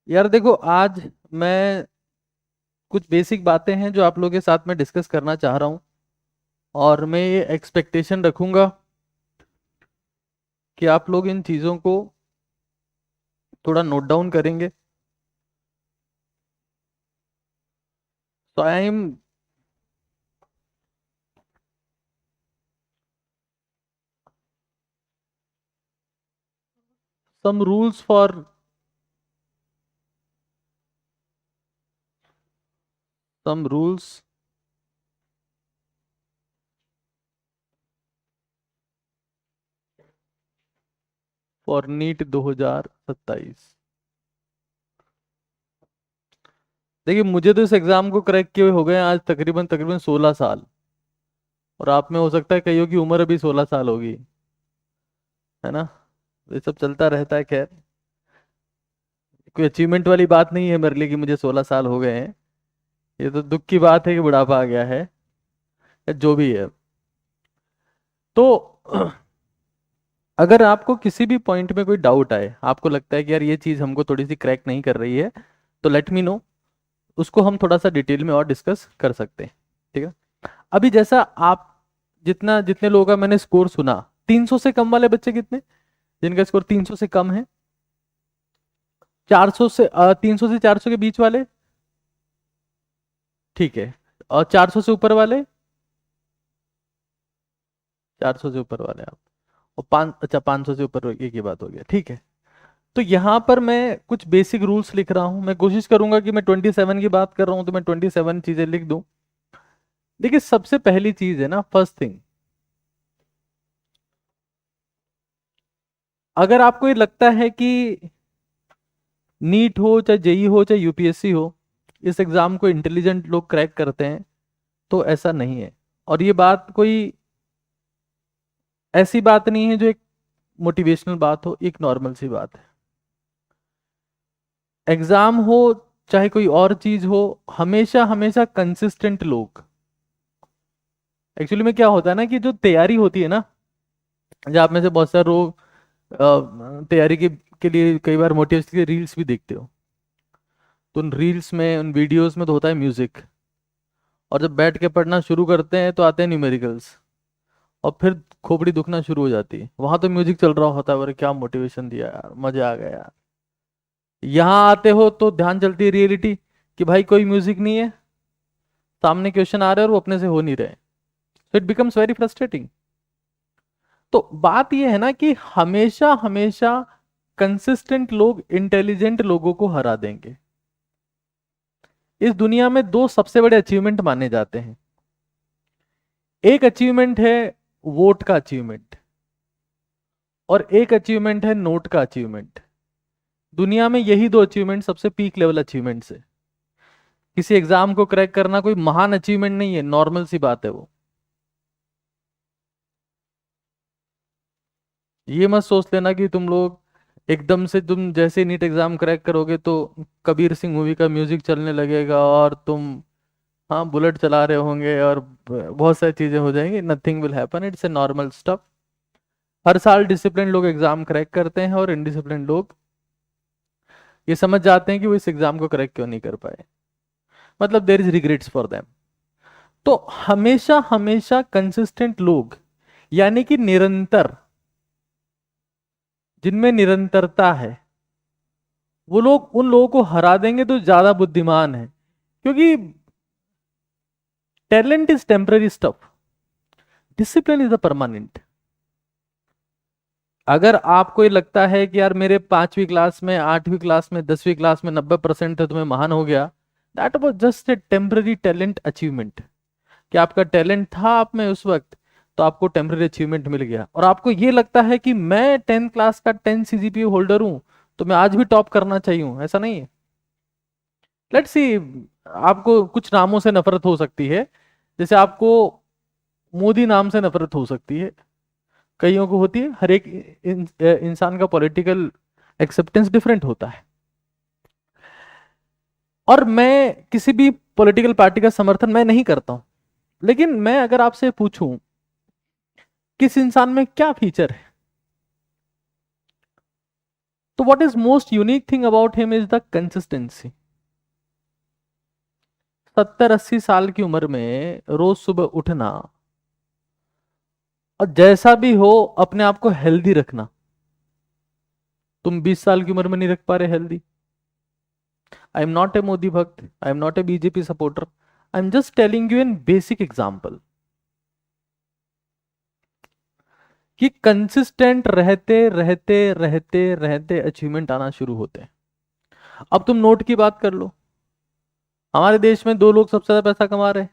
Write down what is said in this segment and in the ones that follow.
यार देखो, आज मैं कुछ बेसिक बातें हैं जो आप लोगों के साथ में डिस्कस करना चाह रहा हूँ। और मैं ये एक्सपेक्टेशन रखूंगा कि आप लोग इन चीज़ों को थोड़ा नोट डाउन करेंगे। तो I am some rules for some rules for NEET 2027। देखिए, मुझे तो इस एग्जाम को क्रैक किए हुए हो गए हैं आज तकरीबन तकरीबन 16 साल। और आप में हो सकता है कईयों की उम्र अभी 16 साल होगी, है ना। ये सब चलता रहता है। खैर, कोई अचीवमेंट वाली बात नहीं है मेरे लिए कि मुझे 16 साल हो गए हैं। ये तो दुख की बात है कि बुढ़ापा आ गया है, या जो भी है। तो अगर आपको किसी भी पॉइंट में कोई डाउट आए, आपको लगता है कि यार ये चीज़ हमको थोड़ी सी क्रैक नहीं कर रही है, तो लेट मी नो। उसको हम थोड़ा सा डिटेल में और डिस्कस कर सकते हैं। ठीक है। अभी जैसा आप जितना जितने लोगों का मैंने स्कोर सुना, 300 से कम वाले बच्चे कितने, जिनका स्कोर 300 से कम है? 400 से 300 से 400 के बीच वाले, ठीक है। और 400 से ऊपर वाले, 400 से ऊपर वाले आप। और पाँच, अच्छा 500 से ऊपर एक ही बात हो गया, ठीक है। तो यहां पर मैं कुछ बेसिक रूल्स लिख रहा हूं। मैं कोशिश करूंगा कि मैं 27 की बात कर रहा हूं तो मैं 27 चीजें लिख दूं। देखिए, सबसे पहली चीज है ना, फर्स्ट थिंग, अगर आपको ये लगता है कि नीट हो चाहे जेई हो चाहे यूपीएससी हो, इस एग्जाम को इंटेलिजेंट लोग क्रैक करते हैं, तो ऐसा नहीं है। और ये बात कोई ऐसी बात नहीं है जो एक मोटिवेशनल बात हो, एक नॉर्मल सी बात है। एग्जाम हो चाहे कोई और चीज हो, हमेशा हमेशा कंसिस्टेंट लोग, एक्चुअली में क्या होता है ना कि जो तैयारी होती है ना, जो आप में से बहुत सारे लोग तैयारी के लिए कई बार मोटिवेशन के रील्स भी देखते हो, तो उन रील्स में उन वीडियोस में तो होता है म्यूजिक। और जब बैठ के पढ़ना शुरू करते हैं तो आते हैं न्यूमेरिकल्स, और फिर खोपड़ी दुखना शुरू हो जाती है। वहां तो म्यूजिक चल रहा होता है, अरे क्या मोटिवेशन दिया यार, मजा आ गया यार। यहाँ आते हो तो ध्यान चलती है रियलिटी कि भाई कोई म्यूजिक नहीं है, सामने क्वेश्चन आ रहे हैं और वो अपने से हो नहीं रहे। तो इट बिकम्स वेरी फ्रस्ट्रेटिंग। तो बात यह है ना कि हमेशा हमेशा कंसिस्टेंट लोग इंटेलिजेंट लोगों को हरा देंगे। इस दुनिया में दो सबसे बड़े अचीवमेंट माने जाते हैं। एक अचीवमेंट है वोट का अचीवमेंट, और एक अचीवमेंट है नोट का अचीवमेंट। दुनिया में यही दो अचीवमेंट सबसे पीक लेवल अचीवमेंट्स है। किसी एग्जाम को क्रैक करना कोई महान अचीवमेंट नहीं है, नॉर्मल सी बात है वो। ये मत सोच लेना कि तुम लोग एकदम से तुम जैसे नीट एग्जाम क्रैक करोगे तो कबीर सिंह मूवी का म्यूजिक चलने लगेगा और तुम, हाँ, बुलेट चला रहे होंगे और बहुत सारी चीजें हो जाएंगी। Nothing will happen, it's a normal stuff. हर साल डिसिप्लिन लोग एग्जाम क्रैक करते हैं और इनडिसिप्लिन लोग ये समझ जाते हैं कि वो इस एग्जाम को क्रैक क्यों नहीं कर पाए, मतलब there is regrets for them. तो हमेशा हमेशा कंसिस्टेंट लोग, यानी कि निरंतर, जिनमें निरंतरता है, वो लोग उन लोगों को हरा देंगे तो ज्यादा बुद्धिमान है। क्योंकि talent is temporary stuff, discipline is a permanent. अगर आपको ये लगता है कि यार मेरे 5वीं क्लास में, 8वीं क्लास में, 10वीं क्लास में 90% है तो मैं महान हो गया, that was just a temporary talent achievement. कि आपका टैलेंट था आप में उस वक्त, तो आपको टेम्पररी अचीवमेंट मिल गया। और आपको ये लगता है कि मैं 10th क्लास का 10 सीजीपीए होल्डर हूं, तो मैं आज भी टॉप करना चाहिए, ऐसा नहीं है। लेट्स सी, आपको कुछ नामों से नफरत हो सकती है। जैसे आपको मोदी नाम से नफरत हो सकती है, कईयों को होती है। हर एक इंसान का पॉलिटिकल एक्सेप्टेंस डिफरेंट होता है। और मैं किसी भी पॉलिटिकल पार्टी का समर्थन मैं नहीं करता हूं, लेकिन मैं अगर आपसे पूछूं किस इंसान में क्या फीचर है तो what is most unique thing about him is the consistency. 70-80 साल की उम्र में रोज सुबह उठना और जैसा भी हो अपने आप को हेल्दी रखना। तुम 20 साल की उम्र में नहीं रख पा रहे healthy. I am not a Modi भक्त, I am not a BJP supporter, I am just telling you in basic example कि कंसिस्टेंट रहते रहते रहते रहते अचीवमेंट आना शुरू होते हैं। अब तुम नोट की बात कर लो। हमारे देश में दो लोग सबसे ज्यादा पैसा कमा रहे हैं,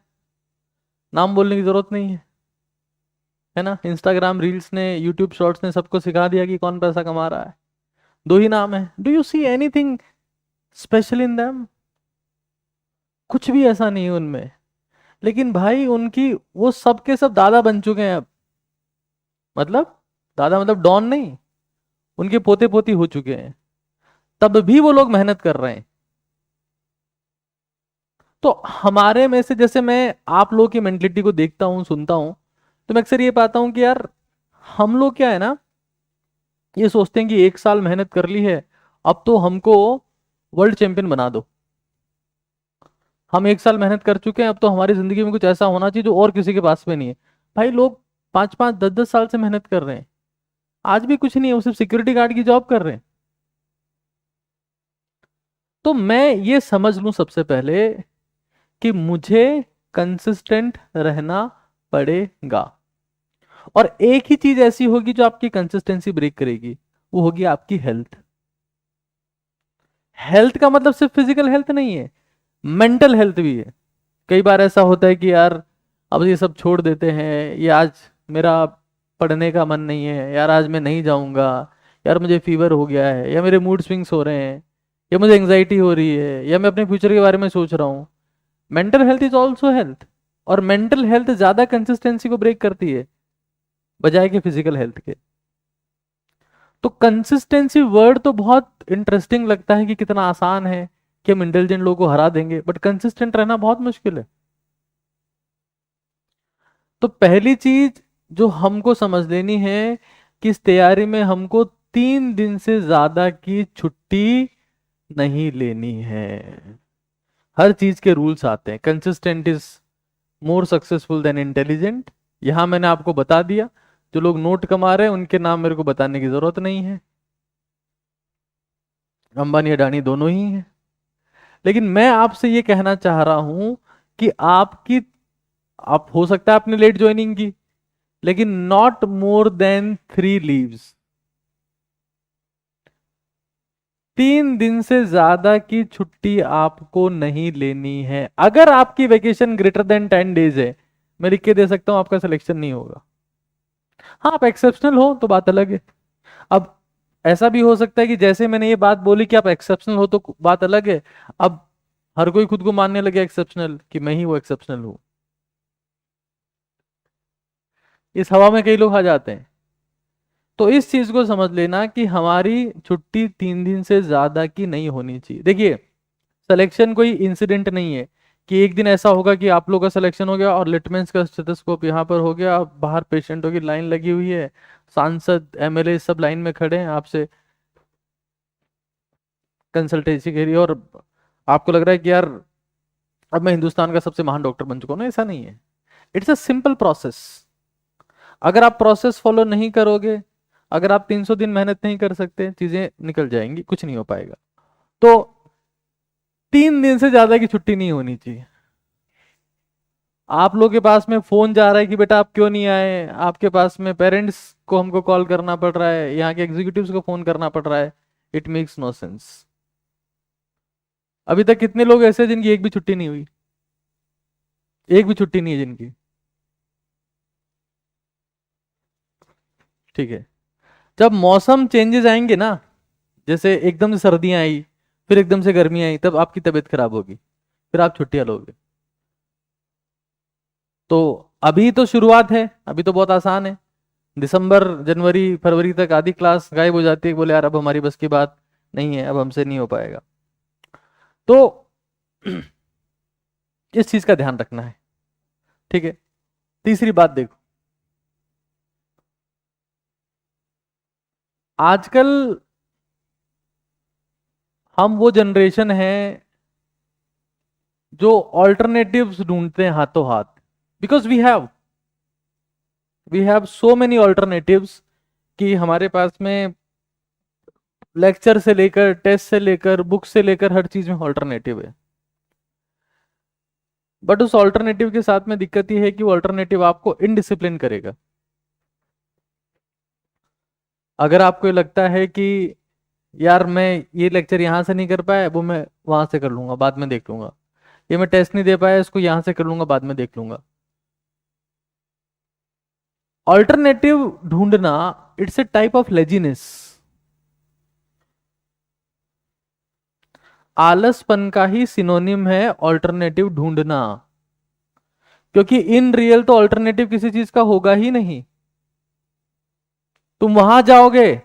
नाम बोलने की जरूरत नहीं है ना। इंस्टाग्राम रील्स ने, यूट्यूब शॉर्ट्स ने सबको सिखा दिया कि कौन पैसा कमा रहा है। दो ही नाम है। Do you see anything special in them? कुछ भी ऐसा नहीं है उनमें। लेकिन भाई उनकी वो सब के सब दादा बन चुके हैं अब। मतलब दादा मतलब डॉन नहीं, उनके पोते पोती हो चुके हैं, तब भी वो लोग मेहनत कर रहे हैं। तो हमारे में से, जैसे मैं आप लोग की मेंटलिटी को देखता हूं, सुनता हूं, तो मैं अक्सर ये पाता हूं कि यार हम लोग क्या है ना, ये सोचते हैं कि 1 साल मेहनत कर ली है, अब तो हमको वर्ल्ड चैंपियन बना दो। हम 1 साल मेहनत कर चुके हैं, अब तो हमारी जिंदगी में कुछ ऐसा होना चाहिए जो और किसी के पास में नहीं है। भाई लोग 5-5 10-10 साल से मेहनत कर रहे हैं, आज भी कुछ नहीं है, वो सिर्फ सिक्योरिटी गार्ड की जॉब कर रहे हैं। तो मैं ये समझ लूं सबसे पहले कि मुझे कंसिस्टेंट रहना पड़ेगा। और एक ही चीज ऐसी होगी जो आपकी कंसिस्टेंसी ब्रेक करेगी, वो होगी आपकी हेल्थ। हेल्थ का मतलब सिर्फ फिजिकल हेल्थ नहीं है, मेंटल हेल्थ भी है। कई बार ऐसा होता है कि यार अब ये सब छोड़ देते हैं, ये आज मेरा पढ़ने का मन नहीं है, यार आज मैं नहीं जाऊंगा, यार मुझे फीवर हो गया है, या मेरे मूड स्विंग्स हो रहे हैं, या मुझे एंग्जाइटी हो रही है, या मैं अपने फ्यूचर के बारे में सोच रहा हूँ। Mental health is also health. और मेंटल हेल्थ ज्यादा कंसिस्टेंसी को ब्रेक करती है बजाय के फिजिकल हेल्थ के। तो कंसिस्टेंसी वर्ड तो बहुत इंटरेस्टिंग लगता है कि कितना आसान है कि हम इंटेलिजेंट लोगों को हरा देंगे, बट कंसिस्टेंट रहना बहुत मुश्किल है। तो पहली चीज जो हमको समझ लेनी है कि इस तैयारी में हमको 3 दिन से ज्यादा की छुट्टी नहीं लेनी है। हर चीज के रूल्स आते हैं। Consistent is more successful then intelligent. यहां मैंने आपको बता दिया। जो लोग नोट कमा रहे हैं उनके नाम मेरे को बताने की जरूरत नहीं है, अंबानी अडानी दोनों ही हैं। लेकिन मैं आपसे ये कहना चाह रहा हूं कि आपकी, आप हो सकता है आपने लेट ज्वाइनिंग की, लेकिन नॉट मोर देन 3 लीव्स। 3 दिन से ज्यादा की छुट्टी आपको नहीं लेनी है। अगर आपकी वेकेशन ग्रेटर देन 10 डेज है, मैं लिख के दे सकता हूं आपका सिलेक्शन नहीं होगा। हाँ, आप एक्सेप्शनल हो तो बात अलग है। अब ऐसा भी हो सकता है कि जैसे मैंने ये बात बोली कि आप एक्सेप्शनल हो तो बात अलग है, अब हर कोई खुद को मानने लगे एक्सेप्शनल कि मैं ही वो एक्सेप्शनल हूं। इस हवा में कई लोग आ जाते हैं। तो इस चीज को समझ लेना कि हमारी छुट्टी 3 दिन से ज्यादा की नहीं होनी चाहिए। देखिए, सिलेक्शन कोई इंसिडेंट नहीं है कि एक दिन ऐसा होगा कि आप लोग का सिलेक्शन हो गया और लिटमेंस का स्टेथोस्कोप यहाँ पर हो गया, अब बाहर पेशेंटों की लाइन लगी हुई है, सांसद एमएलए सब लाइन में खड़े हैं आपसे कंसल्टेंसी के लिए, और आपको लग रहा है कि यार अब मैं हिंदुस्तान का सबसे महान डॉक्टर बन चुका हूं ना। ऐसा नहीं है। It's a simple process. अगर आप प्रोसेस फॉलो नहीं करोगे, अगर आप 300 दिन मेहनत नहीं कर सकते, चीजें निकल जाएंगी, कुछ नहीं हो पाएगा। तो 3 दिन से ज्यादा की छुट्टी नहीं होनी चाहिए। आप लोग के पास में फोन जा रहा है कि बेटा आप क्यों नहीं आए, आपके पास में पेरेंट्स को हमको कॉल करना पड़ रहा है, यहाँ के एग्जीक्यूटिव्स को फोन करना पड़ रहा है। It makes no sense. अभी तक कितने लोग ऐसे हैं जिनकी एक भी छुट्टी नहीं हुई? एक भी छुट्टी नहीं है जिनकी। ठीक है। जब मौसम चेंजेस आएंगे ना, जैसे एकदम से सर्दियां आई, फिर एकदम से गर्मी आई, तब आपकी तबीयत खराब होगी, फिर आप छुट्टियां लोगे। तो अभी तो शुरुआत है, अभी तो बहुत आसान है। दिसंबर जनवरी फरवरी तक आधी क्लास गायब हो जाती है, बोले यार अब हमारी बस की बात नहीं है, अब हमसे नहीं हो पाएगा। तो इस चीज का ध्यान रखना है। ठीक है। तीसरी बात देखो, आजकल हम वो जनरेशन है जो ऑल्टरनेटिव्स ढूंढते हैं हाथों हाथ, because we have so many alternatives कि हमारे पास में लेक्चर से लेकर, टेस्ट से लेकर, बुक से लेकर हर चीज में ऑल्टरनेटिव है। बट उस ऑल्टरनेटिव के साथ में दिक्कत ये है कि वो ऑल्टरनेटिव आपको इनडिसिप्लिन करेगा। अगर आपको ये लगता है कि यार मैं ये लेक्चर यहां से नहीं कर पाया, वो मैं वहां से कर लूंगा, बाद में देख लूंगा, ये मैं टेस्ट नहीं दे पाया, इसको यहां से कर लूंगा, बाद में देख लूंगा। ऑल्टरनेटिव ढूंढना, it's a type of laziness. आलसपन का ही सिनोनिम है ऑल्टरनेटिव ढूंढना, क्योंकि इन रियल तो ऑल्टरनेटिव किसी चीज का होगा ही नहीं। तुम वहां जाओगे,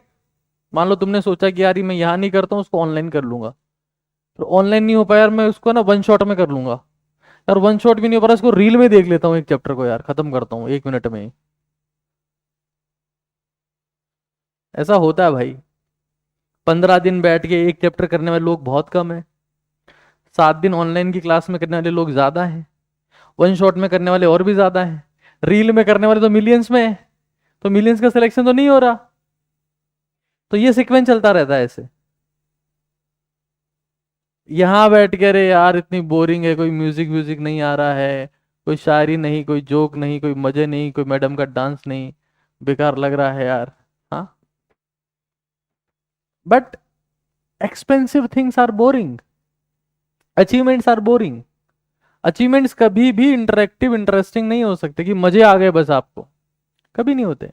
मान लो तुमने सोचा कि यार ये मैं यहां नहीं करता हूं, उसको ऑनलाइन कर लूंगा, तो ऑनलाइन नहीं हो पाया यार, मैं उसको ना वन शॉट में कर लूंगा। यार वन शॉट भी नहीं हो पा रहा, इसको रील में देख लेता हूँ, एक चैप्टर को यार खत्म करता हूँ 1 मिनट में ही। ऐसा होता है भाई। 15 दिन बैठ के एक चैप्टर करने वाले लोग बहुत कम है, 7 दिन ऑनलाइन की क्लास में करने वाले लोग ज्यादा हैं, वन शॉट में करने वाले और भी ज्यादा हैं, रील में करने वाले तो मिलियंस में है। तो मिलियंस का सिलेक्शन तो नहीं हो रहा। तो ये सीक्वेंस चलता रहता है ऐसे। यहां बैठ के अरे यार इतनी बोरिंग है, कोई म्यूजिक व्यूजिक नहीं आ रहा है, कोई शायरी नहीं, कोई जोक नहीं, कोई मजे नहीं, कोई मैडम का डांस नहीं, बेकार लग रहा है यार। हाँ, but expensive things are boring, achievements are boring. Achievements कभी भी इंटरेक्टिव इंटरेस्टिंग नहीं हो सकते कि मजे आ गए बस आपको, कभी नहीं होते।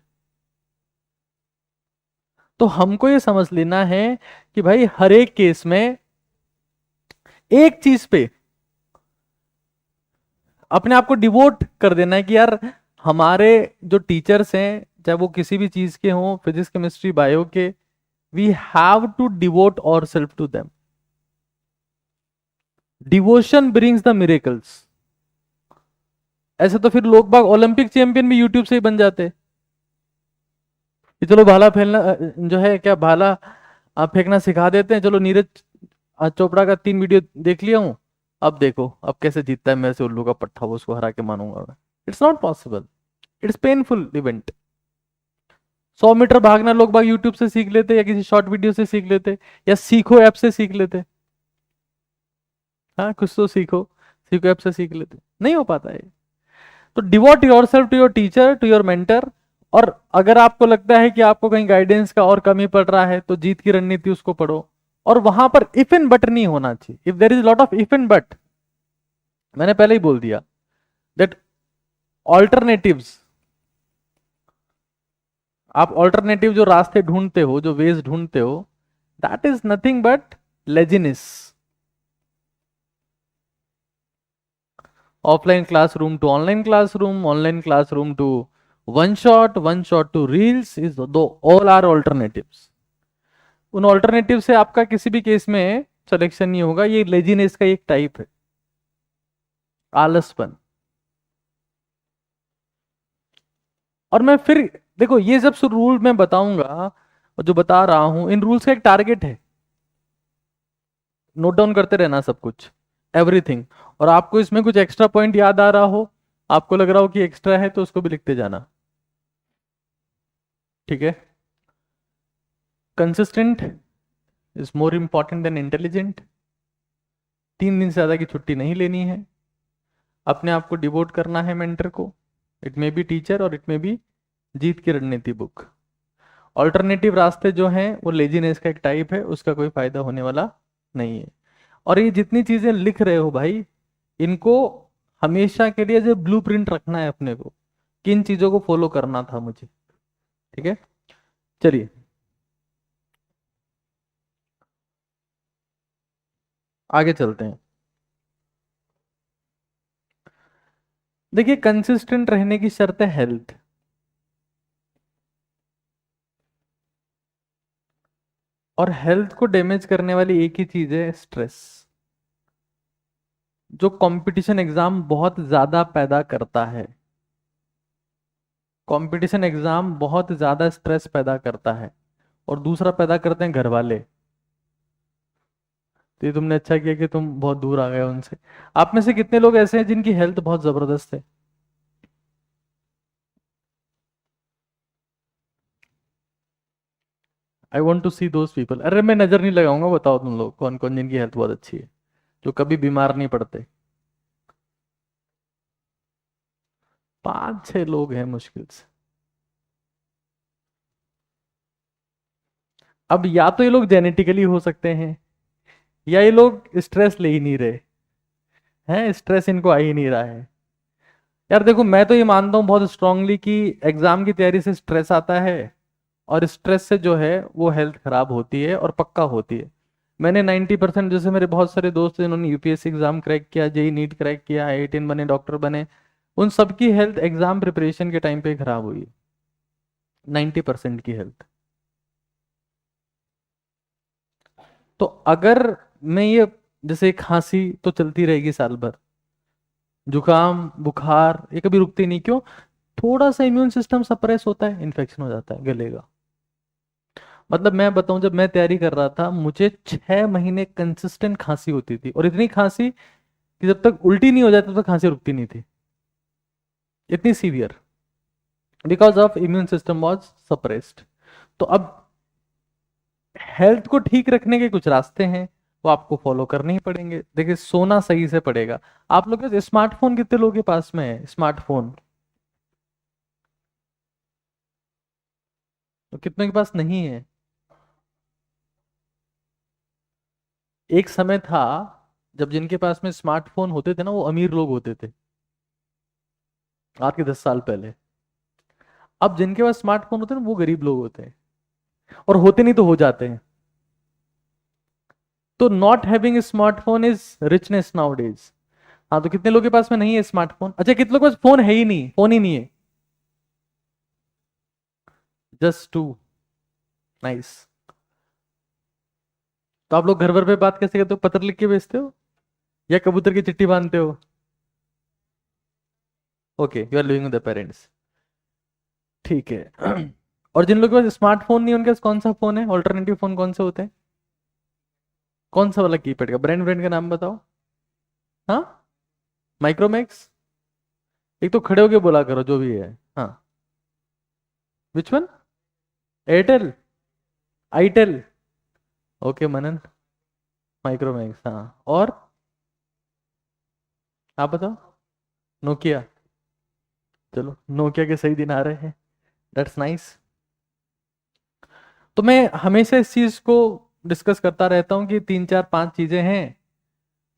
तो हमको ये समझ लेना है कि भाई हर एक केस में एक चीज पे अपने आप को डिवोट कर देना है कि यार हमारे जो टीचर्स हैं, चाहे वो किसी भी चीज के हों, फिजिक्स केमिस्ट्री बायो के, we have to devote our self to them. Devotion brings the miracles. ऐसे तो फिर लोग बाग ओलंपिक चैंपियन भी यूट्यूब से ही बन जाते कि चलो भाला फेंकना, जो है क्या, भाला आप फेंकना सिखा देते हैं, चलो नीरज चोपड़ा का 3 वीडियो देख लिया हूं, अब देखो अब कैसे जीतता है मेरे से उल्लू का पट्टा, वो उसको हरा के मानूंगा मैं। It's not possible, it's painful event. 100 metre भागना लोग बाग यूट्यूब से सीख लेते, या किसी शॉर्ट वीडियो से सीख लेते, या सीखो ऐप से सीख लेते। हाँ, कुछ तो सीखो, सीखो ऐप से सीख लेते, नहीं हो पाता है। तो devote your self to your teacher, to your mentor. और अगर आपको लगता है कि आपको कहीं गाइडेंस का और कमी पड़ रहा है, तो जीत की रणनीति उसको पढ़ो। और वहां पर इफ एंड बट नहीं होना चाहिए। If there is lot of if and but, मैंने पहले ही बोल दिया दैट ऑल्टरनेटिव्स, आप ऑल्टरनेटिव जो रास्ते ढूंढते हो, जो वेज ढूंढते हो, that is nothing but laziness. Offline classroom to online classroom, online classroom to one shot to reels, is though all are alternatives. उन ऑल्टरनेटिव से आपका किसी भी केस में सिलेक्शन नहीं होगा। ये लेजीनेस का एक टाइप है, आलसपन। और मैं फिर देखो, ये जब रूल मैं बताऊंगा और जो बता रहा हूं, इन रूल्स का एक टारगेट है। नोट डाउन करते रहना सब कुछ, एवरीथिंग। और आपको इसमें कुछ एक्स्ट्रा पॉइंट याद आ रहा हो, आपको लग रहा हो कि एक्स्ट्रा है, तो उसको भी लिखते जाना, ठीक है। Consistent is more important then intelligent. 3 दिन से ज्यादा की छुट्टी नहीं लेनी है। अपने आप को डिवोट करना है मेंटर को, इट मे बी टीचर और इट मे बी जीत की रणनीति बुक। ऑल्टरनेटिव रास्ते जो हैं वो लेजीनेस का एक टाइप है, उसका कोई फायदा होने वाला नहीं है। और ये जितनी चीजें लिख रहे हो भाई, इनको हमेशा के लिए जो ब्लूप्रिंट रखना है अपने को, किन चीजों को फॉलो करना था मुझे, ठीक है। चलिए आगे चलते हैं। देखिए, कंसिस्टेंट रहने की शर्त है हेल्थ। और हेल्थ को डैमेज करने वाली एक ही चीज है, स्ट्रेस, जो कंपटीशन एग्जाम बहुत ज्यादा पैदा करता है। कंपटीशन एग्जाम बहुत ज्यादा स्ट्रेस पैदा करता है। और दूसरा पैदा करते हैं घर वाले। तो ये तुमने अच्छा किया कि तुम बहुत दूर आ गए उनसे। आप में से कितने लोग ऐसे हैं जिनकी हेल्थ बहुत जबरदस्त है? I want to see those people. अरे मैं नजर नहीं लगाऊंगा, बताओ तुम लोग कौन कौन जिनकी हेल्थ बहुत अच्छी है, जो कभी बीमार नहीं पड़ते। 5-6 लोग हैं मुश्किल से। अब या तो ये लोग जेनेटिकली हो सकते हैं, या ये लोग स्ट्रेस ले ही नहीं रहे हैं, स्ट्रेस इनको आ ही नहीं रहा है। यार देखो, मैं तो ये मानता हूँ बहुत स्ट्रांगली कि एग्जाम की तैयारी से स्ट्रेस आता है, और स्ट्रेस से जो है वो हेल्थ खराब होती है, और पक्का होती है। मैंने 90%, जैसे मेरे बहुत सारे दोस्त हैं जिन्होंने यूपीएससी एग्जाम क्रैक किया, जेई नीट क्रैक किया, आई बने, डॉक्टर बने, उन सबकी हेल्थ एग्जाम प्रिपरेशन के टाइम पे खराब हुई है। 90% की हेल्थ। तो अगर मैं ये, जैसे खांसी तो चलती रहेगी साल भर, जुकाम बुखार ये कभी रुकती नहीं, क्यों? थोड़ा सा इम्यून सिस्टम सप्रेस होता है, इन्फेक्शन हो जाता है गले का। मतलब मैं बताऊं, जब मैं तैयारी कर रहा था मुझे 6 महीने कंसिस्टेंट खांसी होती थी, और इतनी खांसी कि जब तक उल्टी नहीं हो जाती तब तक खांसी रुकती नहीं थी, इतनी severe, because of immune system was suppressed. तो अब हेल्थ को ठीक रखने के कुछ रास्ते हैं, वो आपको फॉलो करने ही पड़ेंगे। देखिए, सोना सही से पड़ेगा। आप लोग के स्मार्टफोन कितने लोगों के पास में है? स्मार्टफोन तो कितने के पास नहीं है? एक समय था जब जिनके पास में स्मार्टफोन होते थे ना, वो अमीर लोग होते थे, आज के 10 साल पहले। अब जिनके पास स्मार्टफोन होते हैं ना, वो गरीब लोग होते हैं, और होते नहीं तो हो जाते हैं। तो not having smartphone is richness now days. हाँ, तो कितने लोगों के पास में नहीं है स्मार्टफोन? अच्छा, कितने लोगों के पास फोन है ही नहीं, फोन ही नहीं है? Just two. नाइस। तो आप लोग घर भर पे बात कैसे करते हो? पत्र लिख के भेजते हो, या कबूतर की चिट्ठी बांधते हो? Okay, you are living with the parents, ठीक है। और जिन लोगों के पास स्मार्टफोन नहीं है, उनके पास कौन सा फोन है? ऑल्टरनेटिव फोन कौन से होते हैं? कौन सा वाला कीपैड का? ब्रांड ब्रांड का नाम बताओ। हाँ, माइक्रोमैक्स। एक तो खड़े होके बोला करो जो भी है। हाँ, which one? Airtel? Itel? Okay Manan, Micromax, हाँ। और आप बताओ। नोकिया? चलो, नोकिया के सही दिन आ रहे हैं, दैट्स नाइस। तो मैं हमेशा इस चीज को डिस्कस करता रहता हूँ कि 3 4 5 चीजें हैं,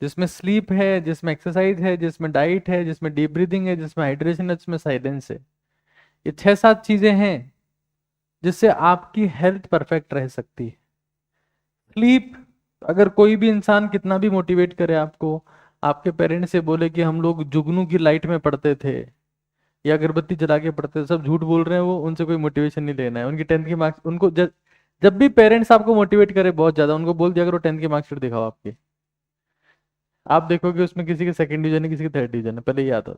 जिसमें स्लीप है, जिसमें एक्सरसाइज है, जिसमें डाइट है, जिसमें डीप ब्रीदिंग है, जिसमें हाइड्रेशन है, जिसमें साइलेंस है। ये 6 7 चीजें हैं जिससे आपकी हेल्थ परफेक्ट रह सकती है। स्लीप, अगर कोई भी इंसान कितना भी मोटिवेट करे आपको, आपके पेरेंट्स से बोले कि हम लोग जुगनू की लाइट में पढ़ते थे या अगरबत्ती जला के पढ़ते थे, सब झूठ बोल रहे हैं, वो उनसे कोई मोटिवेशन नहीं लेना है। उनकी 10th की मार्क्स उनको जब भी पेरेंट्स आपको मोटिवेट करे बहुत ज्यादा, उनको बोल दिया करो 10th की मार्क्सशीट दिखाओ आपकी। आप देखोगे उसमें किसी के सेकंड डिवीजन है, किसी के थर्ड डिवीजन है, पहले ही आता।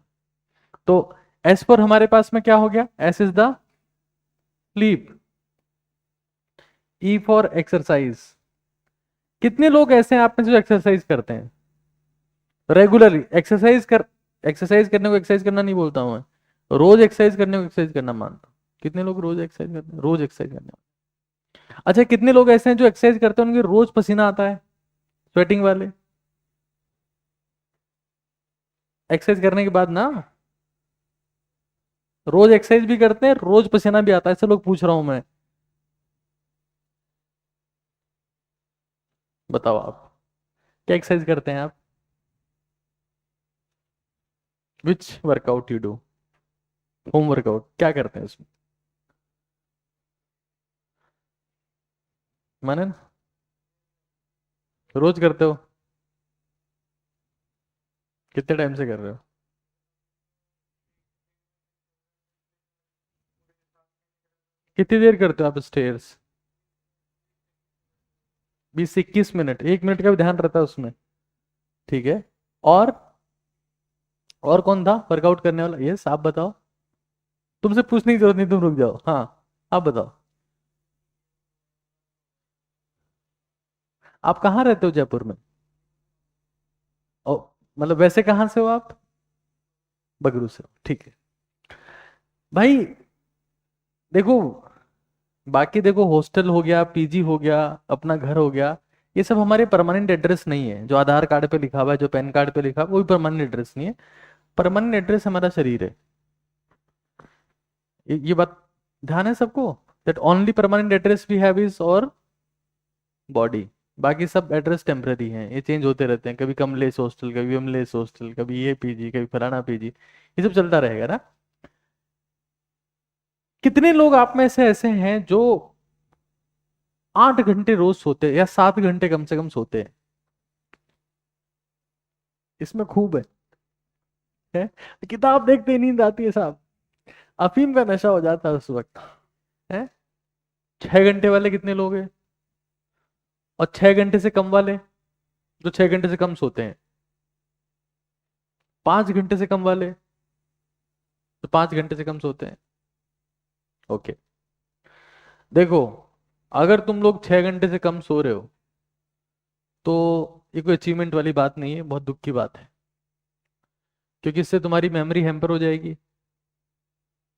तो एस पर हमारे पास में क्या हो गया? S is the sleep. E for exercise. कितने लोग ऐसे हैं आप में से जो एक्सरसाइज करते हैं रेगुलरली? एक्सरसाइज करने को एक्सरसाइज करना नहीं बोलता हूं मैं, रोज एक्सरसाइज करने को एक्सरसाइज करना मानता हूं। कितने लोग रोज एक्सरसाइज करते हैं? रोज एक्सरसाइज करने वाले। अच्छा, कितने लोग ऐसे हैं जो एक्सरसाइज करते हैं उनके रोज पसीना आता है, स्वेटिंग वाले? एक्सरसाइज करने के बाद ना, रोज एक्सरसाइज भी करते हैं, रोज पसीना भी आता है, ऐसे लोग पूछ रहा हूं मैं। बताओ आप, क्या एक्सरसाइज करते हैं आप? Which workout you do? Home workout क्या करते हैं उसमें? मनन, रोज करते हो? कितने टाइम से कर रहे हो? कितनी देर करते हो आप स्टेयर्स? 20 से 21 मिनट, 1 मिनट का भी ध्यान रहता है उसमें, ठीक है। और और कौन था वर्कआउट करने वाला? यस, आप बताओ। तुमसे पूछने की जरूरत नहीं, तुम रुक जाओ। हाँ, आप बताओ। आप कहाँ रहते हो जयपुर में? मतलब वैसे कहाँ से हो आप? बगरू से हो, ठीक है भाई। देखो, बाकी देखो, हॉस्टल हो गया, पीजी हो गया, अपना घर हो गया, ये सब हमारे परमानेंट एड्रेस नहीं है। जो आधार कार्ड पे लिखा हुआ है, जो पैन कार्ड पे लिखा हुआ है, वो भी परमानेंट एड्रेस नहीं है। परमानेंट एड्रेस हमारा शरीर है। ये बात ध्यान है सबको, that only permanent address we have is our body. बाकी सब एड्रेस टेम्पररी हैं, ये चेंज होते रहते हैं, कभी कमलेश हॉस्टल, कभी विमलेश हॉस्टल, कभी ये पीजी, कभी फलाना पीजी, ये सब चलता रहेगा ना। कितने लोग आप में से ऐसे हैं जो 8 घंटे रोज सोते हैं या 7 घंटे कम से कम सोते हैं? इसमें खूब है? किताब देखते ही नींद आती है साहब। अफीम का नशा हो जाता है उस वक्त है। 6 घंटे वाले कितने लोग हैं? और 6 घंटे से कम वाले, जो 6 घंटे से कम सोते हैं? 5 घंटे से कम वाले, जो 5 घंटे से कम सोते हैं। ओके, देखो, अगर तुम लोग 6 घंटे से कम सो रहे हो तो ये कोई अचीवमेंट वाली बात नहीं है, बहुत दुख की बात है। क्योंकि इससे तुम्हारी मेमोरी हैम्पर हो जाएगी,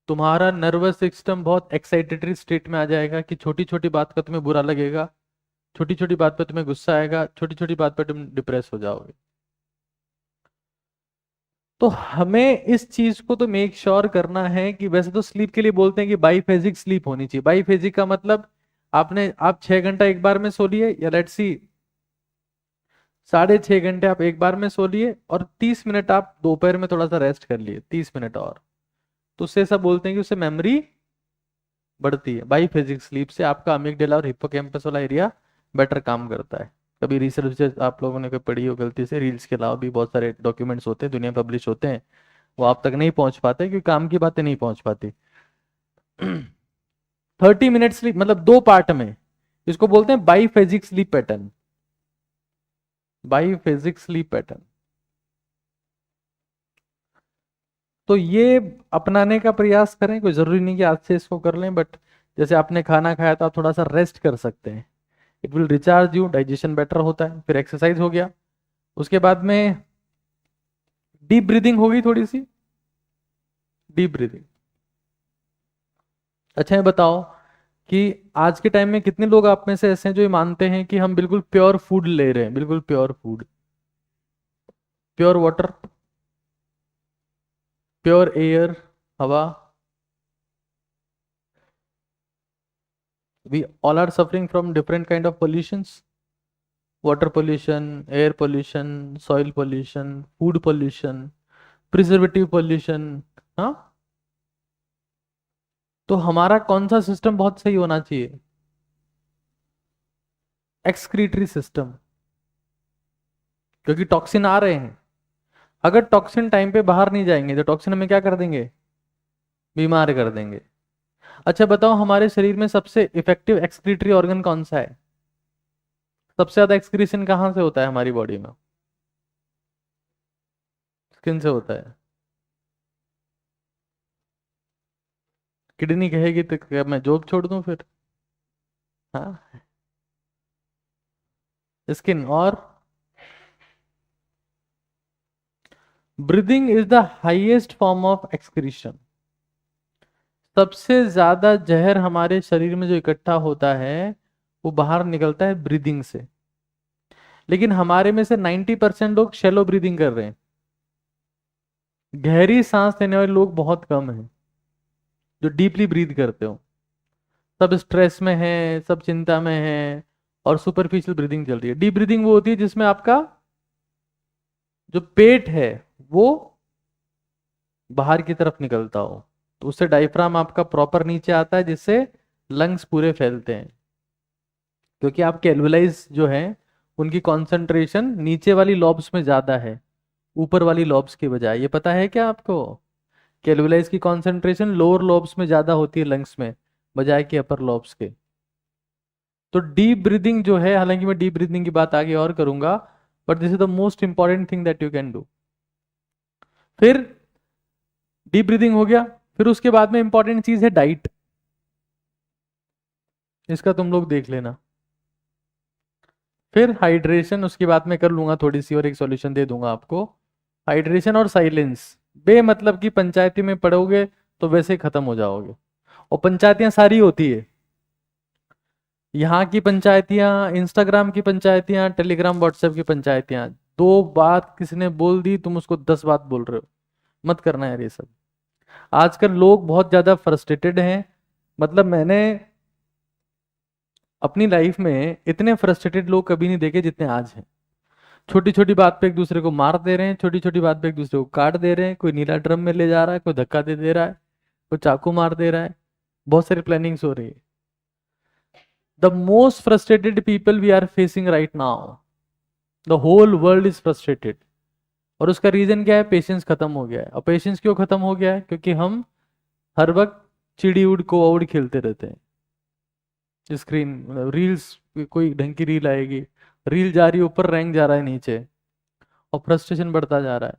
तुम्हारा नर्वस सिस्टम बहुत एक्साइटेटरी स्टेट में आ जाएगा कि छोटी छोटी बात का तुम्हें बुरा लगेगा, छोटी छोटी बात पर तुम्हें गुस्सा आएगा, छोटी छोटी बात पर तुम डिप्रेस हो जाओगे। तो हमें इस चीज को तो मेक श्योर करना है कि वैसे तो स्लीप के लिए बोलते हैं कि बाईफेजिक स्लीप होनी चाहिए। बाईफेजिक का मतलब आप 6 घंटा एक बार में सो लिए, या लेट्स सी 6.5 घंटे आप एक बार में सो लिए, और 30 मिनट आप दोपहर में थोड़ा सा रेस्ट कर लिए, 30 मिनट और। तो उससे ऐसा बोलते हैं कि उससे मेमोरी बढ़ती है। बाईफेजिक स्लीप से आपका अमिगडाला और हिप्पोकैम्पस वाला एरिया बेटर काम करता है। कभी रिसर्च आप लोगों ने कोई पढ़ी हो गलती से, रील्स के अलावा भी बहुत सारे डॉक्यूमेंट्स होते हैं, दुनिया पब्लिश होते हैं, वो आप तक नहीं पहुंच पाते क्योंकि काम की बातें नहीं पहुंच पाती। 30 मिनट स्लीप मतलब 2 पार्ट में, इसको बोलते हैं biphasic sleep pattern. Biphasic sleep pattern, तो ये अपनाने का प्रयास करें। कोई जरूरी नहीं कि आज से इसको कर लें, बट जैसे आपने खाना खाया तो आप थोड़ा सा रेस्ट कर सकते हैं, it will recharge you, digestion better होता है। फिर एक्सरसाइज हो गया, उसके बाद में डीप ब्रीदिंग होगी, थोड़ी सी डीप ब्रीदिंग। अच्छा, ये बताओ कि आज के टाइम में कितने लोग आप में से ऐसे हैं जो ये मानते हैं कि हम बिल्कुल प्योर फूड ले रहे हैं, बिल्कुल pure food, pure water, pure air, हवा। We all are suffering from different kind of pollutions, water pollution, air pollution, soil pollution, food pollution, preservative pollution. हाँ, तो हमारा कौन सा सिस्टम बहुत सही होना चाहिए? एक्सक्रीटरी सिस्टम, क्योंकि टॉक्सिन आ रहे हैं। अगर टॉक्सिन टाइम पे बाहर नहीं जाएंगे तो टॉक्सिन हमें क्या कर देंगे? बीमार कर देंगे। अच्छा बताओ, हमारे शरीर में सबसे इफेक्टिव एक्सक्रीटरी ऑर्गन कौन सा है? सबसे ज्यादा एक्सक्रीशन कहाँ से होता है हमारी बॉडी में? स्किन से होता है। किडनी कहेगी तो क्या मैं जॉब छोड़ दूं फिर? हाँ, स्किन। और breathing is the highest form of excretion. सबसे ज्यादा जहर हमारे शरीर में जो इकट्ठा होता है वो बाहर निकलता है ब्रीदिंग से। लेकिन हमारे में से 90% लोग शैलो ब्रीदिंग कर रहे हैं। गहरी सांस लेने वाले लोग बहुत कम हैं जो डीपली ब्रीद करते हो। सब स्ट्रेस में है, सब चिंता में है, और सुपरफिशियल ब्रीदिंग चल रही है। डीप ब्रीदिंग वो होती है जिसमें आपका जो पेट है वो बाहर की तरफ निकलता हो, तो उससे डायफ्राम आपका प्रॉपर नीचे आता है, जिससे लंग्स पूरे फैलते हैं। क्योंकि आपके एल्वुलाइज जो है उनकी कंसंट्रेशन नीचे वाली लॉब्स में ज्यादा है, ऊपर वाली लॉब्स की बजाय। ये पता है क्या आपको कि एल्वुलाइज की कंसंट्रेशन लोअर लॉब्स में ज्यादा होती है लंग्स में, बजाय कि अपर लॉब्स के। तो डीप ब्रीदिंग जो है, हालांकि मैं डीप ब्रीदिंग की बात आगे और करूंगा, but this is the most important thing that you can do. फिर डीप ब्रीदिंग हो गया, फिर उसके बाद में इंपॉर्टेंट चीज है डाइट। इसका तुम लोग देख लेना। फिर हाइड्रेशन, उसकी बात मैं कर लूंगा थोड़ी सी, और एक सॉल्यूशन दे दूंगा आपको। हाइड्रेशन और साइलेंस, बे मतलब कि पंचायती में पढ़ोगे तो वैसे ही खत्म हो जाओगे। और पंचायतियां सारी होती है, यहाँ की पंचायतियां, इंस्टाग्राम की पंचायतियां, टेलीग्राम व्हाट्सएप की पंचायतियां। दो बात किसी ने बोल दी, तुम उसको 10 बात बोल रहे हो। मत करना यार ये सब। आजकल लोग बहुत ज्यादा फ्रस्ट्रेटेड हैं। मतलब मैंने अपनी लाइफ में इतने फ्रस्ट्रेटेड लोग कभी नहीं देखे जितने आज हैं। छोटी छोटी बात पे एक दूसरे को मार दे रहे हैं, छोटी छोटी बात पे एक दूसरे को काट दे रहे हैं, कोई नीला ड्रम में ले जा रहा है, कोई धक्का दे दे रहा है, कोई चाकू मार दे रहा है। बहुत सारी प्लानिंग्स हो रही है। The most frustrated people we are facing right now, the whole world is frustrated. और उसका रीजन क्या है? पेशेंस खत्म हो गया है। और पेशेंस क्यों खत्म हो गया है? क्योंकि हम हर वक्त चिड़ी उड़ को आउट खेलते रहते हैं। स्क्रीन, रील्स, कोई ढंग की रील आएगी, रील जा रही है ऊपर, रैंक जा रहा है नीचे, और फ्रस्ट्रेशन बढ़ता जा रहा है।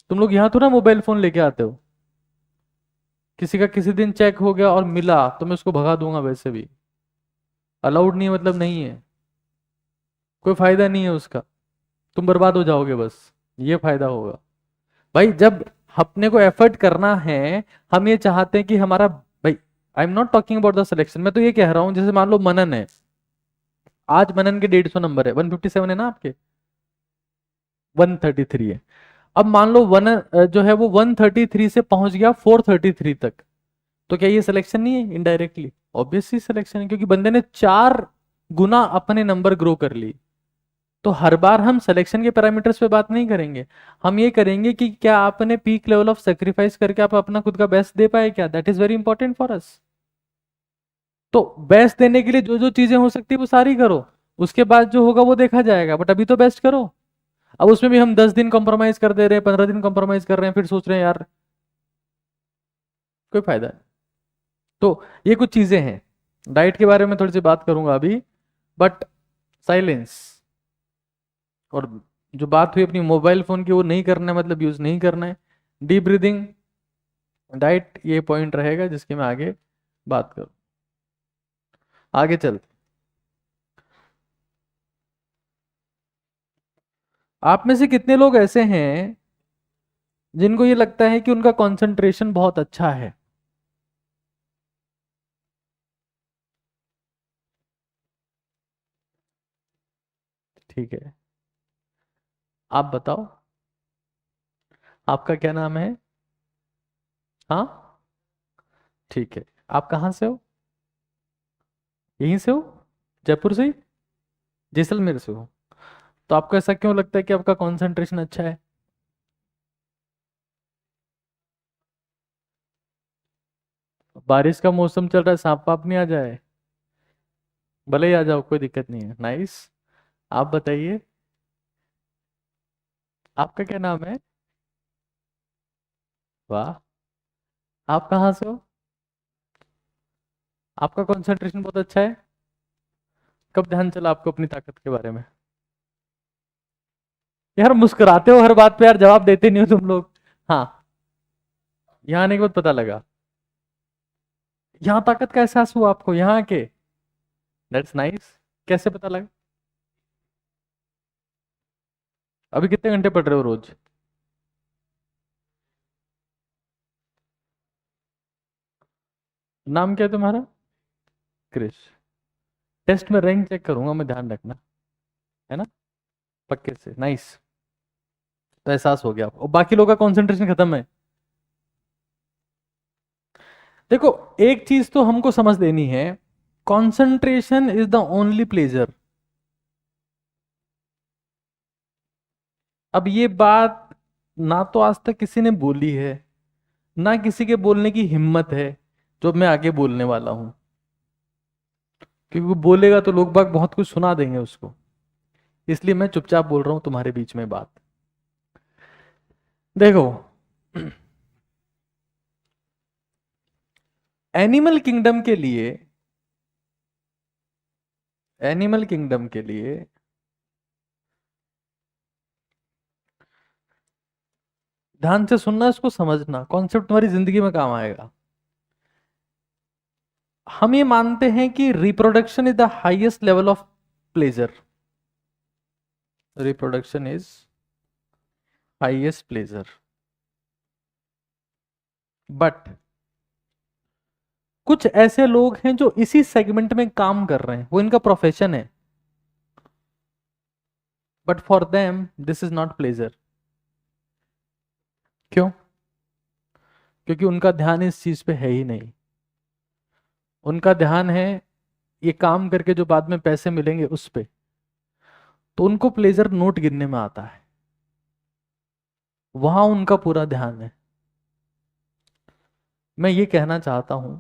तुम लोग यहाँ तो ना मोबाइल फोन लेके आते हो, किसी का किसी दिन चेक हो गया और मिला तो मैं उसको भगा दूंगा, वैसे भी अलाउड नहीं है, मतलब नहीं है, कोई फायदा नहीं है उसका, तुम बर्बाद हो जाओगे बस, ये फायदा होगा। भाई जब अपने को एफर्ट करना है, हम ये चाहते हैं कि हमारा, भाई आई am not talking about the selection, मैं तो ये कह रहा हूं जैसे मान लो मनन है, आज मनन के 150 नंबर है, 157 है ना आपके, 133 है। अब मान लो वन जो है वो 133 से पहुंच गया 433 तक, तो क्या ये सिलेक्शन नहीं है? इनडायरेक्टली ऑब्वियसली सिलेक्शन है, क्योंकि बंदे ने 4 गुना अपने नंबर ग्रो कर ली। तो हर बार हम सिलेक्शन के पैरामीटर्स पे बात नहीं करेंगे, हम ये करेंगे कि क्या आपने पीक लेवल ऑफ सेक्रीफाइस करके आप अपना खुद का बेस्ट दे पाए क्या। That is very important for us. तो बेस्ट देने के लिए जो जो चीजें हो सकती है वो सारी करो, उसके बाद जो होगा वो देखा जाएगा, बट अभी तो बेस्ट करो। अब उसमें भी हम 10 दिन कॉम्प्रोमाइज कर दे रहे हैं, 15 दिन कॉम्प्रोमाइज कर रहे हैं, फिर सोच रहे हैं यार कोई फायदा नहीं। तो ये कुछ चीजें हैं। डाइट के बारे में थोड़ी सी बात करूंगा अभी, बट साइलेंस, और जो बात हुई अपनी मोबाइल फोन की, वो नहीं करना है, मतलब यूज नहीं करना है। डीप ब्रीदिंग, डाइट, ये पॉइंट रहेगा जिसकी मैं आगे बात करूं। आगे चलते, आप में से कितने लोग ऐसे हैं जिनको ये लगता है कि उनका कंसंट्रेशन बहुत अच्छा है? ठीक है, आप बताओ, आपका क्या नाम है? हाँ, ठीक है। आप कहाँ से हो? यहीं से हो? जयपुर से ही? जैसलमेर से हो? तो आपको ऐसा क्यों लगता है कि आपका कंसंट्रेशन अच्छा है? बारिश का मौसम चल रहा है, सांप वाप नहीं आ जाए? भले ही आ जाओ, कोई दिक्कत नहीं है। नाइस। आप बताइए, आपका क्या नाम है? वाह। आप कहाँ से हो? आपका कंसंट्रेशन बहुत अच्छा है? कब ध्यान चला आपको अपनी ताकत के बारे में? यार मुस्कुराते हो हर बात पे यार, जवाब देते नहीं हो तुम लोग। हाँ, यहाँ आने के बाद पता लगा, यहाँ ताकत का एहसास हुआ आपको यहाँ के? That's nice. कैसे पता लगा? अभी कितने घंटे पढ़ रहे हो रोज? नाम क्या है तुम्हारा? क्रिश। टेस्ट में रैंक चेक करूंगा मैं, ध्यान रखना, है ना? पक्के से, नाइस। तो एहसास हो गया आपको, और बाकी लोगों का कंसंट्रेशन खत्म है। देखो, एक चीज तो हमको समझ लेनी है, concentration is the only pleasure. अब ये बात ना तो आज तक किसी ने बोली है, ना किसी के बोलने की हिम्मत है, जो मैं आगे बोलने वाला हूं। क्योंकि वो बोलेगा तो लोग बाग बहुत कुछ सुना देंगे उसको, इसलिए मैं चुपचाप बोल रहा हूं तुम्हारे बीच में बात। देखो, एनिमल किंगडम के लिए, एनिमल किंगडम के लिए ध्यान से सुनना, इसको समझना, कॉन्सेप्ट तुम्हारी जिंदगी में काम आएगा। हम ये मानते हैं कि reproduction is the highest level of pleasure. Reproduction is highest pleasure. But कुछ ऐसे लोग हैं जो इसी सेगमेंट में काम कर रहे हैं, वो इनका प्रोफेशन है, but for them this is not pleasure. क्यों? क्योंकि उनका ध्यान इस चीज पे है ही नहीं। उनका ध्यान है ये काम करके जो बाद में पैसे मिलेंगे उस पे। तो उनको प्लेजर नोट गिनने में आता है, वहां उनका पूरा ध्यान है। मैं ये कहना चाहता हूं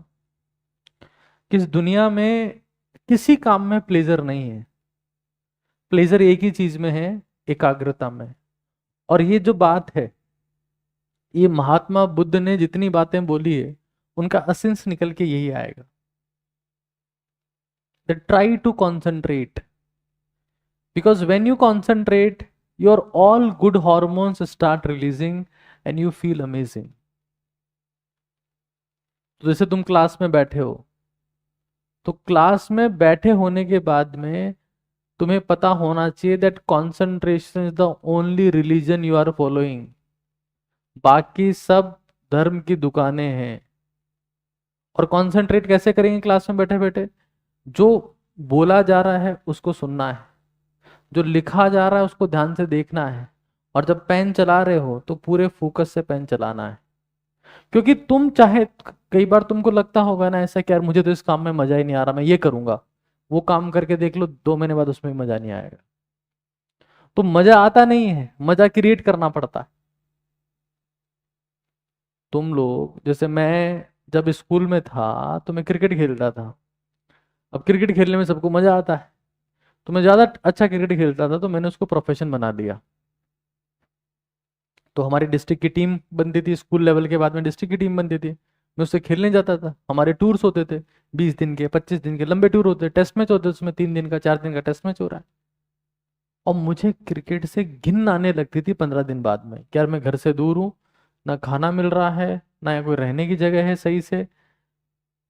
कि इस दुनिया में किसी काम में प्लेजर नहीं है। प्लेजर एक ही चीज में है, एकाग्रता में। और ये जो बात है, ये महात्मा बुद्ध ने जितनी बातें बोली है उनका एसेंस निकल के यही आएगा। Try to concentrate, because when you concentrate your all good hormones start releasing and you feel amazing. तो जैसे तुम क्लास में बैठे हो, तो क्लास में बैठे होने के बाद में तुम्हें पता होना चाहिए that concentration is the only religion you are following. बाकी सब धर्म की दुकानें हैं। और कॉन्सेंट्रेट कैसे करेंगे क्लास में बैठे बैठे? जो बोला जा रहा है उसको सुनना है, जो लिखा जा रहा है उसको ध्यान से देखना है, और जब पेन चला रहे हो तो पूरे फोकस से पेन चलाना है। क्योंकि तुम चाहे, कई बार तुमको लगता होगा ना ऐसा कि यार मुझे तो इस काम में मजा ही नहीं आ रहा, मैं ये करूंगा, वो काम करके देख लो 2 महीने बाद उसमें मजा नहीं आएगा। तो मजा आता नहीं है, मजा क्रिएट करना पड़ता है। तुम लोग जैसे, मैं जब स्कूल में था तो मैं क्रिकेट खेलता था। अब क्रिकेट खेलने में सबको मजा आता है, तो मैं ज्यादा अच्छा क्रिकेट खेलता था, तो मैंने उसको प्रोफेशन बना दिया। तो हमारी डिस्ट्रिक्ट की टीम बनती थी, स्कूल लेवल के बाद में डिस्ट्रिक्ट की टीम बनती थी, मैं उससे खेलने जाता था। हमारे टूर्स होते थे, 20 दिन के, 25 दिन के लंबे टूर होते, टेस्ट मैच होते, उसमें 3 दिन का 4 दिन का टेस्ट मैच हो रहा है। और मुझे क्रिकेट से घिन आने लगती थी 15 दिन बाद में, कि यार मैं घर से दूर हूँ, ना खाना मिल रहा है, ना कोई रहने की जगह है सही से,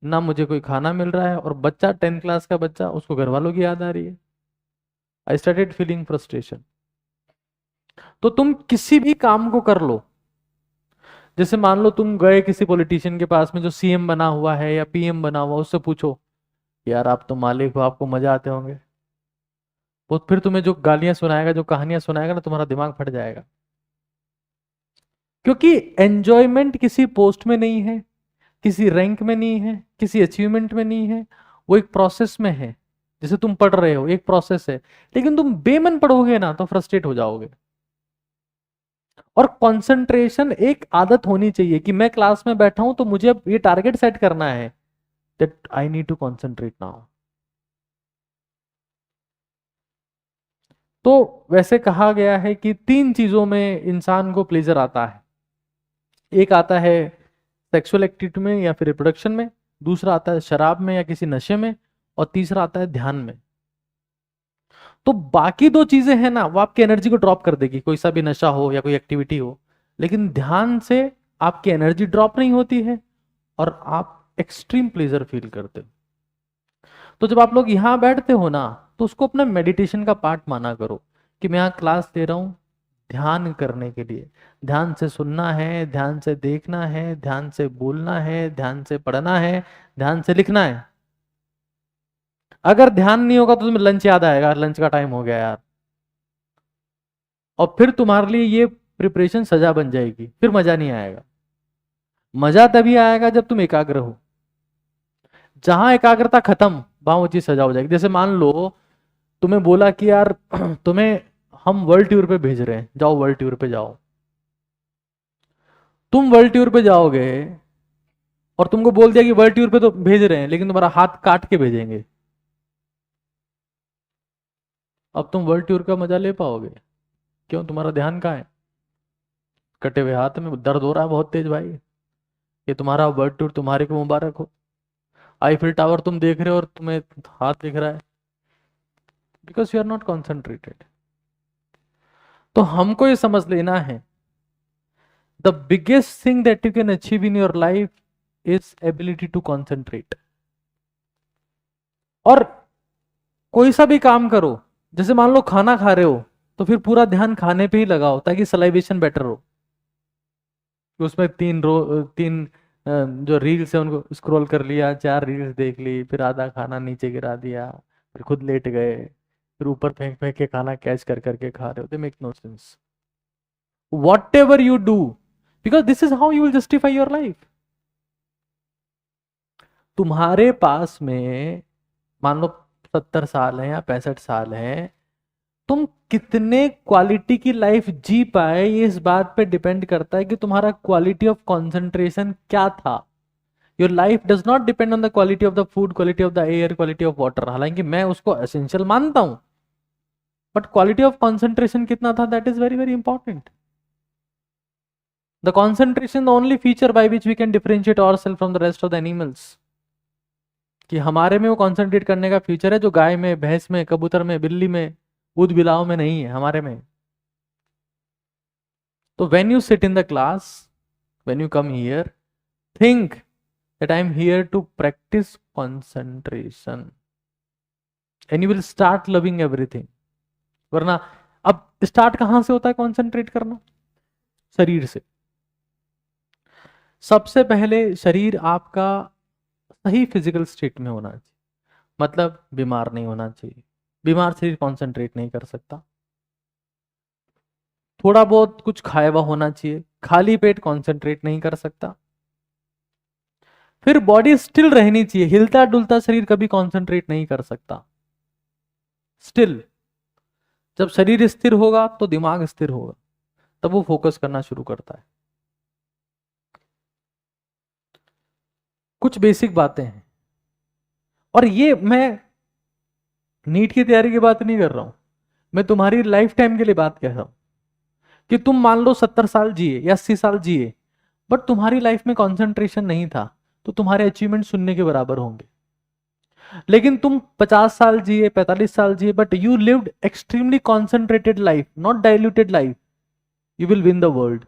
ना मुझे कोई खाना मिल रहा है, और बच्चा 10th क्लास का बच्चा, उसको घर वालों की याद आ रही है। I started feeling frustration. तो तुम किसी भी काम को कर लो, जैसे मान लो तुम गए किसी पॉलिटिशियन के पास में जो सीएम बना हुआ है या पीएम बना हुआ, उससे पूछो यार आप तो मालिक हो, आपको मजा आते होंगे, वो फिर तुम्हें जो गालियां सुनाएगा, जो कहानियां सुनाएगा ना, तुम्हारा दिमाग फट जाएगा। क्योंकि एंजॉयमेंट किसी पोस्ट में नहीं है, किसी रैंक में नहीं है, किसी अचीवमेंट में नहीं है, वो एक प्रोसेस में है। जैसे तुम पढ़ रहे हो, एक प्रोसेस है, लेकिन तुम बेमन पढ़ोगे ना तो फ्रस्ट्रेट हो जाओगे। और कंसंट्रेशन एक आदत होनी चाहिए कि मैं क्लास में बैठा हूं तो मुझे अब ये टारगेट सेट करना है, that I need to concentrate now. तो वैसे कहा गया है कि 3 चीजों में इंसान को प्लेजर आता है। एक आता है सेक्सुअल एक्टिविटी में या फिर रिप्रोडक्शन में, दूसरा आता है शराब में या किसी नशे में, और तीसरा आता है ध्यान में। तो बाकी 2 चीजें हैं ना, वो आपकी एनर्जी को ड्रॉप कर देगी, कोई सा भी नशा हो या कोई एक्टिविटी हो। लेकिन ध्यान से आपकी एनर्जी ड्रॉप नहीं होती है, और आप एक्सट्रीम प्लेजर फील करते हो। तो जब आप लोग यहां बैठते हो ना, तो उसको अपना मेडिटेशन का पार्ट माना करो, कि मैं यहाँ क्लास दे रहा हूं ध्यान करने के लिए। ध्यान से सुनना है, ध्यान से देखना है, ध्यान से बोलना है, ध्यान से पढ़ना है, ध्यान से लिखना है। अगर ध्यान नहीं होगा तो तुम्हें लंच याद आएगा, लंच का टाइम हो गया यार, और फिर तुम्हारे लिए ये प्रिपरेशन सजा बन जाएगी, फिर मजा नहीं आएगा। मजा तभी आएगा जब तुम एकाग्र हो। जहां एकाग्रता खत्म, वहां वो चीज सजा हो जाएगी। जैसे मान लो तुम्हें बोला कि यार तुम्हें हम वर्ल्ड टूर पे भेज रहे हैं, जाओ वर्ल्ड टूर पे जाओ। तुम वर्ल्ड टूर पे जाओगे, और तुमको बोल दिया कि वर्ल्ड टूर पे तो भेज रहे हैं, लेकिन तुम्हारा हाथ काट के भेजेंगे। अब तुम वर्ल्ड टूर का मजा ले पाओगे? क्यों? तुम्हारा ध्यान कहाँ है? कटे हुए हाथ में दर्द हो रहा है बहुत तेज भाई। ये तुम्हारा वर्ल्ड टूर तुम्हारे को मुबारक हो। आईफिल टावर तुम देख रहे हो और तुम्हें हाथ दिख रहा है, because you are not concentrated. तो हमको ये समझ लेना है, the biggest thing that you can achieve in your life is ability to concentrate. और कोई सा भी काम करो, जैसे मान लो खाना खा रहे हो, तो फिर पूरा ध्यान खाने पे ही लगाओ ताकि सलाइवेशन बेटर हो। उसमें तीन जो रील्स है उनको स्क्रॉल कर लिया, 4 रील्स देख ली, फिर आधा खाना नीचे गिरा दिया, फिर खुद लेट गए, फिर ऊपर फेंक फेंक के खाना कैच कर करके खा रहे हो। They make no sense. Whatever you do, because this is how you will justify your life. तुम्हारे पास में मान लो 70 साल है या 65 साल है, तुम कितने क्वालिटी की लाइफ जी पाए ये इस बात पे डिपेंड करता है कि तुम्हारा क्वालिटी ऑफ कंसंट्रेशन क्या था। Your life does not depend on the quality of the food, quality of the air, quality of water, हालांकि मैं उसको एसेंशियल मानता हूं, बट क्वालिटी ऑफ कंसंट्रेशन कितना था, that is very very important. The concentration the only feature by which we can differentiate ourself from the rest of the animals, कि हमारे में वो कंसंट्रेट करने का फीचर है जो गाय में, भैंस में, कबूतर में, बिल्ली में, ऊद बिलाव में नहीं है, हमारे में। तो when you sit in the class, when you come here, think that I am here to practice concentration and you will start loving everything. वरना अब स्टार्ट कहां से होता है कंसंट्रेट करना? शरीर से। सबसे पहले शरीर आपका सही फिजिकल स्टेट में होना चाहिए, मतलब बीमार नहीं होना चाहिए। बीमार शरीर कंसंट्रेट नहीं कर सकता। थोड़ा बहुत कुछ खाया हुआ होना चाहिए, खाली पेट कंसंट्रेट नहीं कर सकता। फिर बॉडी स्टिल रहनी चाहिए, हिलता डुलता शरीर कभी कंसंट्रेट नहीं कर सकता। स्टिल, जब शरीर स्थिर होगा तो दिमाग स्थिर होगा, तब वो फोकस करना शुरू करता है। कुछ बेसिक बातें हैं, और ये मैं नीट की तैयारी की बात नहीं कर रहा हूं, मैं तुम्हारी लाइफ टाइम के लिए बात कह रहा हूं। कि तुम मान लो 70 साल जिए या 80 साल जिए, बट तुम्हारी लाइफ में कंसंट्रेशन नहीं था, तो तुम्हारे अचीवमेंट शून्य के बराबर होंगे। लेकिन तुम 50 साल जिए, 45 साल जिए, but you lived extremely concentrated life, not diluted life, you will win the world.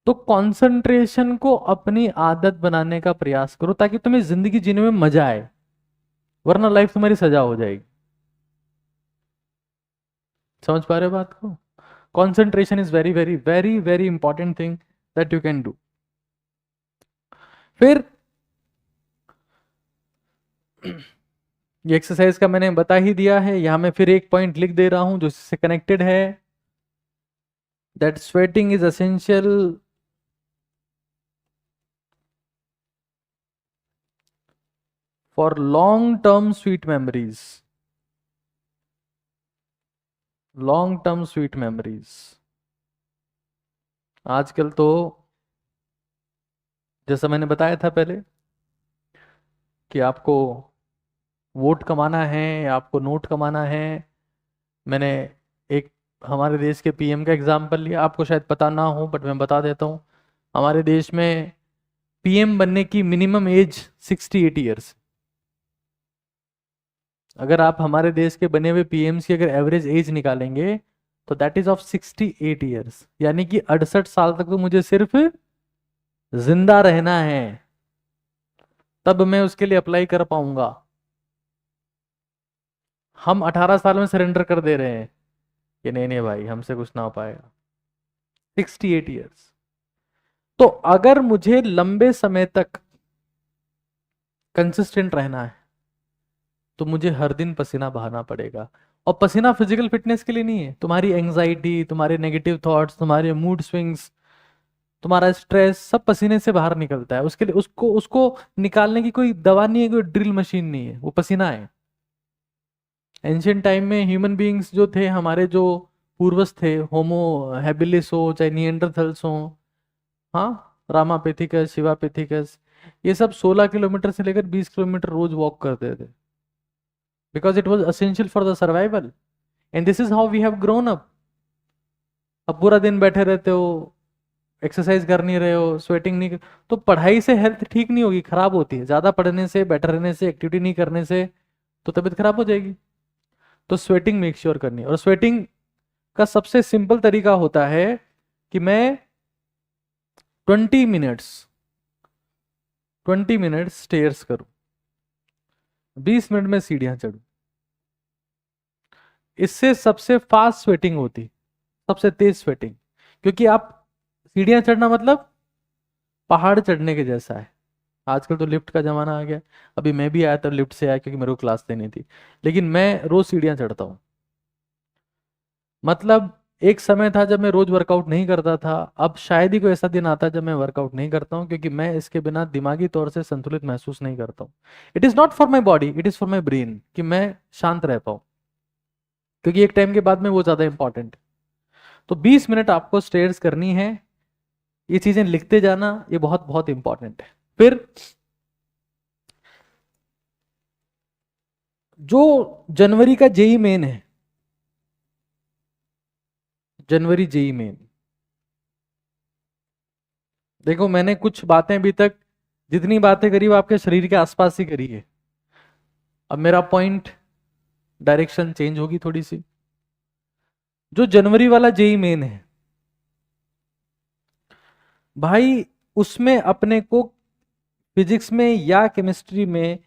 तो कंसंट्रेशन को अपनी आदत बनाने का प्रयास करो ताकि तुम्हें जिंदगी जीने में मजा आए, वरना लाइफ तुम्हारी सजा हो जाएगी। समझ पा रहे हो बात को? Concentration is very very very very important thing that you can do. फिर ये एक्सरसाइज का मैंने बता ही दिया है, यहां मैं फिर एक पॉइंट लिख दे रहा हूं जो इससे कनेक्टेड है, that sweating is essential for long term sweet memories. Long term sweet memories. आजकल तो जैसा मैंने बताया था पहले कि आपको वोट कमाना है या आपको नोट कमाना है। मैंने एक हमारे देश के पीएम का एग्जाम्पल लिया, आपको शायद पता ना हो बट मैं बता देता हूँ। हमारे देश में पीएम बनने की मिनिमम एज 68 ईयर्स। अगर आप हमारे देश के बने हुए पीएम्स की अगर एवरेज एज निकालेंगे तो दैट इज ऑफ 68 ईयर्स, यानी कि 68 साल तक तो मुझे सिर्फ जिंदा रहना है, तब मैं उसके लिए अप्लाई कर पाऊंगा। हम 18 साल में सरेंडर कर दे रहे हैं कि नहीं नहीं भाई हमसे कुछ ना हो पाएगा। 68 ईयर्स। तो अगर मुझे लंबे समय तक कंसिस्टेंट रहना है तो मुझे हर दिन पसीना बहाना पड़ेगा। और पसीना फिजिकल फिटनेस के लिए नहीं है, तुम्हारी एंग्जाइटी, तुम्हारे नेगेटिव थॉट्स, तुम्हारे मूड स्विंग्स, तुम्हारा स्ट्रेस सब पसीने से बाहर निकलता है। उसके लिए उसको उसको निकालने की कोई दवा नहीं है, कोई ड्रिल मशीन नहीं है, वो पसीना है। एंशियंट टाइम में ह्यूमन बीइंग्स जो थे, हमारे जो पूर्वज थे, होमो हैबिलिस हो चाहे निएंडरथल्स हो, हाँ, रामापेथिकस, शिवापेथिकस, ये सब 16 किलोमीटर से लेकर 20 किलोमीटर रोज वॉक करते थे, because it was essential for the survival, and this is how we have grown up. अब पूरा दिन बैठे रहते हो, एक्सरसाइज कर नहीं रहे हो, स्वेटिंग नहीं तो पढ़ाई से हेल्थ ठीक नहीं होगी, खराब होती है। ज्यादा पढ़ने से, बैठे रहने से, एक्टिविटी नहीं करने से तो तबीयत खराब हो जाएगी। तो स्वेटिंग मेक श्योर करनी है, और स्वेटिंग का सबसे सिंपल तरीका होता है कि मैं 20 मिनट्स 20 मिनट्स स्टेयर्स करूं, 20 मिनट में सीढ़ियां चढ़ूं। इससे सबसे फास्ट स्वेटिंग होती, सबसे तेज स्वेटिंग, क्योंकि आप सीढ़ियां चढ़ना मतलब पहाड़ चढ़ने के जैसा है। आजकल तो लिफ्ट का जमाना आ गया, अभी मैं भी आया तो लिफ्ट से आया क्योंकि मेरे को क्लास लेनी थी, लेकिन मैं रोज सीढ़ियां चढ़ता हूँ। मतलब एक समय था जब मैं रोज वर्कआउट नहीं करता था, अब शायद ही कोई ऐसा दिन आता है जब मैं वर्कआउट नहीं करता हूँ, क्योंकि मैं इसके बिना दिमागी तौर से संतुलित महसूस नहीं करता हूँ। It is not for my body, it is for my brain, कि मैं शांत रह पाऊँ, क्योंकि एक टाइम के बाद में वो ज्यादा इंपॉर्टेंट है। तो 20 मिनट आपको स्टेयर्स करनी है, ये चीजें लिखते जाना, ये बहुत बहुत इंपॉर्टेंट है। फिर जो जनवरी का जेई मेन है, जनवरी जेई मेन, देखो मैंने कुछ बातें अभी तक जितनी बातें करी वो आपके शरीर के आसपास ही करी है। अब मेरा पॉइंट डायरेक्शन चेंज होगी थोड़ी सी। जो जनवरी वाला जेई मेन है भाई, उसमें अपने को फिजिक्स में या केमिस्ट्री में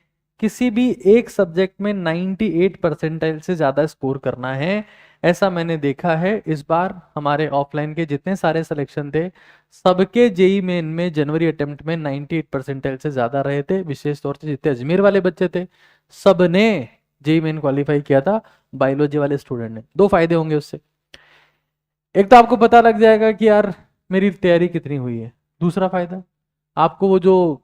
किसी भी एक सब्जेक्ट में 98 परसेंटाइल से ज्यादा स्कोर करना है। ऐसा मैंने देखा है, इस बार हमारे ऑफलाइन के जितने सारे सिलेक्शन थे, सबके जेई मेन में जनवरी अटेम्प्ट में 98 परसेंटाइल से ज्यादा रहे थे। विशेष तौर से जितने अजमेर वाले बच्चे थे, सबने जेई मेन क्वालिफाई किया था। बायोलॉजी वाले स्टूडेंट ने, दो फायदे होंगे उससे। एक तो आपको पता लग जाएगा कि यार मेरी तैयारी कितनी हुई है। दूसरा फायदा, आपको वो जो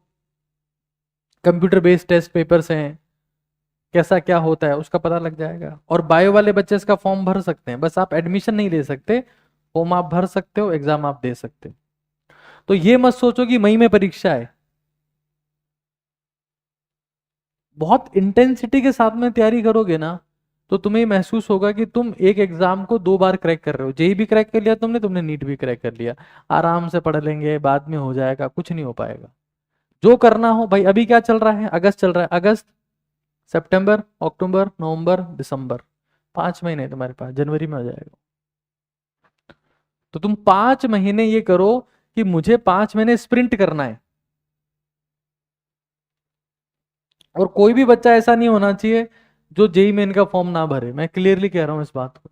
कंप्यूटर बेस्ड टेस्ट पेपर्स हैं, कैसा क्या होता है, उसका पता लग जाएगा। और बायो वाले बच्चे इसका फॉर्म भर सकते हैं, बस आप एडमिशन नहीं ले सकते, फॉर्म आप भर सकते हो, एग्जाम आप दे सकते हो। तो ये मत सोचो कि मई में परीक्षा है। बहुत इंटेंसिटी के साथ में तैयारी करोगे ना, तो तुम्हें महसूस होगा कि तुम एक एग्जाम को 2 बार क्रैक कर रहे हो। जेई भी क्रैक कर लिया तुमने, तुमने नीट भी क्रैक कर लिया। आराम से पढ़ लेंगे, बाद में हो जाएगा, कुछ नहीं हो पाएगा। जो करना हो भाई, अभी क्या चल रहा है, अगस्त चल रहा है, अगस्त, सितंबर, अक्टूबर, नवंबर, दिसंबर, 5 महीने तुम्हारे पास, जनवरी में हो जाएगा। तो तुम 5 महीने ये करो कि मुझे 5 महीने स्प्रिंट करना है। और कोई भी बच्चा ऐसा नहीं होना चाहिए जो जेई मेन का फॉर्म ना भरे, मैं क्लियरली कह रहा हूं इस बात को।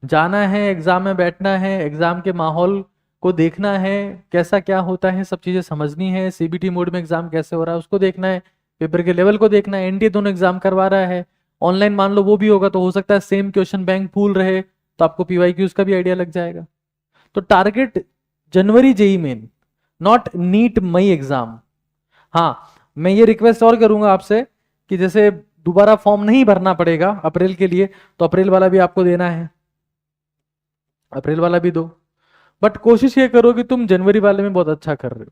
जाना है, एग्जाम में बैठना है, एग्जाम के माहौल को देखना है, कैसा क्या होता है, सब चीजें समझनी है। सीबीटी मोड में एग्जाम कैसे हो रहा है उसको देखना है, पेपर के लेवल को देखना है। एनडीए दोनों एग्जाम करवा रहा है, ऑनलाइन मान लो वो भी होगा, तो हो सकता है सेम क्वेश्चन बैंक पूल रहे, तो आपको पीवाईक्यूज का भी आइडिया लग जाएगा। तो टारगेट जनवरी JEE Main, not NEET May exam. हाँ, मैं ये रिक्वेस्ट और करूंगा आपसे कि जैसे दोबारा फॉर्म नहीं भरना पड़ेगा अप्रैल के लिए, तो अप्रैल वाला भी आपको देना है, अप्रैल वाला भी दो। बट कोशिश ये करो कि तुम जनवरी वाले में बहुत अच्छा कर रहे हो।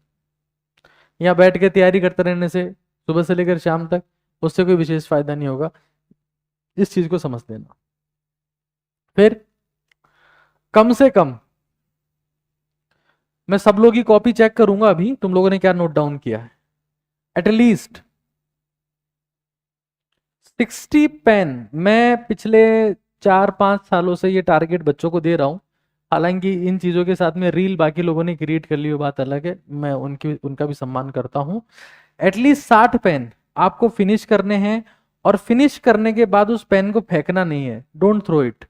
यहाँ बैठ के तैयारी करते रहने से सुबह से लेकर शाम तक उससे कोई विशेष फायदा नहीं होगा, इस चीज को समझ लेना। फिर कम से कम मैं सब लोगों की कॉपी चेक करूंगा अभी तुम लोगों ने क्या नोट डाउन किया है। एटलीस्ट 60 पेन मैं पिछले 4-5 सालों से ये टारगेट बच्चों को दे रहा हूं। हालांकि इन चीजों के साथ में रील बाकी लोगों ने क्रिएट कर ली, वो बात अलग है, मैं उनका भी सम्मान करता हूं। एटलीस्ट 60 पेन आपको फिनिश करने हैं, और फिनिश करने के बाद उस पेन को फेंकना नहीं है, don't throw it,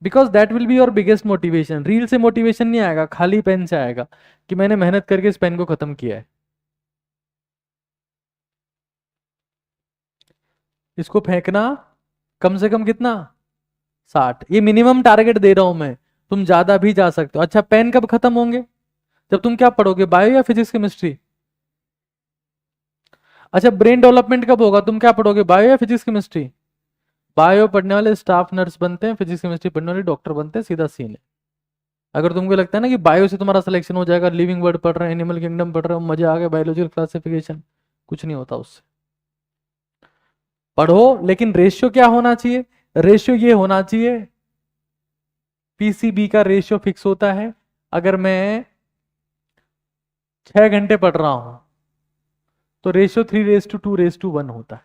because that will be your biggest motivation. Reel से मोटिवेशन नहीं आएगा, खाली पेन से आएगा कि मैंने मेहनत करके इस पेन को खत्म किया है। इसको फेंकना कम से कम कितना, 60, ये मिनिमम टारगेट दे रहा हूं मैं, तुम ज्यादा भी जा सकते हो। अच्छा, पेन कब खत्म होंगे, जब तुम क्या पढ़ोगे, बायो या फिजिक्स केमिस्ट्री। अच्छा, ब्रेन डेवलपमेंट कब होगा, तुम क्या पढ़ोगे, बायो या फिजिक्स केमिस्ट्री। बायो पढ़ने वाले स्टाफ नर्स बनते हैं, फिजिक्स केमिस्ट्री पढ़ने वाले डॉक्टर बनते हैं, सीधा सीन है। अगर तुमको लगता है ना कि बायो से तुम्हारा सिलेक्शन हो जाएगा, लिविंग वर्ड पढ़ रहे हैं, एनिमल किंगडम पढ़ रहे हो, मजा आ गया, बायोलॉजिकल क्लासिफिकेशन, कुछ नहीं होता उससे। पढ़ो, लेकिन रेशियो क्या होना चाहिए, रेशियो ये होना चाहिए, पीसीबी का रेशियो फिक्स होता है। अगर मैं 6 घंटे पढ़ रहा हूं तो रेशियो 3:2:1 होता है,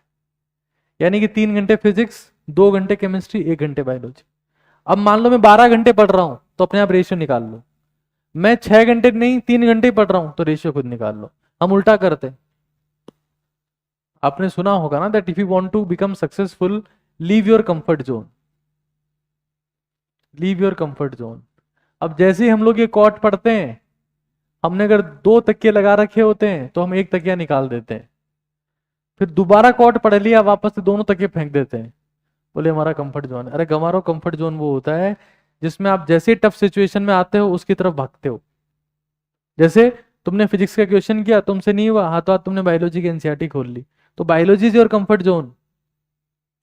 यानी कि 3 घंटे फिजिक्स, 2 घंटे केमिस्ट्री, 1 घंटे बायोलॉजी। अब मान लो मैं 12 घंटे पढ़ रहा हूं, तो अपने आप रेशियो निकाल लो। मैं 6 घंटे नहीं, 3 घंटे ही पढ़ रहा हूं, तो रेशियो खुद निकाल लो। हम उल्टा करते, आपने सुना होगा ना, that if you want to become successful leave your comfort zone, leave your comfort zone. अब जैसे ही हम लोग ये कॉट पढ़ते हैं, हमने अगर 2 तकिए लगा रखे होते हैं तो हम एक तकिया निकाल देते हैं, फिर दोबारा कॉट पढ़ लिया, वापस से दोनों तकिए फेंक देते हैं, बोले हमारा कंफर्ट जोन है। अरे गंवारो, कंफर्ट जोन वो होता है जिसमें आप जैसे टफ सिचुएशन में आते हो उसकी तरफ भागते हो। जैसे तुमने फिजिक्स का क्वेश्चन किया, तुमसे नहीं हुआ, हाथों हाथ तुमने बायोलॉजी की एनसीईआरटी खोल ली, तो biology is your comfort zone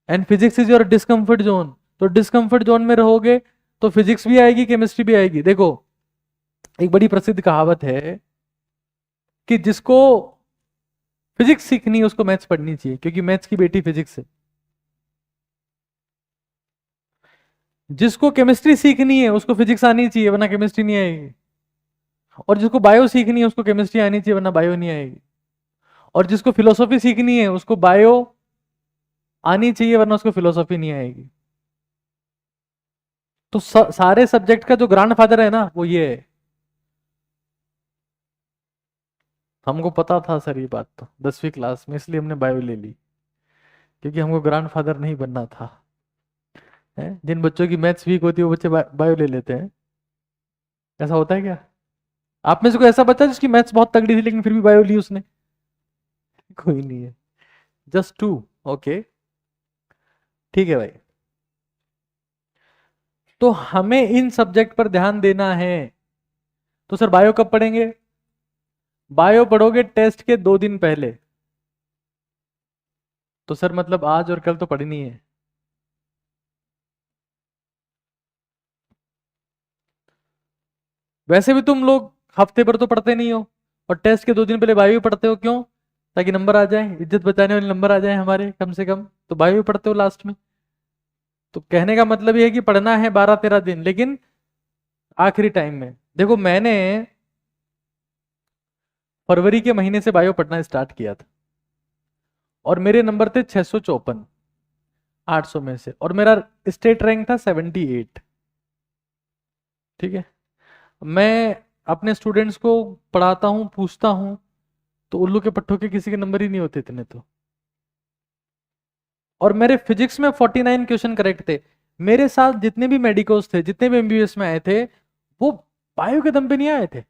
and physics is your discomfort zone. तो डिस्कंफर्ट जोन में रहोगे तो फिजिक्स भी आएगी, केमिस्ट्री भी आएगी। देखो, एक बड़ी प्रसिद्ध कहावत है कि जिसको फिजिक्स सीखनी है उसको मैथ्स पढ़नी चाहिए, क्योंकि मैथ्स की बेटी फिजिक्स है। जिसको केमिस्ट्री सीखनी है उसको फिजिक्स आनी चाहिए, वरना केमिस्ट्री नहीं आएगी। और जिसको बायो सीखनी है उसको केमिस्ट्री आनी चाहिए, वरना बायो नहीं आएगी। और जिसको फिलोसॉफी सीखनी है उसको बायो आनी चाहिए, वरना उसको फिलोसॉफी नहीं आएगी। तो सारे सब्जेक्ट का जो ग्रैंडफादर है ना, वो ये है। हमको पता था सर ये बात तो 10वीं क्लास में, इसलिए हमने बायो ले ली, क्योंकि हमको ग्रैंडफादर नहीं बनना था। है? जिन बच्चों की मैथ्स वीक होती है वो बच्चे बायो ले लेते हैं। ऐसा होता है क्या? आप में से कोई ऐसा बच्चा जिसकी मैथ्स बहुत तगड़ी थी लेकिन फिर भी बायो ली उसने? कोई नहीं है। Just to. ओके, ठीक है भाई। तो हमें इन सब्जेक्ट पर ध्यान देना है। तो सर बायो कब पढ़ेंगे? बायो पढ़ोगे टेस्ट के 2 दिन पहले। तो सर मतलब आज और कल तो पढ़नी है। वैसे भी तुम लोग हफ्ते भर तो पढ़ते नहीं हो, और टेस्ट के 2 दिन पहले बायो भी पढ़ते हो, क्यों? ताकि नंबर आ जाए, इज्जत बचाने वाले नंबर आ जाए हमारे कम से कम, तो बायो भी पढ़ते हो लास्ट में। तो कहने का मतलब ये है कि पढ़ना है 12-13 दिन, लेकिन आखिरी टाइम में। देखो, मैंने फरवरी के महीने से बायो पढ़ना स्टार्ट किया था, और मेरे नंबर थे 654 800 में से, और मेरा स्टेट रैंक था 78। ठीक है। मैं अपने स्टूडेंट्स को पढ़ाता हूँ, पूछता हूँ, तो उल्लू के पट्टों के किसी के नंबर ही नहीं होते इतने तो। और मेरे फिजिक्स में 49 क्वेश्चन करेक्ट थे। मेरे साथ जितने भी मेडिकोस थे, जितने भी एमबीबीएस में आए थे, वो बायो के दम पे नहीं आए थे।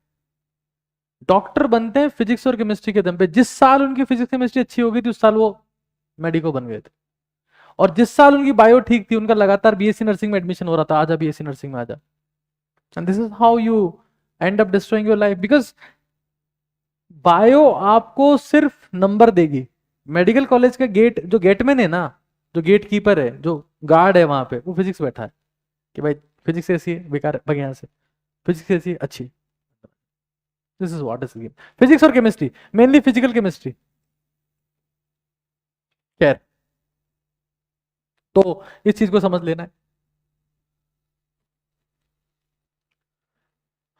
डॉक्टर बनते हैं फिजिक्स और केमिस्ट्री के दम पे। जिस साल उनकी फिजिक्स केमिस्ट्री अच्छी हो गई थी, उस साल वो मेडिको बन गए थे। और जिस साल उनकी बायो ठीक थी, उनका लगातार बीएससी नर्सिंग में एडमिशन हो रहा था, आजा बीएससी नर्सिंग में आजा। And this is how you and up destroying your life, because bio आपको सिर्फ नंबर देगी। मेडिकल कॉलेज का गेट, जो गेटमैन है ना, जो गेट कीपर है, जो गार्ड है वहां पे, वो फिजिक्स बैठा है कि भाई फिजिक्स ऐसी है, बेकार भाग यहाँ से, फिजिक्स ऐसी है अच्छी। This is what is game. Physics और केमिस्ट्री, मेनली फिजिकल केमिस्ट्री। खैर, तो इस चीज को समझ लेना है।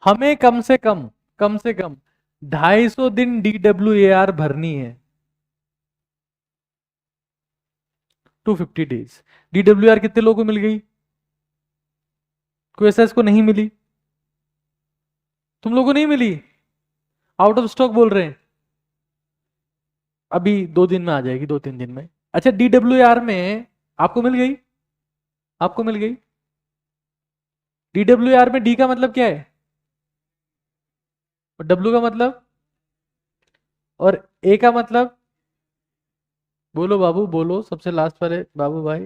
हमें कम से कम 250 DWAR भरनी है। 250 डेज। DWAR कितने लोगों को मिल गई? कोई ऐसा इसको नहीं मिली? तुम लोगों को नहीं मिली? आउट ऑफ स्टॉक बोल रहे हैं। अभी 2 दिन में आ जाएगी, 2-3 दिन में। अच्छा, DWAR में आपको मिल गई? आपको मिल गई? DWAR में डी का मतलब क्या है, और डब्ल्यू का मतलब, और ए का मतलब? बोलो बाबू, बोलो, सबसे लास्ट वाले बाबू भाई,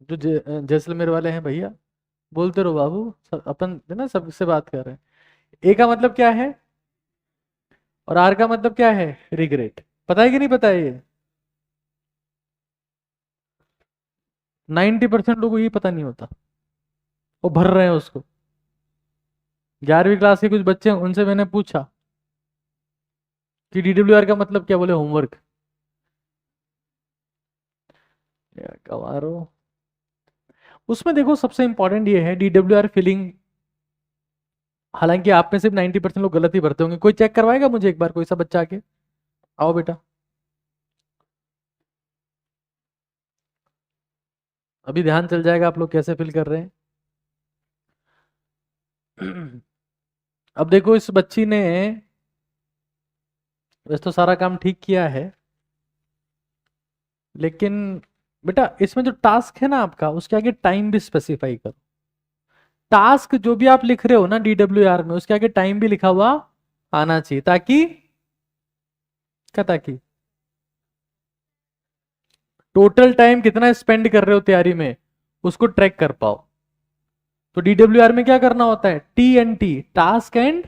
जो जैसलमेर वाले हैं भैया, बोलते रहो बाबू, अपन है ना सबसे बात कर रहे हैं। ए का मतलब क्या है, और आर का मतलब क्या है? रिग्रेट। पता है कि नहीं पता है ये? 90% लोगों को ये पता नहीं होता, वो भर रहे हैं उसको। 11वीं क्लास के कुछ बच्चे हैं, उनसे मैंने पूछा कि DWR का मतलब क्या, बोले होमवर्क। कवारो, उसमें देखो सबसे इंपॉर्टेंट ये है DWR फिलिंग। हालांकि आप में सिर्फ 90% लोग गलत ही भरते होंगे। कोई चेक करवाएगा मुझे एक बार, कोई सा बच्चा आके? आओ बेटा, अभी ध्यान चल जाएगा आप लोग कैसे फिल कर रहे हैं। अब देखो, इस बच्ची ने वैसे तो सारा काम ठीक किया है, लेकिन बेटा इसमें जो टास्क है ना आपका, उसके आगे टाइम भी स्पेसिफाई करो। टास्क जो भी आप लिख रहे हो ना DWR में, उसके आगे टाइम भी लिखा हुआ आना चाहिए, ताकि क्या, ताकि टोटल टाइम कितना स्पेंड कर रहे हो तैयारी में उसको ट्रैक कर पाओ। तो DWR में क्या करना होता है, TNT, टास्क एंड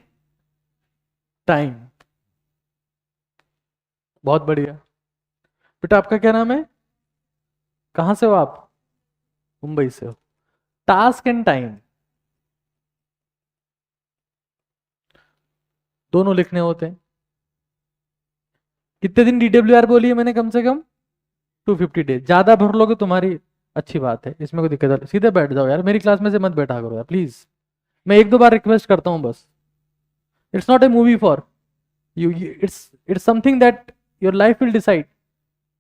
टाइम। बहुत बढ़िया। बेटा आपका क्या नाम है, कहां से हो आप, मुंबई से हो। टास्क एंड टाइम दोनों लिखने होते हैं। कितने दिन DWR बोली है मैंने, कम से कम 250 डेज। ज्यादा भर लोगे तुम्हारी अच्छी बात है, इसमें कोई दिक्कत नहीं, सीधे बैठ जाओ यार, मेरी क्लास में से मत बैठा करो यार प्लीज। मैं एक दो बार रिक्वेस्ट करता हूं बस। It's not a movie for you, it's something that your life will decide.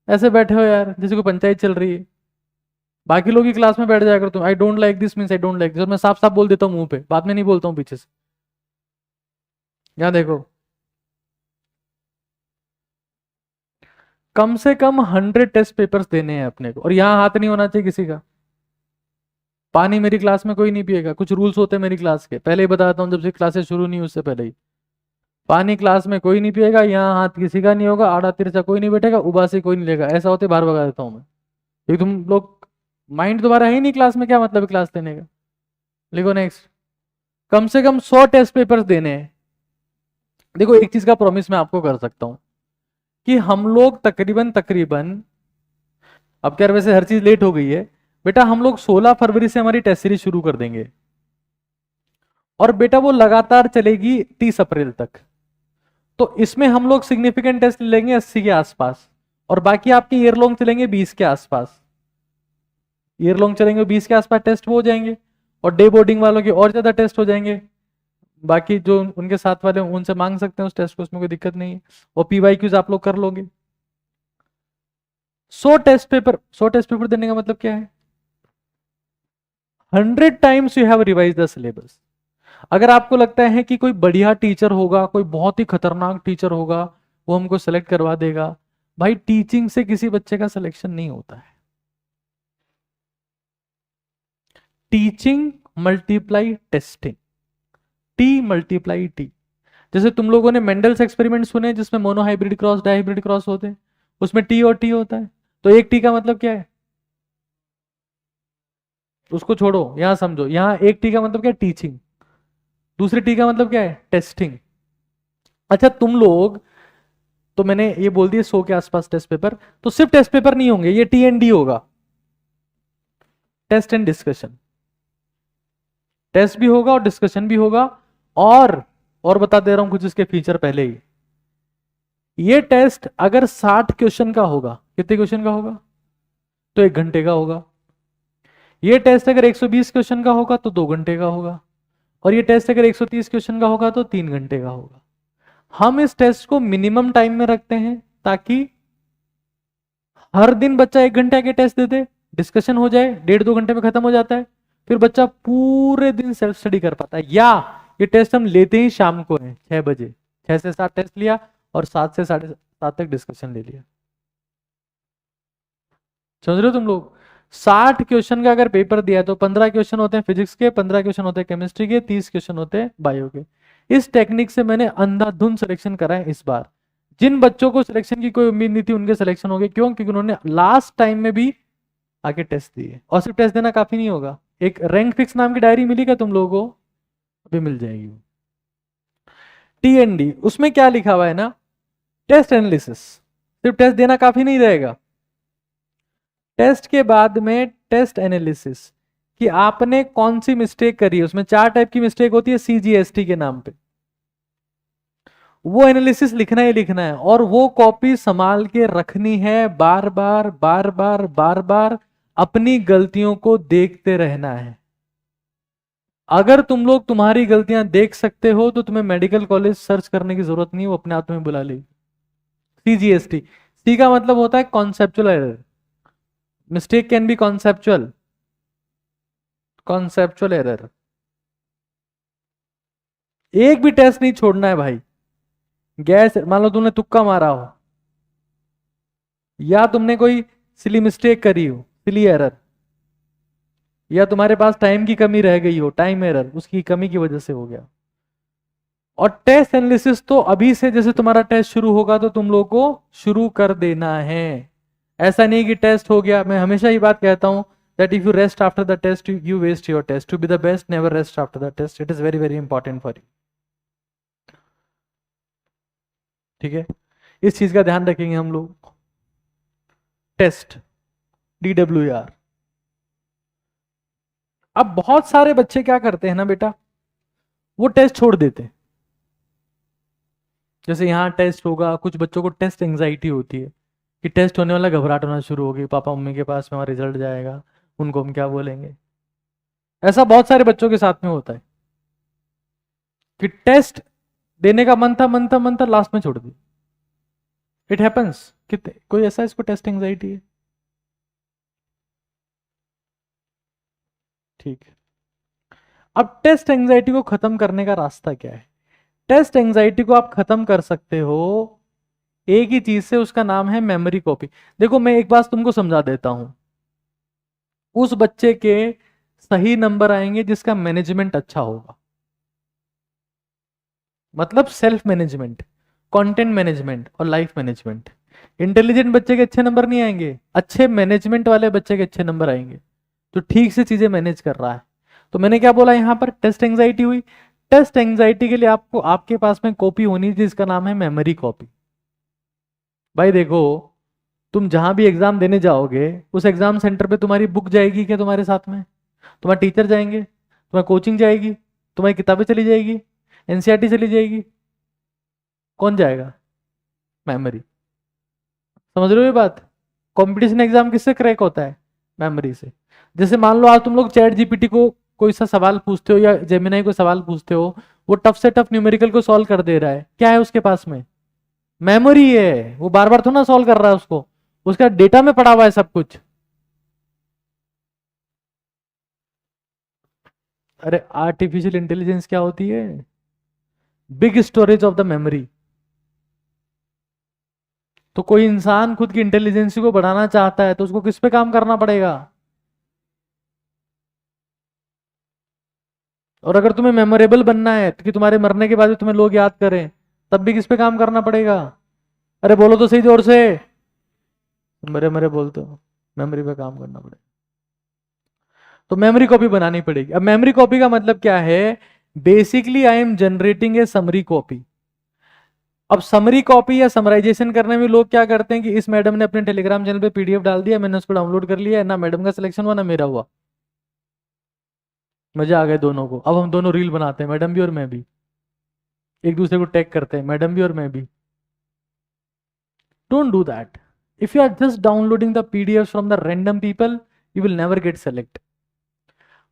ऐसे बैठे हो यार जैसे कोई पंचायत चल रही है। बाकी लोग की क्लास में बैठ जाया करो तुम, I don't like this means I don't like this, और मैं साफ साफ बोल देता हूँ मुंह पे, बाद में नहीं बोलता हूँ पीछे से। यहाँ देखो, कम से कम 100 टेस्ट पेपर्स देने हैं अपने को, और यहाँ हाथ नहीं होना चाहिए किसी का। पानी मेरी क्लास में कोई नहीं पिएगा, कुछ रूल्स होते हैं मेरी क्लास के, पहले ही बताता हूँ, जब से क्लासेस शुरू नहीं हुई उससे पहले ही। पानी क्लास में कोई नहीं पिएगा, यहाँ हाथ किसी का नहीं होगा, आड़ा तिरछा कोई नहीं बैठेगा, उबासी कोई नहीं लेगा, ऐसा होते बाहर भगा देता हूँ मैं। क्योंकि तुम लोग माइंड तुम्हारा है ही नहीं क्लास में, क्या मतलब है क्लास लेने का। लिखो नेक्स्ट। कम से कम 100 टेस्ट पेपर्स देने हैं। देखो एक चीज का प्रॉमिस मैं आपको कर सकता हूं, कि हम लोग तकरीबन तकरीबन, अब क्या वैसे हर चीज लेट हो गई है बेटा, हम लोग 16 फरवरी से हमारी टेस्ट सीरीज शुरू कर देंगे, और बेटा वो लगातार चलेगी 30 अप्रैल तक। तो इसमें हम लोग सिग्निफिकेंट टेस्ट लेंगे 80 के आसपास, और बाकी आपके ईयर लॉन्ग चलेंगे 20 के आसपास। ईयर लॉन्ग चलेंगे 20 के आसपास टेस्ट वो हो जाएंगे, और डे बोर्डिंग वालों के और ज्यादा टेस्ट हो जाएंगे। बाकी जो उनके साथ वाले उनसे मांग सकते हैं उस टेस्ट को, उसमें कोई दिक्कत नहीं है। और PYQs आप लोग कर लोगे। 100 टेस्ट पेपर देने का मतलब क्या है, 100 times you have revise the syllabus. अगर आपको लगता है कि कोई बढ़िया टीचर होगा, कोई बहुत ही खतरनाक टीचर होगा, वो हमको सेलेक्ट करवा देगा, भाई टीचिंग से किसी बच्चे का सिलेक्शन नहीं होता है। Teaching multiply testing, T×T। जैसे तुम लोगों ने मेंडल्स एक्सपेरिमेंट सुने जिसमें मोनोहाइब्रिड क्रॉस डाइहाइब्रिड क्रॉस होते हैं, उसमें T और T होता है। तो एक T का मतलब क्या है, उसको छोड़ो, यहां समझो, यहां एक T का मतलब क्या है, टीचिंग। दूसरे T का मतलब क्या है, टेस्टिंग। अच्छा तुम लोग, तो मैंने ये बोल दिया 100 के आसपास टेस्ट पेपर, तो सिर्फ टेस्ट पेपर नहीं होंगे, ये TND होगा, टेस्ट एंड डिस्कशन। टेस्ट भी होगा और डिस्कशन भी होगा। और बता दे रहा हूं कुछ इसके फीचर पहले ही। ये टेस्ट अगर 60 क्वेश्चन का होगा, कितने क्वेश्चन का होगा, तो 1 घंटे का होगा। ये टेस्ट अगर 120 क्वेश्चन का होगा तो 2 घंटे का होगा। और ये टेस्ट अगर 130 क्वेश्चन का होगा तो 3 घंटे का होगा। हम इस टेस्ट को मिनिमम टाइम में रखते हैं, ताकि हर दिन बच्चा 1 घंटे के टेस्ट दे दे, डिस्कशन हो जाए, 1.5-2 घंटे में खत्म हो जाता है, फिर बच्चा पूरे दिन सेल्फ स्टडी कर पाता है। या ये टेस्ट हम लेते ही शाम को है 6 बजे, 6 से 7 टेस्ट लिया, और 7 से 7:30 तक डिस्कशन ले लिया। समझ रहे हो तुम लोग, 60 क्वेश्चन का अगर पेपर दिया है तो 15 क्वेश्चन होते हैं फिजिक्स के, 15 क्वेश्चन होते हैं केमिस्ट्री के, 30 क्वेश्चन होते हैं बायो के। इस टेक्निक से मैंने अंधाधुंध सिलेक्शन करा है इस बार। जिन बच्चों को सिलेक्शन की कोई उम्मीद नहीं थी उनके सिलेक्शन हो गए, क्यों, क्योंकि उन्होंने लास्ट टाइम में भी आके टेस्ट दिए। और सिर्फ टेस्ट देना काफी नहीं होगा, एक रैंक फिक्स नाम की डायरी मिली क्या तुम लोगों को, अभी मिल जाएगी। TND उसमें क्या लिखा हुआ है ना, टेस्ट एनालिसिस। सिर्फ टेस्ट देना काफी नहीं रहेगा, टेस्ट के बाद में टेस्ट एनालिसिस, कि आपने कौन सी मिस्टेक करी है। उसमें 4 टाइप की मिस्टेक होती है CGST के नाम पे, वो एनालिसिस लिखना ही लिखना है, और वो कॉपी संभाल के रखनी है, बार बार बार बार बार बार अपनी गलतियों को देखते रहना है। अगर तुम लोग तुम्हारी गलतियां देख सकते हो तो तुम्हें मेडिकल कॉलेज सर्च करने की जरूरत नहीं, वो अपने आप में बुला लेगी। CGST, सी का मतलब होता है conceptual error. Mistake can be conceptual error. एक भी टेस्ट नहीं छोड़ना है भाई। गैस मान लो तुमने तुक्का मारा हो, या तुमने कोई सिली मिस्टेक करी हो, सिली एरर, या तुम्हारे पास टाइम की कमी रह गई हो, टाइम एरर उसकी कमी की वजह से हो गया। और टेस्ट एनालिसिस तो अभी से, जैसे तुम्हारा टेस्ट शुरू होगा तो तुम लोगों को शुरू कर देना है। ऐसा नहीं कि टेस्ट हो गया, मैं हमेशा ये बात कहता हूं that if you rest after the test you waste your test. To be the best never rest after the test, it is very very important for you, ठीक है। इस चीज का ध्यान रखेंगे हम लोग। Test, DWR। अब बहुत सारे बच्चे क्या करते हैं ना बेटा, वो टेस्ट छोड़ देते हैं। जैसे यहाँ टेस्ट होगा, कुछ बच्चों को टेस्ट एंजाइटी होती है कि टेस्ट होने वाला, घबराहट होना शुरू होगी, पापा मम्मी के पास में हमारा रिजल्ट जाएगा, उनको हम क्या बोलेंगे। ऐसा बहुत सारे बच्चों के साथ में होता है कि टेस्ट देने का मन था लास्ट में छोड़ दी। It happens. कितने कोई ऐसा इसको टेस्ट एंजाइटी है? ठीक है। अब टेस्ट एंजाइटी को खत्म करने का रास्ता क्या है? टेस्ट एंजाइटी को आप खत्म कर सकते हो एक ही चीज से, उसका नाम है मेमोरी कॉपी। देखो मैं एक बात तुमको समझा देता हूं, उस बच्चे के सही नंबर आएंगे जिसका मैनेजमेंट अच्छा होगा, मतलब सेल्फ मैनेजमेंट, कंटेंट मैनेजमेंट और लाइफ मैनेजमेंट। इंटेलिजेंट बच्चे के अच्छे नंबर नहीं आएंगे, अच्छे मैनेजमेंट वाले बच्चे के अच्छे नंबर आएंगे, तो ठीक से चीजें मैनेज कर रहा है। तो मैंने क्या बोला, यहां पर टेस्ट एंजाइटी हुई। टेस्ट एंजाइटी के लिए आपको, आपके पास में कॉपी होनी चाहिए जिसका नाम है मेमोरी कॉपी। भाई देखो, तुम जहां भी एग्जाम देने जाओगे उस एग्जाम सेंटर पे तुम्हारी बुक जाएगी क्या तुम्हारे साथ में? तुम्हारे टीचर जाएंगे, तुम्हारी कोचिंग जाएगी, तुम्हारी किताबें चली जाएगी, एनसीईआरटी चली जाएगी, कौन जाएगा? मेमोरी। समझ रहे हो ये बात? कंपटीशन एग्जाम किससे क्रैक होता है? मेमोरी से। जैसे मान लो आज तुम लोग चैट जीपीटी को कोई सा सवाल पूछते हो या जेमिनाई को सवाल पूछते हो, वो टफ से टफ न्यूमेरिकल को सॉल्व कर दे रहा है, क्या है उसके पास में? मेमोरी है। वो बार बार थोड़ा ना सॉल्व कर रहा है उसको, उसका डेटा में पड़ा हुआ है सब कुछ। अरे आर्टिफिशियल इंटेलिजेंस क्या होती है? Big storage of the memory. तो कोई इंसान खुद की इंटेलिजेंस को बढ़ाना चाहता है तो उसको किस पे काम करना पड़ेगा? और अगर तुम्हें मेमोरेबल बनना है कि तुम्हारे मरने के बाद भी तुम्हें लोग याद करें, तब भी किस पे काम करना पड़ेगा? अरे बोलो तो सही जोर से, मरे मरे बोलते हो। मेमोरी पे काम करना पड़ेगा। तो मेमोरी कॉपी बनानी पड़ेगी। अब मेमोरी कॉपी का मतलब क्या है? Basically I am generating A summary copy. अब समरी कॉपी या समराइजेशन करने में लोग क्या करते हैं कि इस मैडम ने अपने टेलीग्राम चैनल पे पीडीएफ डाल दिया, मैंने उसको डाउनलोड कर लिया, ना मैडम का सिलेक्शन हुआ ना मेरा हुआ, मजा आ गए दोनों को। अब हम दोनों रील बनाते हैं, मैडम भी और मैं भी, एक दूसरे को टैग करते हैं, मैडम भी और मैं भी। Don't do that. If you are just downloading the PDF from the random people, you will never get select.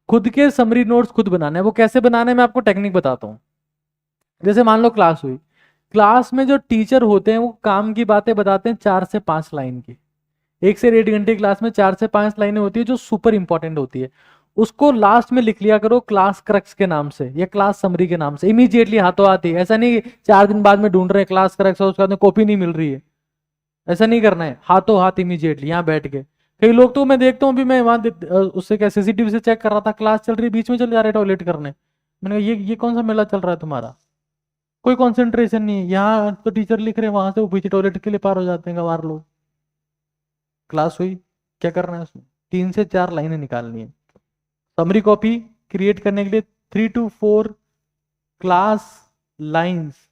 खुद के समरी नोट्स खुद बनाना है। वो कैसे बनाना है मैं आपको टेक्निक बताता हूँ। जैसे मान लो क्लास हुई, क्लास में जो टीचर होते हैं वो काम की बातें बताते हैं 4 से 5 लाइन की। 1 से 1.5 घंटे क्लास में 4 से 5 लाइनें होती है जो सुपर इंपॉर्टेंट होती है। उसको लास्ट में लिख लिया करो क्लास क्रक्स के नाम से या क्लास समरी के नाम से, इमीडिएटली हाथों हाथ ही। ऐसा नहीं 4 दिन बाद में ढूंढ रहे हैं क्लास क्रक्स और उसके बाद में कॉपी नहीं मिल रही है, ऐसा नहीं करना है। हाथों हाथ इमीडिएटली यहाँ बैठ के। कई लोग तो मैं देखता हूँ, अभी मैं वहां उससे क्या सीसीटीवी से चेक कर रहा था, क्लास चल रही बीच में चले जा रहे टॉयलेट करने। मैंने कहा ये कौन सा मेला चल रहा है तुम्हारा? कोई कंसंट्रेशन नहीं है। यहाँ तो टीचर लिख रहे हैं, वहां से वो पीछे टॉयलेट के लिए पार हो जाते हैं गंवार लोग। क्लास हुई, क्या करना है उसमें? 3 से 4 लाइनें निकालनी है। समरी कॉपी क्रिएट करने के लिए 3 to 4 class lines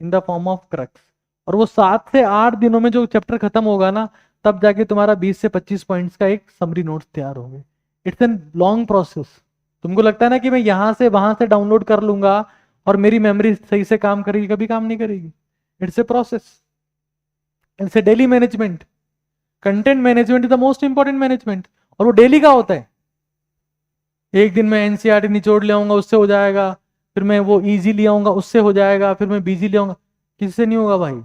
in the form of crux. और वो 7 से 8 दिनों में जो चैप्टर खत्म होगा ना, तब जाके तुम्हारा 20 से 25 पॉइंट्स का एक समरी नोट्स तैयार होंगे। It's an long process. तुमको लगता है ना कि मैं यहां से वहां से डाउनलोड कर लूंगा और मेरी मेमोरी सही से काम करेगी, कभी काम नहीं करेगी। It's a process, it's a daily management. Content management is the most important management, और वो डेली का होता है। एक दिन मैं एनसीईआरटी निचोड़ ले आऊंगा, उससे हो जाएगा, फिर मैं वो इजी ले आऊंगा, उससे हो जाएगा, फिर मैं बीजी ले आऊंगा, किससे नहीं होगा भाई।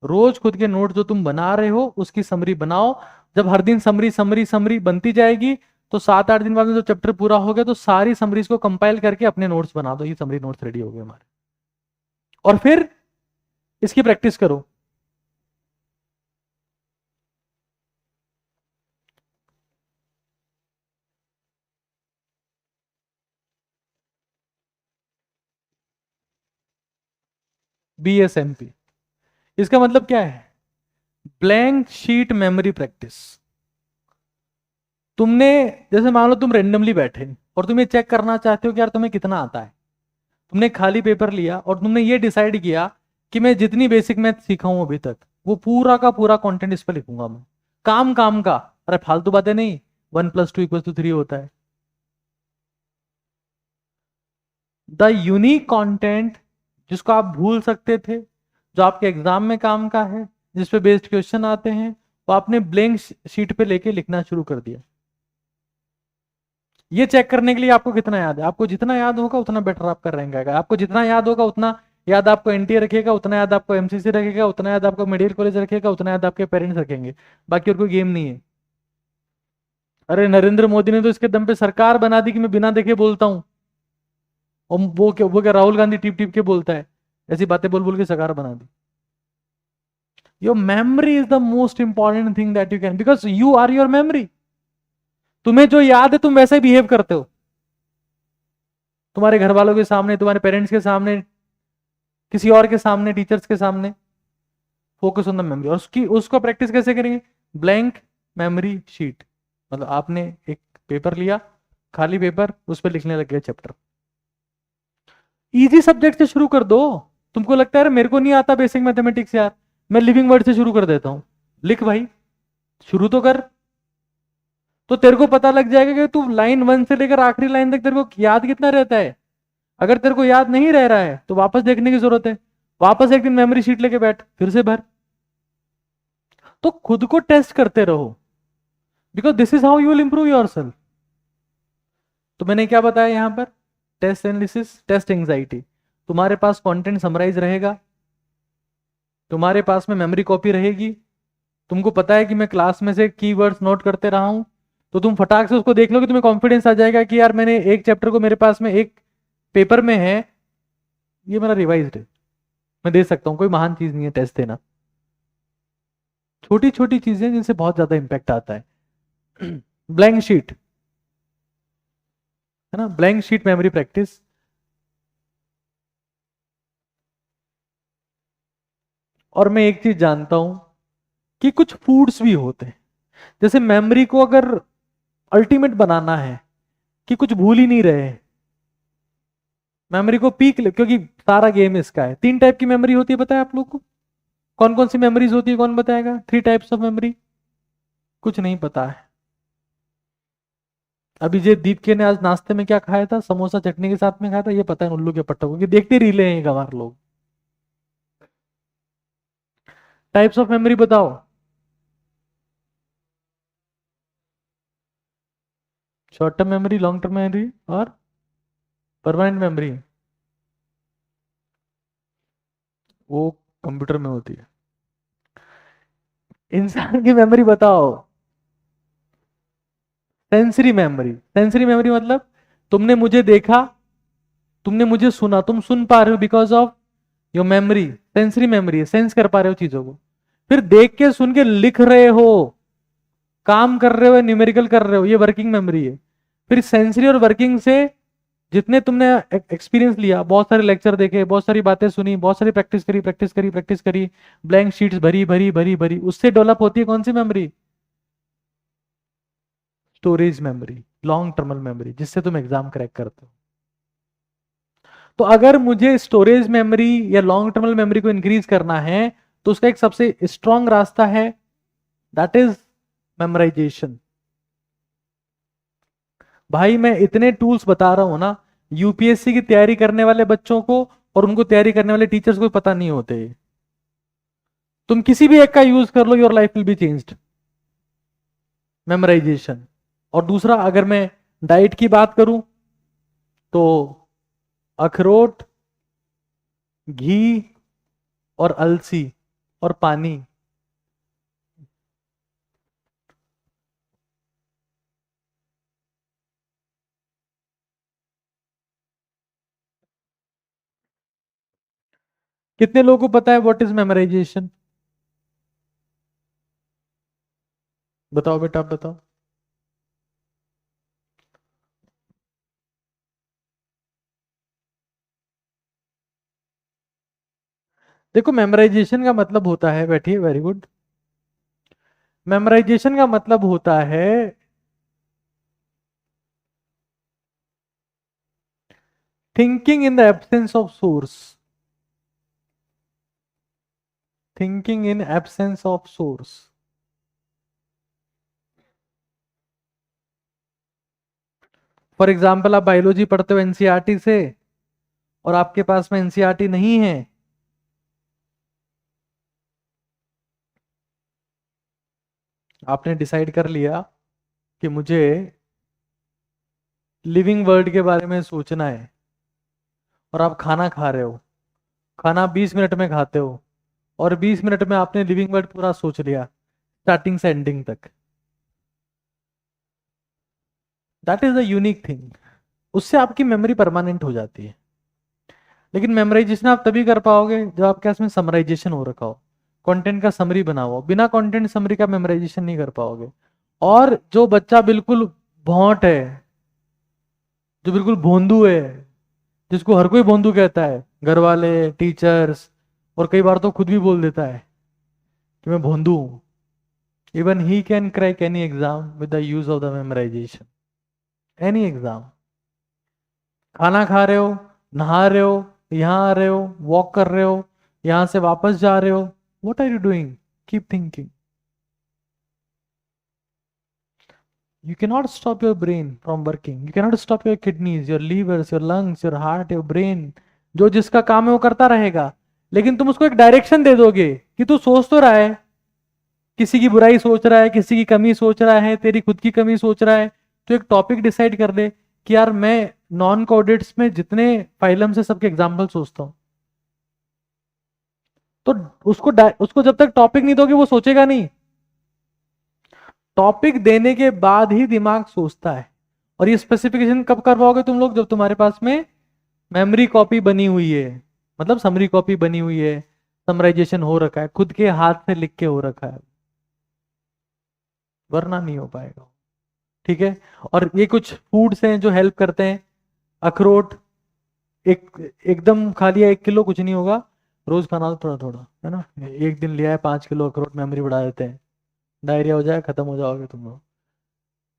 रोज खुद के नोट जो तुम बना रहे हो उसकी समरी बनाओ। जब हर दिन समरी समरी समरी बनती जाएगी तो 7-8 दिन बाद में जो चैप्टर पूरा हो गया तो सारी समरीज को कंपाइल करके अपने नोट्स बना दो। ये समरी नोट्स रेडी हो गए हमारे, और फिर इसकी प्रैक्टिस करो। BSMP। इसका मतलब क्या है? Blank sheet memory practice. तुमने, जैसे मान लो तुम रेंडमली बैठे और तुम ये चेक करना चाहते हो कि यार तुम्हें कितना आता है। तुमने खाली पेपर लिया और तुमने ये डिसाइड किया कि मैं जितनी बेसिक मैथ सीखा हूं अभी तक वो पूरा का पूरा कंटेंट इस पर लिखूंगा मैं। काम काम का, अरे फालतू बातें नहीं। 1+2=3 होता है। द यूनिक कंटेंट जिसको आप भूल सकते थे, जो आपके एग्जाम में काम का है, जिस पे बेस्ड क्वेश्चन आते हैं, वो आपने ब्लैंक शीट पे लेके लिखना शुरू कर दिया। ये चेक करने के लिए आपको कितना याद है। आपको जितना याद होगा उतना बेटर आपका रैंक आएगा। आपको जितना याद होगा उतना याद आपको एनटीए रखेगा, उतना याद आपको एमसीसी रखेगा, उतना याद आपको मेडिकल कॉलेज रखेगा, उतना याद आपके पेरेंट्स रखेंगे। बाकी और कोई गेम नहीं है। अरे नरेंद्र मोदी ने तो इसके दम पे सरकार बना दी कि मैं बिना देखे बोलता हूं। और वो क्या राहुल गांधी टिप टिप के बोलता है। ऐसी बातें बोल बोल के सरकार बना दी। Your memory is the most important thing that you can, because you are your memory. तुम्हें जो याद है तुम वैसे ही बिहेव करते हो। तुम्हारे घर वालों के सामने, तुम्हारे पेरेंट्स के सामने, किसी और के सामने, टीचर्स के सामने। Focus on the memory. और उसको प्रैक्टिस कैसे करेंगे? Blank memory sheet. मतलब आपने एक पेपर लिया, खाली पेपर, उस पर लिखने लग गए चैप्टर। इजी सब्जेक्ट से शुरू कर दो। तुमको लगता है मेरे को नहीं आता बेसिक मैथमेटिक्स यार, मैं लिविंग वर्ड से शुरू कर देता हूं। लिख भाई, शुरू तो कर। तो तेरे को पता लग जाएगा कि तू लाइन 1 से लेकर आखिरी लाइन तक तेरे को याद कितना रहता है। अगर तेरे को याद नहीं रह रहा है तो वापस देखने की जरूरत है। वापस एक दिन मेमोरी शीट लेके बैठ, फिर से भर। तो खुद को टेस्ट करते रहो, because this is how you will improve your self. तो मैंने क्या बताया यहां पर? Test analysis, test anxiety. तुम्हारे पास कंटेंट समराइज रहेगा, तुम्हारे पास में मेमोरी कॉपी रहेगी। तुमको पता है कि मैं क्लास में से कीवर्ड्स नोट करते रहा हूं, तो तुम फटाक से उसको देख लो कि तुम्हें कॉन्फिडेंस आ जाएगा कि यार मैंने एक चैप्टर को, मेरे पास में एक पेपर में है, ये मेरा रिवाइज्ड है, मैं दे सकता हूं। कोई महान चीज नहीं है टेस्ट देना। छोटी छोटी चीजें जिनसे बहुत ज्यादा इंपैक्ट आता है। ब्लैंक शीट है ना, ब्लैंक शीट मेमोरी प्रैक्टिस। और मैं एक चीज जानता हूं कि कुछ फूड्स भी होते हैं, जैसे मेमोरी को अगर अल्टीमेट बनाना है कि कुछ भूल ही नहीं रहे, मेमोरी को पीक, क्योंकि सारा गेम इसका है। 3 टाइप की मेमोरी होती है, पता है आप लोग को? कौन कौन सी मेमोरीज होती है, कौन बताएगा? 3 टाइप्स ऑफ मेमोरी। कुछ नहीं पता है। अभी जे दीप ने आज नाश्ते में क्या खाया था? समोसा चटनी के साथ में खाया था, ये पता है उल्लू के पट्टों को, कि देखते रीले हैं गंवार लोग। टाइप्स ऑफ मेमोरी बताओ। Short term memory, long term memory और परमानेंट मेमोरी। वो कंप्यूटर में होती है। इंसान की मेमोरी बताओ। Sensory memory. सेंसरी मेमोरी मतलब तुमने मुझे देखा, तुमने मुझे सुना, तुम सुन पा रहे हो because of your memory. Sensory memory है, सेंस कर पा रहे हो चीजों को। फिर देख के सुन के लिख रहे हो, काम कर रहे हो, न्यूमेरिकल कर रहे हो, ये वर्किंग मेमोरी है। फिर सेंसरी और वर्किंग से जितने तुमने एक्सपीरियंस लिया, बहुत सारे लेक्चर देखे, बहुत सारी बातें सुनी, बहुत सारी प्रैक्टिस करी, प्रैक्टिस करी, प्रैक्टिस करी, ब्लैंक शीट्स भरी भरी भरी भरी, उससे डेवलप होती है कौन सी memory? Storage memory, long term memory, जिससे तुम एग्जाम क्रैक करते हो। तो अगर मुझे स्टोरेज मेमोरी या लॉन्ग टर्मल मेमोरी को इंक्रीज करना है, तो उसका एक सबसे स्ट्रॉन्ग रास्ता है, दैट इज मेमोराइजेशन। भाई मैं इतने टूल्स बता रहा हूं ना, यूपीएससी की तैयारी करने वाले बच्चों को और उनको तैयारी करने वाले टीचर्स को पता नहीं होते। तुम किसी भी एक का यूज कर लो, your life will be changed. Memorization. और दूसरा, अगर मैं डाइट की बात करूं तो अखरोट, घी और अलसी और पानी। कितने लोगों को पता है व्हाट इज मेमोराइजेशन? बताओ बेटा, आप बताओ। देखो मेमोराइजेशन का मतलब होता है, बैठिए, वेरी गुड। मेमोराइजेशन का मतलब होता है thinking in the absence of source. Thinking in absence of source. For example, आप बायोलॉजी पढ़ते हो एनसीईआरटी से, और आपके पास में एनसीईआरटी नहीं है, आपने डिसाइड कर लिया कि मुझे लिविंग वर्ल्ड के बारे में सोचना है, और आप खाना खा रहे हो, खाना 20 मिनट में खाते हो, और 20 मिनट में आपने लिविंग वर्ल्ड पूरा सोच लिया, स्टार्टिंग से एंडिंग तक। That is the unique thing. उससे आपकी मेमोरी परमानेंट हो जाती है। लेकिन मेमोराइजेशन आप तभी कर पाओगे जब आपके पास में समराइजेशन हो रखा हो, कंटेंट का समरी बना हुआ हो। बिना कंटेंट समरी का मेमोराइजेशन नहीं कर पाओगे। और जो बच्चा बिल्कुल भौंट है, जो बिल्कुल भोंदू है, जिसको हर कोई भोंदू कहता है, घर वाले, टीचर्स, और कई बार तो खुद भी बोल देता है कि मैं भोंदू हूं, even he can crack any exam with the use of the memorisation. Any exam. खाना खा रहे हो, नहा रहे हो, यहाँ आ रहे हो, वॉक कर रहे हो, यहां से वापस जा रहे हो, what are you doing? Keep thinking. You cannot stop your brain from working. You cannot stop your kidneys, your livers, your lungs, your heart, your brain. जो जिसका काम है वो करता रहेगा। लेकिन तुम उसको एक डायरेक्शन दे दोगे कि तू सोच तो रहा है, किसी की बुराई सोच रहा है, किसी की कमी सोच रहा है, तेरी खुद की कमी सोच रहा है। तो एक टॉपिक डिसाइड कर ले कि यार मैं नॉन कोऑर्डिनेट्स में जितने फाइलम से सबके एग्जाम्पल सोचता हूं। तो उसको जब तक टॉपिक नहीं दोगे वो सोचेगा नहीं। टॉपिक देने के बाद ही दिमाग सोचता है। और ये स्पेसिफिकेशन कब कर पाओगे तुम लोग? जब तुम्हारे पास में मेमोरी कॉपी बनी हुई है, मतलब समरी कॉपी बनी हुई है, समराइजेशन हो रखा है, खुद के हाथ से लिख के हो रखा है, वरना नहीं हो पाएगा। ठीक है। और ये कुछ फूड्स हैं जो हेल्प करते हैं। अखरोट, एक एकदम खा लिया 1 किलो, कुछ नहीं होगा, रोज खाना थोड़ा थोड़ा, है ना। एक दिन लिया है 5 किलो अखरोट, मेमोरी बढ़ा देते हैं, डायरिया हो जाए, खत्म हो जाओगे तुम लोग।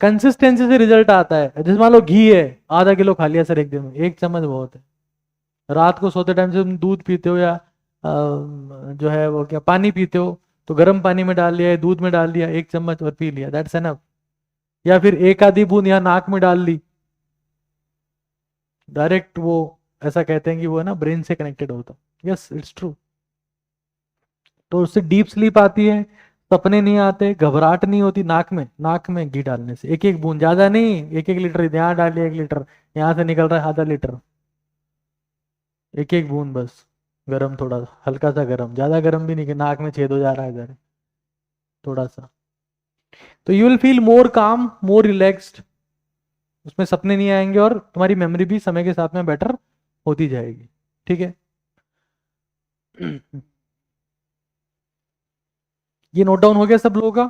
कंसिस्टेंसी से रिजल्ट आता है। जैसे मान लो घी है, ½ किलो खा लिया सर एक दिन में, 1 चम्मच बहुत है। रात को सोते टाइम से तुम दूध पीते हो, या जो है वो क्या, पानी पीते हो, तो गर्म पानी में डाल लिया, दूध में डाल लिया 1 चम्मच और पी लिया, दैट्स एनफ। या फिर एक आधी बूंद यहाँ नाक में डाल ली, डायरेक्ट वो, ऐसा कहते हैं कि वो है ना ब्रेन से कनेक्टेड होता। Yes, it's true. तो उससे डीप स्लीप आती है, सपने नहीं आते, घबराहट नहीं होती। नाक में घी डालने से 1-1 बूंद, ज्यादा नहीं, 1-1 लीटर यहाँ डालिए, 1 लीटर यहाँ से निकल रहा है, ½ लीटर, 1-1 बूंद बस। गरम, थोड़ा हल्का सा गरम, ज्यादा गरम भी नहीं कि नाक में छेद हो जा रहा है इधर, थोड़ा सा। तो यू विल फील मोर काम, मोर रिलैक्स्ड। उसमें सपने नहीं आएंगे, और तुम्हारी मेमोरी भी समय के साथ में बेटर होती जाएगी। ठीक है। ये नोट डाउन हो गया सब लोगों का?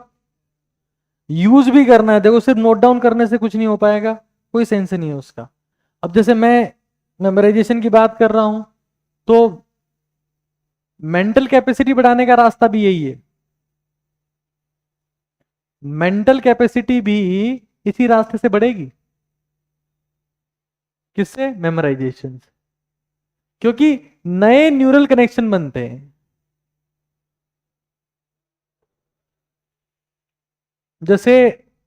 यूज भी करना है। देखो, सिर्फ नोट डाउन करने से कुछ नहीं हो पाएगा, कोई सेंस नहीं है उसका। अब जैसे मैं मेमोराइजेशन की बात कर रहा हूं, तो मेंटल कैपेसिटी बढ़ाने का रास्ता भी यही है। मेंटल कैपेसिटी भी इसी रास्ते से बढ़ेगी। किससे? मेमोराइजेशन से। क्योंकि नए न्यूरल कनेक्शन बनते हैं। जैसे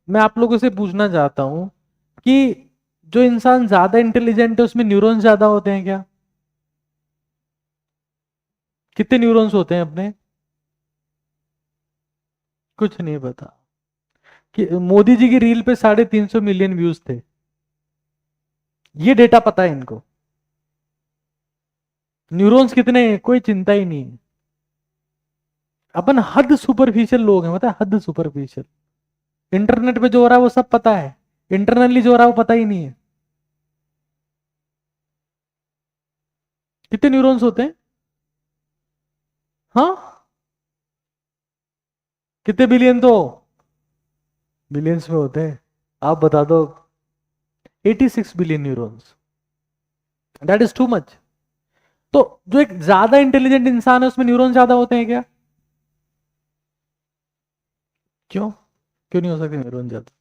मैं आप लोगों से पूछना चाहता हूं कि जो इंसान ज्यादा इंटेलिजेंट है उसमें न्यूरॉन्स ज्यादा होते हैं क्या? कितने न्यूरॉन्स होते हैं अपने? कुछ नहीं पता। कि मोदी जी की रील पे 350 मिलियन व्यूज थे, ये डेटा पता है इनको। न्यूरॉन्स कितने हैं कोई चिंता ही नहीं है। अपन हद सुपरफिशियल लोग हैं, पता है, हद सुपरफिशियल। इंटरनेट पे जो हो रहा है वो सब पता है, इंटरनली जो हो रहा है वो पता ही नहीं है। कितने न्यूरॉन्स होते हैं? हाँ, कितने बिलियन? तो बिलियंस में होते हैं। आप बता दो। 86 billion neurons, that is too much. तो जो एक ज्यादा इंटेलिजेंट इंसान है उसमें न्यूरॉन ज्यादा होते हैं क्या? क्यों? क्यों नहीं हो सकते न्यूरॉन ज्यादा?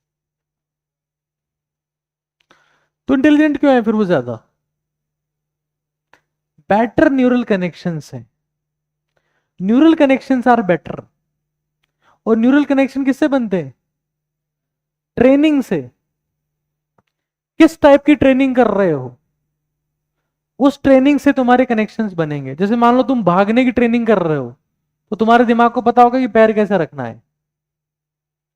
तो इंटेलिजेंट क्यों है फिर वो ज्यादा? बेटर न्यूरल कनेक्शंस हैं। Neural connections are better. और न्यूरल कनेक्शन किससे बनते हैं? ट्रेनिंग से। किस टाइप की ट्रेनिंग कर रहे हो, उस ट्रेनिंग से तुम्हारे कनेक्शंस बनेंगे। जैसे मान लो तुम भागने की ट्रेनिंग कर रहे हो, तो तुम्हारे दिमाग को पता होगा कि पैर कैसे रखना है।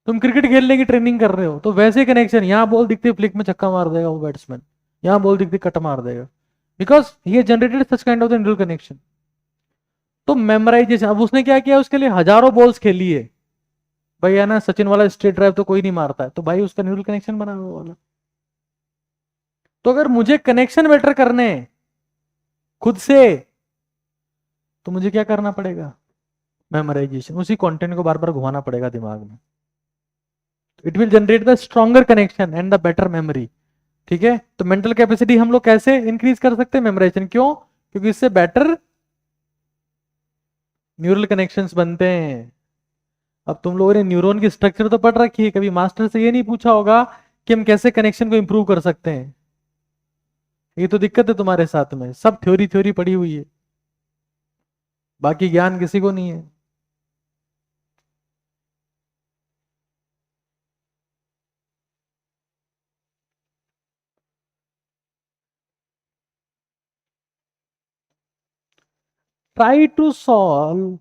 तुम क्रिकेट खेलने की ट्रेनिंग कर रहे हो, तो वैसे कनेक्शन, यहां बॉल दिखते फ्लिक में छक्का मार देगा वो बैट्समैन, यहां बॉल दिखते कट मार देगा, बिकॉज ये generated such kind of the neural connection. तो मेमोराइजेशन, अब उसने क्या किया, उसके लिए हजारों बॉल्स खेली है। भाई है ना, सचिन वाला स्ट्रेट ड्राइव तो कोई नहीं मारता है, तो भाई उसका न्यूरल कनेक्शन बना हुआ वाला। तो अगर मुझे कनेक्शन बेटर करने हैं खुद से, तो मुझे क्या करना पड़ेगा? मेमोराइजेशन। उसी कंटेंट को बार बार घुमाना पड़ेगा दिमाग में। It will generate the stronger connection and the better memory. ठीक है, तो मेंटल कैपेसिटी हम लोग कैसे इंक्रीज कर सकते हैं? मेमोराइजेशन। क्यों? क्योंकि इससे बेटर न्यूरल कनेक्शंस बनते हैं। अब तुम लोगों ने न्यूरॉन की स्ट्रक्चर तो पढ़ रखी है, कभी मास्टर से ये नहीं पूछा होगा कि हम कैसे कनेक्शन को इंप्रूव कर सकते हैं। ये तो दिक्कत है तुम्हारे साथ में, सब थ्योरी थ्योरी पड़ी हुई है, बाकी ज्ञान किसी को नहीं है। Try to solve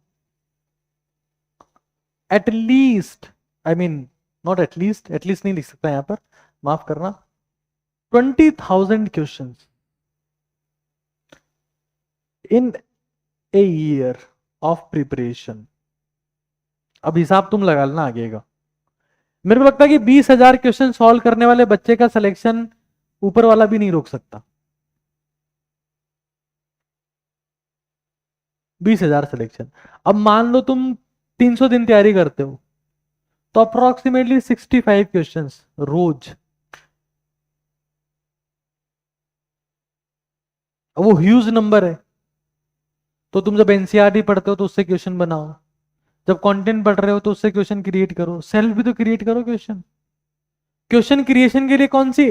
at least, I mean not at least, at least नहीं लिख सकता यहां पर, माफ करना, 20,000 question in a year of preparation. अब हिसाब तुम लगा लेना आगे का। मेरे को लगता है कि 20,000 क्वेश्चन सॉल्व करने वाले बच्चे का सिलेक्शन ऊपर वाला भी नहीं रोक सकता। 20,000 सिलेक्शन। अब मान लो तुम 300 दिन तैयारी करते हो, तो अप्रोक्सीमेटली 65 क्वेश्चंस रोज। अब वो ह्यूज नंबर है। तो तुम जब एनसीईआरटी पढ़ते हो तो उससे क्वेश्चन बनाओ, जब कंटेंट पढ़ रहे हो तो उससे क्वेश्चन क्रिएट करो, सेल्फ भी तो क्रिएट करो क्वेश्चन। क्वेश्चन क्रिएशन के लिए कौन सी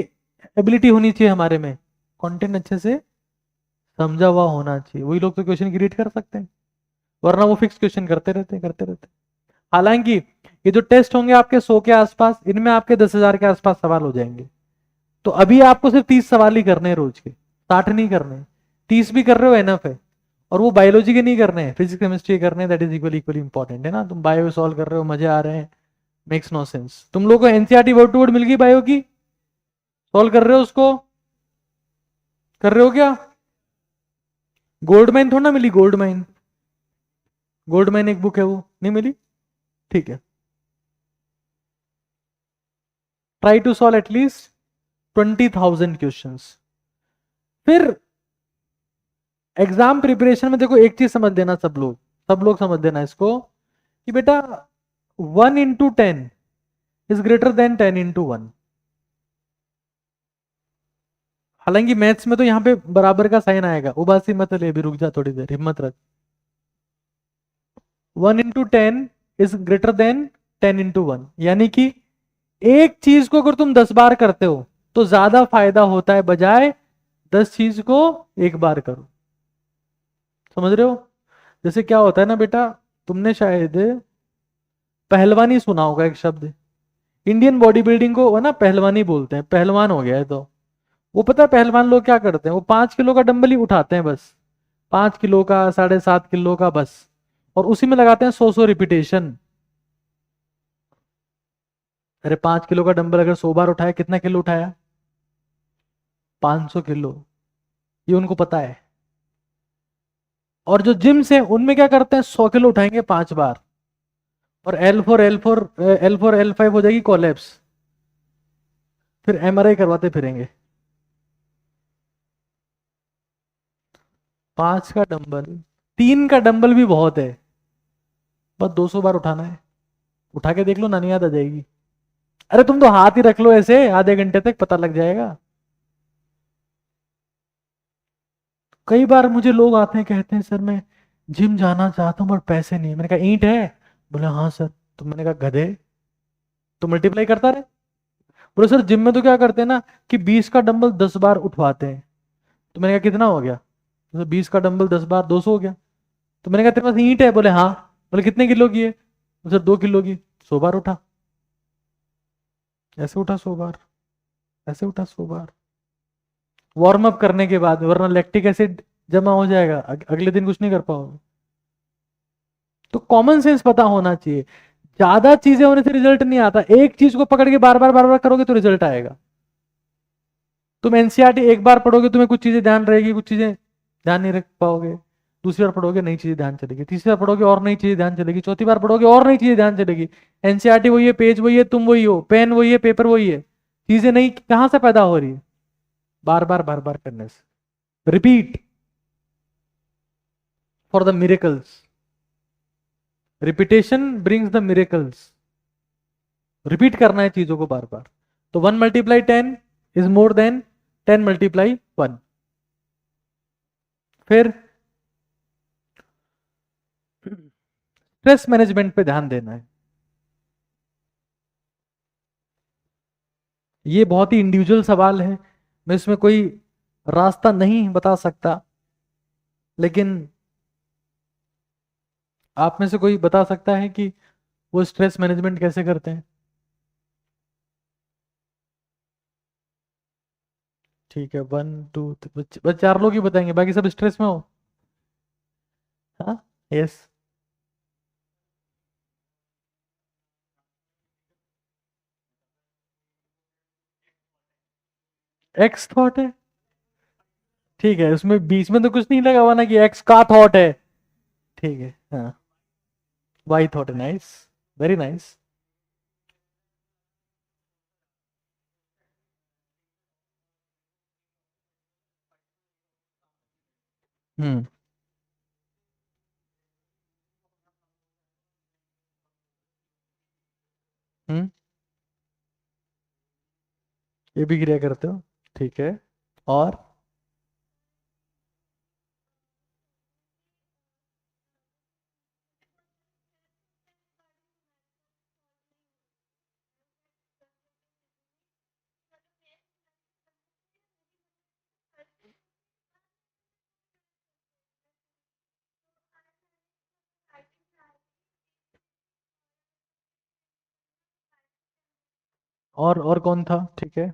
एबिलिटी होनी चाहिए हमारे में? कंटेंट अच्छे से समझा हुआ होना चाहिए, वही लोग तो क्वेश्चन क्रिएट कर सकते हैं, वरना वो फिक्स क्वेश्चन करते रहते। हालांकि ये जो टेस्ट होंगे आपके 100 के आसपास, इनमें आपके 10,000 के आसपास सवाल हो जाएंगे। तो अभी आपको सिर्फ 30 सवाल ही करने हैं रोज के, 60 नहीं करने। 30 भी कर रहे हो एनफ है। और वो बायोलॉजी के नहीं करने हैं, फिजिक्स केमिस्ट्री करने हैं, that is equally equally important है ना। तुम बायो सॉल्व कर रहे हो, मजे आ रहे हैं, मेक्स नो सेंस। तुम लोग को एनसीईआरटी वर्ड टू वर्ड मिल गई बायो की, सॉल्व कर रहे हो उसको? कर रहे हो क्या? गोल्ड माइन थोड़ा ना मिली, गोल्ड माइन, गोल्ड माइन एक बुक है, वो नहीं मिली? ठीक है। Try to solve at least 20,000 questions. फिर एग्जाम प्रिपरेशन में देखो एक चीज समझ लेना, सब लोग समझ लेना इसको, कि बेटा 1 into 10 is greater than 10 into 1। हालांकि मैथ्स में तो यहां पे बराबर का साइन आएगा, उबासी मत ले, भी रुक जा थोड़ी देर, हिम्मत रख। 1 into 10 is greater than 10 into 1, यानी कि एक चीज को अगर तुम 10 बार करते हो तो ज्यादा फायदा होता है, बजाय 10 चीज को एक बार करो। समझ रहे हो? जैसे क्या होता है ना बेटा, तुमने शायद पहलवानी सुना होगा एक शब्द, इंडियन बॉडी बिल्डिंग को है ना पहलवानी बोलते हैं, पहलवान हो गया है तो। वो पता है पहलवान लोग क्या करते हैं? वो 5 किलो का डंबल ही उठाते हैं बस, 5 किलो का, 7.5 किलो का बस, और उसी में लगाते हैं 100 रिपीटेशन। अरे 5 किलो का डंबल अगर 100 बार उठाया, कितना किलो उठाया? 500 किलो। ये उनको पता है। और जो जिम से, उनमें क्या करते हैं, 100 किलो उठाएंगे 5 बार, और L4 L5 हो जाएगी कोलेप्स, फिर एमआरआई करवाते फिरेंगे। 5 का डंबल, 3 का डंबल भी बहुत है, बस 200 बार उठाना है। उठा के देख लो, नानी याद आ जाएगी। अरे तुम तो हाथ ही रख लो ऐसे, आधे घंटे तक पता लग जाएगा। कई बार मुझे लोग आते हैं कहते हैं सर मैं जिम जाना चाहता हूँ पर पैसे नहीं है। मैंने कहा ईंट है? बोले हाँ सर। तो मैंने कहा गधे, तो मल्टीप्लाई करता रहे। बोले सर जिम में तो क्या करते हैं ना कि 20 का डंबल 10 बार उठवाते हैं। तो मैंने कहा कितना हो गया? तो 20 का डंबल 10 बार 200 हो गया। तो मैंने कहा तेरे पास ईंट है? बोले हाँ। बोले कितने किलो की है? तो सर 2 किलो की। 100 बार उठा, ऐसे उठा 100 बार, ऐसे उठा 100 बार, वार्म अप करने के बाद, वरना लैक्टिक एसिड जमा हो जाएगा, अगले दिन कुछ नहीं कर पाओगे। तो कॉमन सेंस पता होना चाहिए। ज्यादा चीजें होने से रिजल्ट नहीं आता, एक चीज को पकड़ के बार बार बार बार करोगे तो रिजल्ट आएगा। तुम एनसीईआरटी एक बार पढ़ोगे तुम्हें कुछ चीजें ध्यान रहेगी, कुछ चीजें ध्यान नहीं रख पाओगे। दूसरी बार पढ़ोगे नई चीजें ध्यान चलेगी, तीसरी बार पढ़ोगे और नई चीजें ध्यान चलेगी, चौथी बार पढ़ोगे और नई चीजें ध्यान चलेगी। एनसीईआरटी वही है, पेज वही है, तुम वही हो, पेन वही है, पेपर वही है, चीजें नई कहां से पैदा हो रही है? बार बार करने से। Repeat for the miracles, repetition brings the miracles. Repeat करना है चीजों को बार बार। तो 1 × 10 इज मोर देन 10 × 1। फिर स्ट्रेस मैनेजमेंट पे ध्यान देना है। ये बहुत ही इंडिविजुअल सवाल है, मैं इसमें कोई रास्ता नहीं बता सकता, लेकिन आप में से कोई बता सकता है कि वो स्ट्रेस मैनेजमेंट कैसे करते हैं? ठीक है, 1 2 बस 4 लोग ही बताएंगे, बाकी सब स्ट्रेस में हो। हाँ, यस। एक्स थॉट है? ठीक है, उसमें बीच में तो कुछ नहीं लगा हुआ ना कि एक्स का थॉट है। ठीक है, हाँ। वाई थॉट है, नाइस, वेरी नाइस। हम्म। हम्म। ये भी क्रिया करते हो? ठीक है। और और कौन था? ठीक है।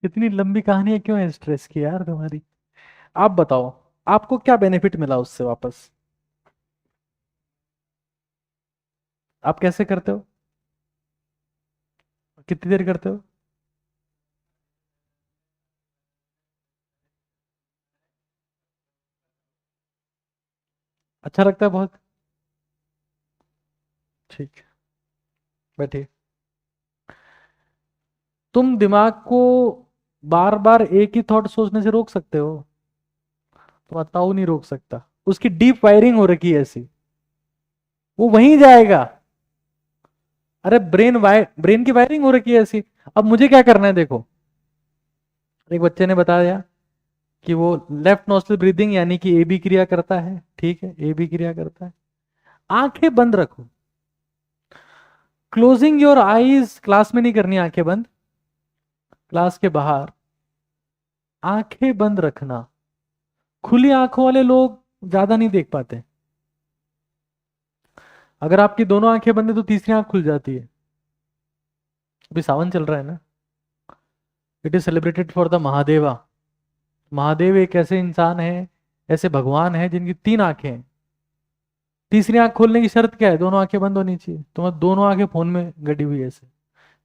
इतनी लंबी कहानी है क्यों है स्ट्रेस की यार तुम्हारी? आप बताओ, आपको क्या बेनिफिट मिला उससे वापस? आप कैसे करते हो? कितनी देर करते हो? अच्छा लगता है बहुत? ठीक है, बैठिए। तुम दिमाग को बार बार एक ही थॉट सोचने से रोक सकते हो? तो बताओ, नहीं रोक सकता। उसकी डीप वायरिंग हो रखी है ऐसी, वो वहीं जाएगा। अरे ब्रेन की वायरिंग हो रखी है ऐसी। अब मुझे क्या करना है देखो, एक बच्चे ने बताया कि वो लेफ्ट नोस्ट्रल ब्रीदिंग यानी कि ए बी क्रिया करता है। ठीक है, ए बी क्रिया करता है। आंखें बंद रखो, क्लोजिंग योर आईज। क्लास में नहीं करनी आंखें बंद, क्लास के बाहर आंखें बंद रखना। खुली आंखों वाले लोग ज्यादा नहीं देख पाते। अगर आपकी दोनों आंखें बंद है तो तीसरी आंख खुल जाती है। अभी सावन चल रहा है ना, it is celebrated for the Mahadeva. Mahadev एक ऐसे इंसान है, ऐसे भगवान है जिनकी 3 आंखें हैं। तीसरी आंख खोलने की शर्त क्या है? दोनों आंखें बंद होनी चाहिए। तुम्हारी दोनों आंखें फोन में गड़ी हुई है ऐसे।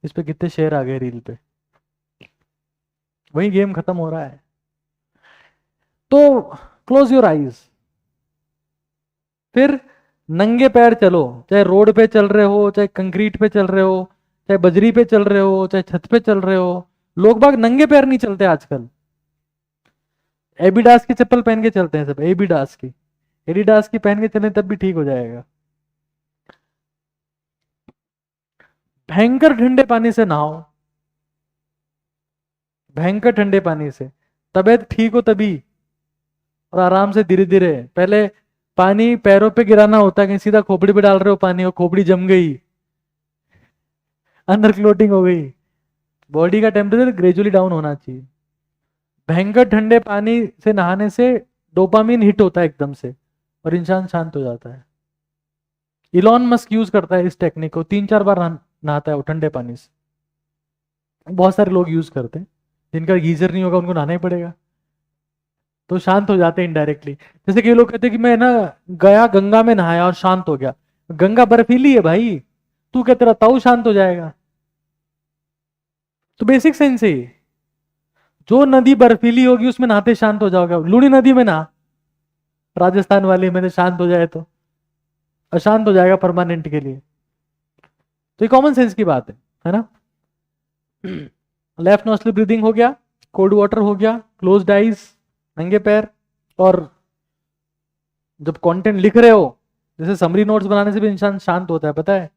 इस पे कितने शेयर आ गए रील पे। वही गेम खत्म हो रहा है। तो क्लोज योर आईज, फिर नंगे पैर चलो। चाहे रोड पे चल रहे हो, चाहे कंक्रीट पे चल रहे हो, चाहे बजरी पे चल रहे हो, चाहे छत पे चल रहे हो। लोग बाग नंगे पैर नहीं चलते आजकल। एबिडास की चप्पल पहन के चलते हैं सब, एबिडास की। एडिडास की पहन के चलें तब भी ठीक हो जाएगा। भयंकर ठंडे पानी से नहाओ, भयंकर ठंडे पानी से। तबीयत ठीक हो तभी। और आराम से धीरे धीरे, पहले पानी पैरों पे गिराना होता है, कहीं सीधा खोपड़ी पे डाल रहे हो पानी और खोपड़ी जम गई, अंदर क्लोटिंग हो गई। बॉडी का टेम्परेचर ग्रेजुअली डाउन होना चाहिए। भयंकर ठंडे पानी से नहाने से डोपामिन हिट होता है एकदम से और इंसान शांत हो जाता है। इलॉन मस्क यूज करता है इस टेक्निक को, 3-4 बार नहाता है वो ठंडे पानी से। बहुत सारे लोग यूज करते हैं, जिनका गीजर नहीं होगा उनको नहाना ही पड़ेगा, तो शांत हो जाते हैं इनडायरेक्टली। जैसे कई लोग कहते हैं कि मैं ना गया गंगा में नहाया और शांत हो गया। गंगा बर्फीली है भाई, तू क्या तेरा ताऊ शांत हो जाएगा? तो बेसिक सेंस है ये। जो नदी बर्फीली होगी उसमें नहाते शांत हो जाओगे। लूनी नदी में नहा, राजस्थान वाली में, शांत हो जाए तो अशांत हो जाएगा परमानेंट के लिए। तो ये कॉमन सेंस की बात है ना। लेफ्ट नोस्ट्रल ब्रीदिंग हो गया, कोल्ड वाटर हो गया, क्लोज्ड आइज, नंगे पैर। और जब कंटेंट लिख रहे हो, जैसे समरी नोट्स बनाने से भी इंसान शांत होता है, पता है?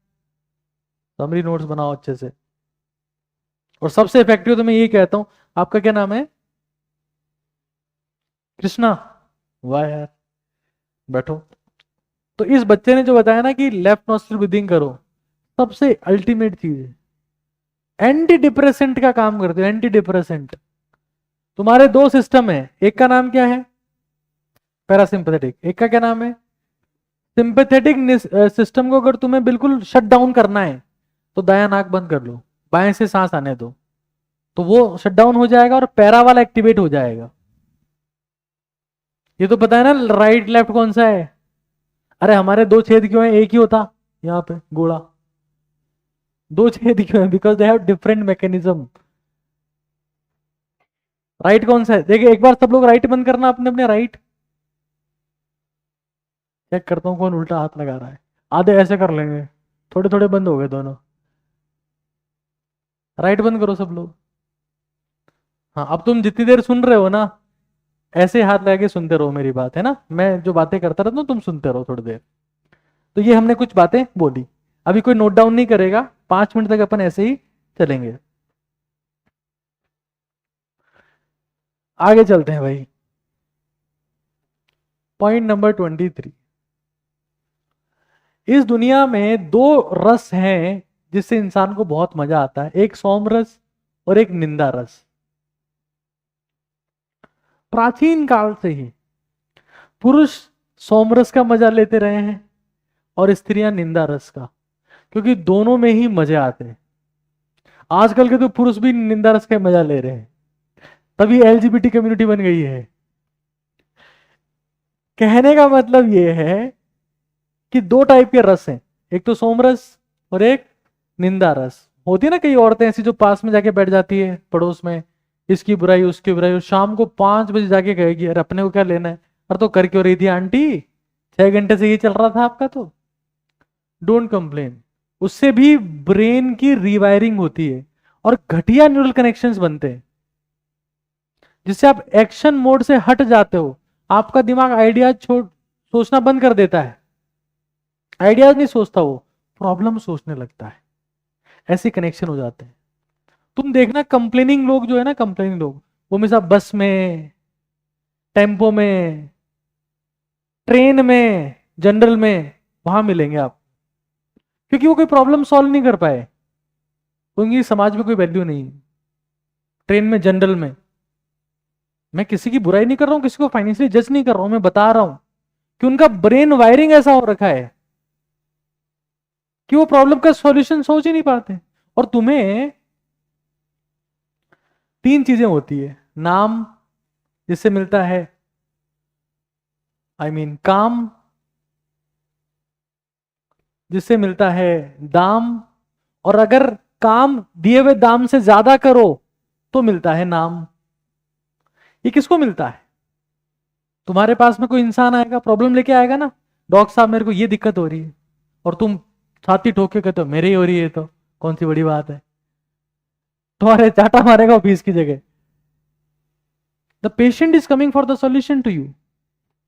समरी नोट्स बनाओ अच्छे से। और सबसे इफेक्टिव तो मैं यही कहता हूं, आपका क्या नाम है? कृष्णा। वाह यार, बैठो। तो इस बच्चे ने जो बताया ना कि लेफ्ट नोस्ट्रल ब्रीदिंग करो, सबसे अल्टीमेट चीज है। एंटी डिप्रेसेंट का काम करते हो, एंटी डिप्रेसेंट। तुम्हारे 2 सिस्टम है, एक का नाम क्या है? पैरासिम्पथेटिक। एक का क्या नाम है? सिंपैथेटिक सिस्टम को अगर तुम्हें बिल्कुल शट डाउन करना है तो दायां नाक बंद कर लो, बाएं से सांस आने दो, तो वो शट डाउन हो जाएगा और पैरा वाला एक्टिवेट हो जाएगा। ये तो पता है ना राइट लेफ्ट कौन सा है? अरे हमारे 2 छेद क्यों है, एक ही होता यहाँ पे गोला। 2 छेद क्यों है? Because they have different mechanism. Right कौन सा है? देखिए एक बार सब लोग राइट बंद करना अपने अपने राइट। चेक करता हूँ कौन उल्टा हाथ लगा रहा है। आधे ऐसे कर लेंगे, थोड़े थोड़े बंद हो गए दोनों। राइट बंद करो सब लोग। हाँ, अब तुम जितनी देर सुन रहे हो ना, ऐसे हाथ लगा के सुनते रहो मेरी बात, है ना। मैं जो बातें करता रहता हूँ तुम सुनते रहो थोड़ी देर। तो ये हमने कुछ बातें बोली, अभी कोई नोट डाउन नहीं करेगा, 5 मिनट तक अपन ऐसे ही चलेंगे। आगे चलते हैं भाई। Point number 23। इस दुनिया में 2 रस हैं जिससे इंसान को बहुत मजा आता है, एक सोम रस और एक निंदा रस। प्राचीन काल से ही पुरुष सोमरस का मजा लेते रहे हैं और स्त्रियां निंदा रस का, क्योंकि दोनों में ही मजे आते हैं। आजकल के तो पुरुष भी निंदा रस का मजा ले रहे हैं, तभी एलजीबीटी कम्युनिटी बन गई है। कहने का मतलब यह है कि 2 टाइप के रस हैं, एक तो सोमरस और एक निंदा रस। होती है ना कई औरतें ऐसी जो पास में जाके बैठ जाती है पड़ोस में, इसकी बुराई उसकी बुराई, और शाम को 5 बजे जाके कहेगी अरे अपने को क्या लेना है, अरे तो कर क्यों रही थी आंटी, 6 घंटे से ये चल रहा था आपका। तो डोंट कंप्लेन। उससे भी ब्रेन की रिवायरिंग होती है और घटिया न्यूरल कनेक्शंस बनते हैं, जिससे आप एक्शन मोड से हट जाते हो। आपका दिमाग आइडियाज छोड़ सोचना बंद कर देता है, आइडियाज नहीं सोचता, वो प्रॉब्लम सोचने लगता है। ऐसे कनेक्शन हो जाते हैं। तुम देखना कंप्लेनिंग लोग जो है ना, कंप्लेनिंग लोग वो हमेशा बस में, टेम्पो में, ट्रेन में, जनरल में वहां मिलेंगे आप, क्योंकि वो कोई प्रॉब्लम सॉल्व नहीं कर पाए, उनकी समाज में कोई वैल्यू नहीं। ट्रेन में, जनरल में, मैं किसी की बुराई नहीं कर रहा हूं, किसी को फाइनेंशियली जज नहीं कर रहा हूं, मैं बता रहा हूं कि उनका ब्रेन वायरिंग ऐसा हो रखा है कि वो प्रॉब्लम का सॉल्यूशन सोच ही नहीं पाते। और तुम्हें तीन चीजें होती है, नाम जिससे मिलता है, काम जिससे मिलता है दाम, और अगर काम दिए हुए दाम से ज्यादा करो तो मिलता है नाम। ये किसको मिलता है? तुम्हारे पास में कोई इंसान आएगा, प्रॉब्लम लेके आएगा ना, डॉक्टर साहब मेरे को ये दिक्कत हो रही है, और तुम छाती ठोक के कहते हो मेरे ही हो रही है, तो कौन सी बड़ी बात है, तुम्हारे चाटा मारेगा ऑफिस की जगह। The patient is coming for the solution to you,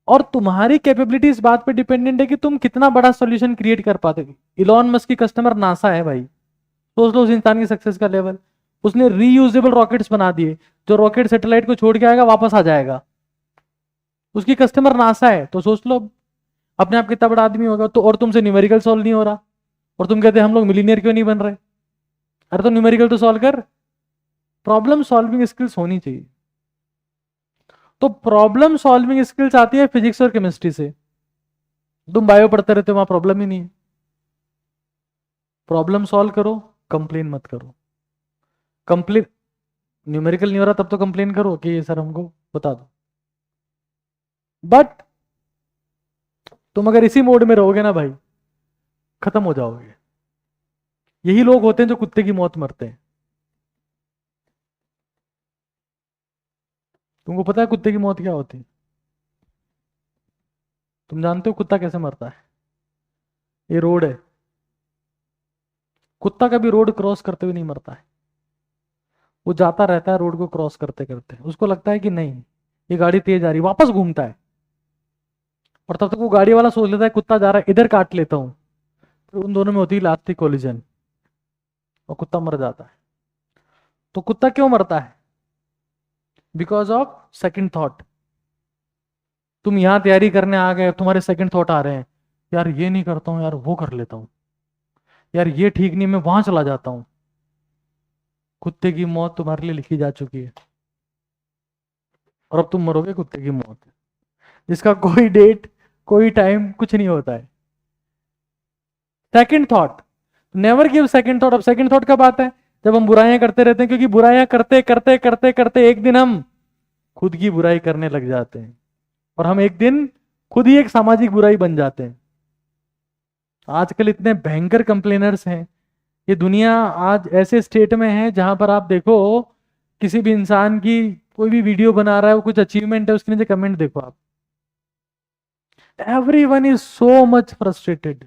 और तुम्हारी कैपेबिलिटी इस बात पे डिपेंडेंट है कि तुम कितना बड़ा सॉल्यूशन क्रिएट कर पाते हो। इलॉन मस्क की कस्टमर नासा है भाई, सोच लो उस इंसान की सक्सेस का लेवल। उसने रीयूजेबल रॉकेट्स बना दिए, जो रॉकेट सैटेलाइट को छोड़ के आएगा वापस आ जाएगा। उसकी कस्टमर नासा है, तो सोच लो अपने आप कितना बड़ा आदमी होगा। तो और तुमसे न्यूमेरिकल सॉल्व नहीं हो रहा, और तुम कहते हम लोग मिलीनियर क्यों नहीं बन रहे? अरे तो न्यूमेरिकल तो सॉल्व कर। प्रॉब्लम सॉल्विंग स्किल्स होनी चाहिए। तो प्रॉब्लम सॉल्विंग स्किल्स आती है फिजिक्स और केमिस्ट्री से। तुम बायो पढ़ते रहते हो, वहां प्रॉब्लम ही नहीं है। प्रॉब्लम सॉल्व करो, कंप्लेन मत करो। कंप्लेन, न्यूमेरिकल नहीं हो रहा तब तो कंप्लेन करो कि सर हमको बता दो। बट तुम अगर इसी मोड में रहोगे ना भाई, खत्म हो जाओगे। यही लोग होते हैं जो कुत्ते की मौत मरते हैं। तुमको पता है कुत्ते की मौत क्या होती है? तुम जानते हो कुत्ता कैसे मरता है? ये रोड है, कुत्ता कभी रोड क्रॉस करते हुए नहीं मरता है। वो जाता रहता है रोड को क्रॉस करते करते, उसको लगता है कि नहीं ये गाड़ी तेज आ रही, वापस घूमता है, और तब तक वो गाड़ी वाला सोच लेता है कुत्ता जा रहा है इधर, काट लेता हूं। तो उन दोनों में होती है लास्ट कोलिजन, और कुत्ता मर जाता है। तो कुत्ता क्यों मरता है? Because of second thought. तुम यहां तैयारी करने आ गए, तुम्हारे सेकंड थॉट आ रहे हैं, यार ये नहीं करता हूं, यार वो कर लेता हूं, यार ये ठीक नहीं, मैं वहां चला जाता हूं। कुत्ते की मौत तुम्हारे लिए लिखी जा चुकी है, और अब तुम मरोगे कुत्ते की मौत, जिसका कोई डेट, कोई टाइम, कुछ नहीं होता है। Second thought, never give second thought. अब सेकंड थॉट कब आता है? जब हम बुराइयां करते रहते हैं, क्योंकि बुराइयां करते करते करते करते एक दिन हम खुद की बुराई करने लग जाते हैं, और हम एक दिन खुद ही एक सामाजिक बुराई बन जाते हैं। आजकल इतने भयंकर कंप्लेनर्स हैं, ये दुनिया आज ऐसे स्टेट में है जहां पर आप देखो किसी भी इंसान की कोई भी वीडियो बना रहा है, वो कुछ अचीवमेंट है, उसके नीचे कमेंट देखो आप, everyone is so much frustrated.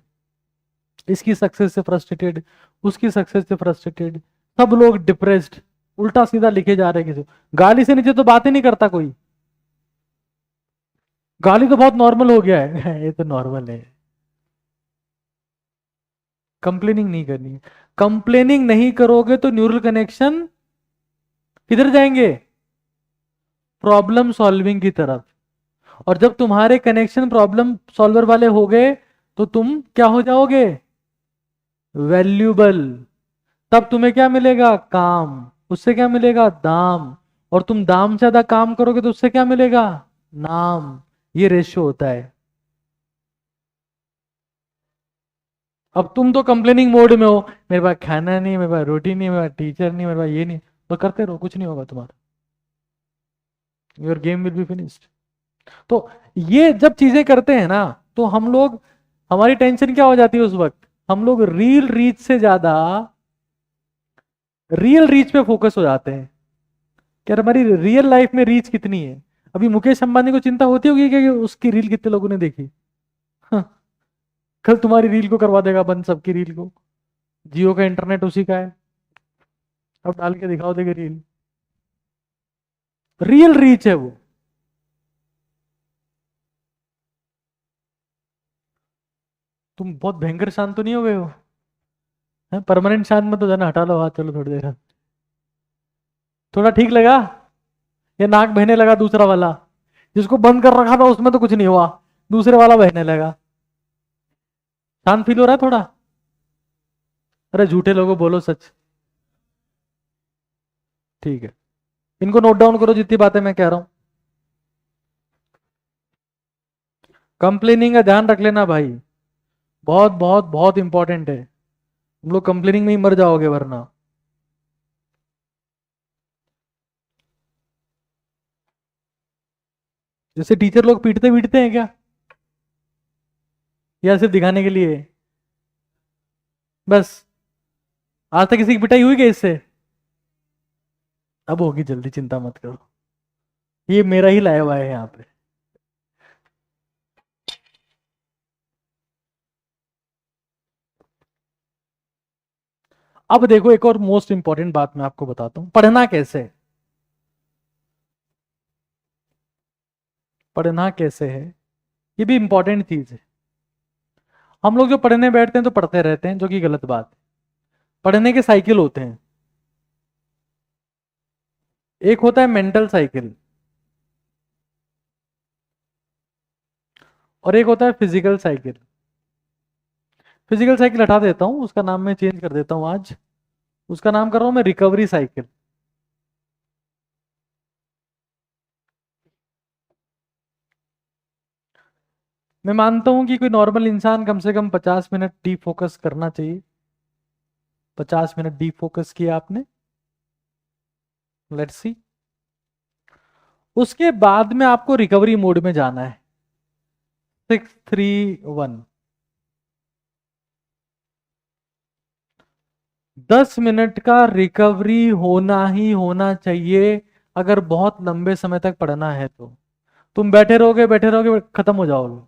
इसकी सक्सेस से फ्रस्ट्रेटेड, उसकी सक्सेस से फ्रस्ट्रेटेड, सब लोग डिप्रेस्ड, उल्टा सीधा लिखे जा रहे हैं। किसी को गाली से नीचे तो बात ही नहीं करता कोई, गाली तो बहुत नॉर्मल हो गया है ये तो नॉर्मल है। कंप्लेनिंग नहीं करनी है। कंप्लेनिंग नहीं करोगे तो न्यूरल कनेक्शन किधर जाएंगे? प्रॉब्लम सॉल्विंग की तरफ। और जब तुम्हारे कनेक्शन प्रॉब्लम सॉल्वर वाले हो गए, तो तुम क्या हो जाओगे? वैल्यूबल। तब तुम्हें क्या मिलेगा? काम। उससे क्या मिलेगा? दाम। और तुम दाम से ज्यादा काम करोगे तो उससे क्या मिलेगा? नाम। ये रेशियो होता है। अब तुम तो कंप्लेनिंग मोड में हो, मेरे पास खाना नहीं, मेरे पास रोटी नहीं, मेरे पास टीचर नहीं, मेरे पास ये नहीं, तो करते रहो, कुछ नहीं होगा तुम्हारा, your game will be finished. तो ये जब चीजें करते हैं ना, तो हम लोग, हमारी टेंशन क्या हो जाती है उस वक्त? हम लोग रील रीच से ज्यादा रियल रीच पे फोकस हो जाते हैं कि यार हमारी रियल लाइफ में रीच कितनी है। अभी मुकेश अंबानी को चिंता होती होगी कि उसकी रील कितने लोगों ने देखी। हाँ, कल तुम्हारी रील को करवा देगा बंद, सबकी रील को। जियो का इंटरनेट उसी का है, अब डाल के दिखाओ देगा रील। रियल रीच है वो। तुम बहुत भयंकर शांत तो नहीं हो गए हो? परमानेंट शांत मत हो जाना, हटा लो हाथ, चलो थोड़ी देर। थोड़ा ठीक लगा? ये नाक बहने लगा दूसरा वाला, जिसको बंद कर रखा था उसमें तो कुछ नहीं हुआ, दूसरे वाला बहने लगा। शांत फील हो रहा है थोड़ा? अरे झूठे लोगों बोलो सच। ठीक है, इनको नोट डाउन करो जितनी बातें मैं कह रहा हूं। कंप्लेनिंग का ध्यान रख लेना भाई, बहुत बहुत बहुत इंपॉर्टेंट है। तुम लोग कंप्लेनिंग में ही मर जाओगे वरना। जैसे टीचर लोग पीटते पीटते हैं क्या, या सिर्फ दिखाने के लिए? बस। आज तक किसी की पिटाई हुई क्या इससे? अब होगी जल्दी, चिंता मत करो, ये मेरा ही लाया हुआ है यहाँ पे। अब देखो, एक और मोस्ट इंपॉर्टेंट बात मैं आपको बताता हूं, पढ़ना कैसे है। पढ़ना कैसे है, ये भी इंपॉर्टेंट चीज है। हम लोग जो पढ़ने बैठते हैं तो पढ़ते रहते हैं, जो कि गलत बात है। पढ़ने के साइकिल होते हैं। एक होता है मेंटल साइकिल, और एक होता है फिजिकल साइकिल। फिजिकल साइकिल हटा देता हूं, उसका नाम मैं चेंज कर देता हूं आज। उसका नाम कर रहा हूं मैं रिकवरी साइकिल। मैं मानता हूं कि कोई नॉर्मल इंसान कम से कम 50 मिनट डीप फोकस करना चाहिए। 50 मिनट डीप फोकस किया आपने, लेट्स सी। उसके बाद में आपको रिकवरी मोड में जाना है। 6-3-1। 10 मिनट का रिकवरी होना ही होना चाहिए, अगर बहुत लंबे समय तक पढ़ना है तो। तुम बैठे रहोगे, खत्म हो जाओगे।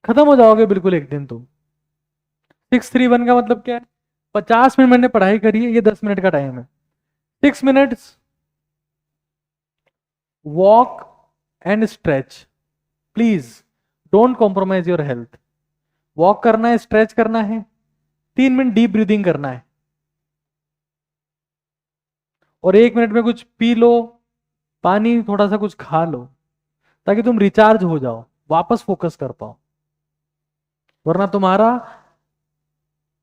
खत्म हो जाओगे बिल्कुल एक दिन तुम। 6-3-1 का मतलब क्या है? 50 मिनट मैंने पढ़ाई करी है, ये 10 मिनट का टाइम है। 6 minutes walk and stretch, please don't compromise your health. Walk करना है, स्ट्रेच करना है, 3 मिनट डीप ब्रीदिंग करना है, और 1 मिनट में कुछ पी लो, पानी थोड़ा सा कुछ खा लो, ताकि तुम रिचार्ज हो जाओ, वापस फोकस कर पाओ। वरना तुम्हारा,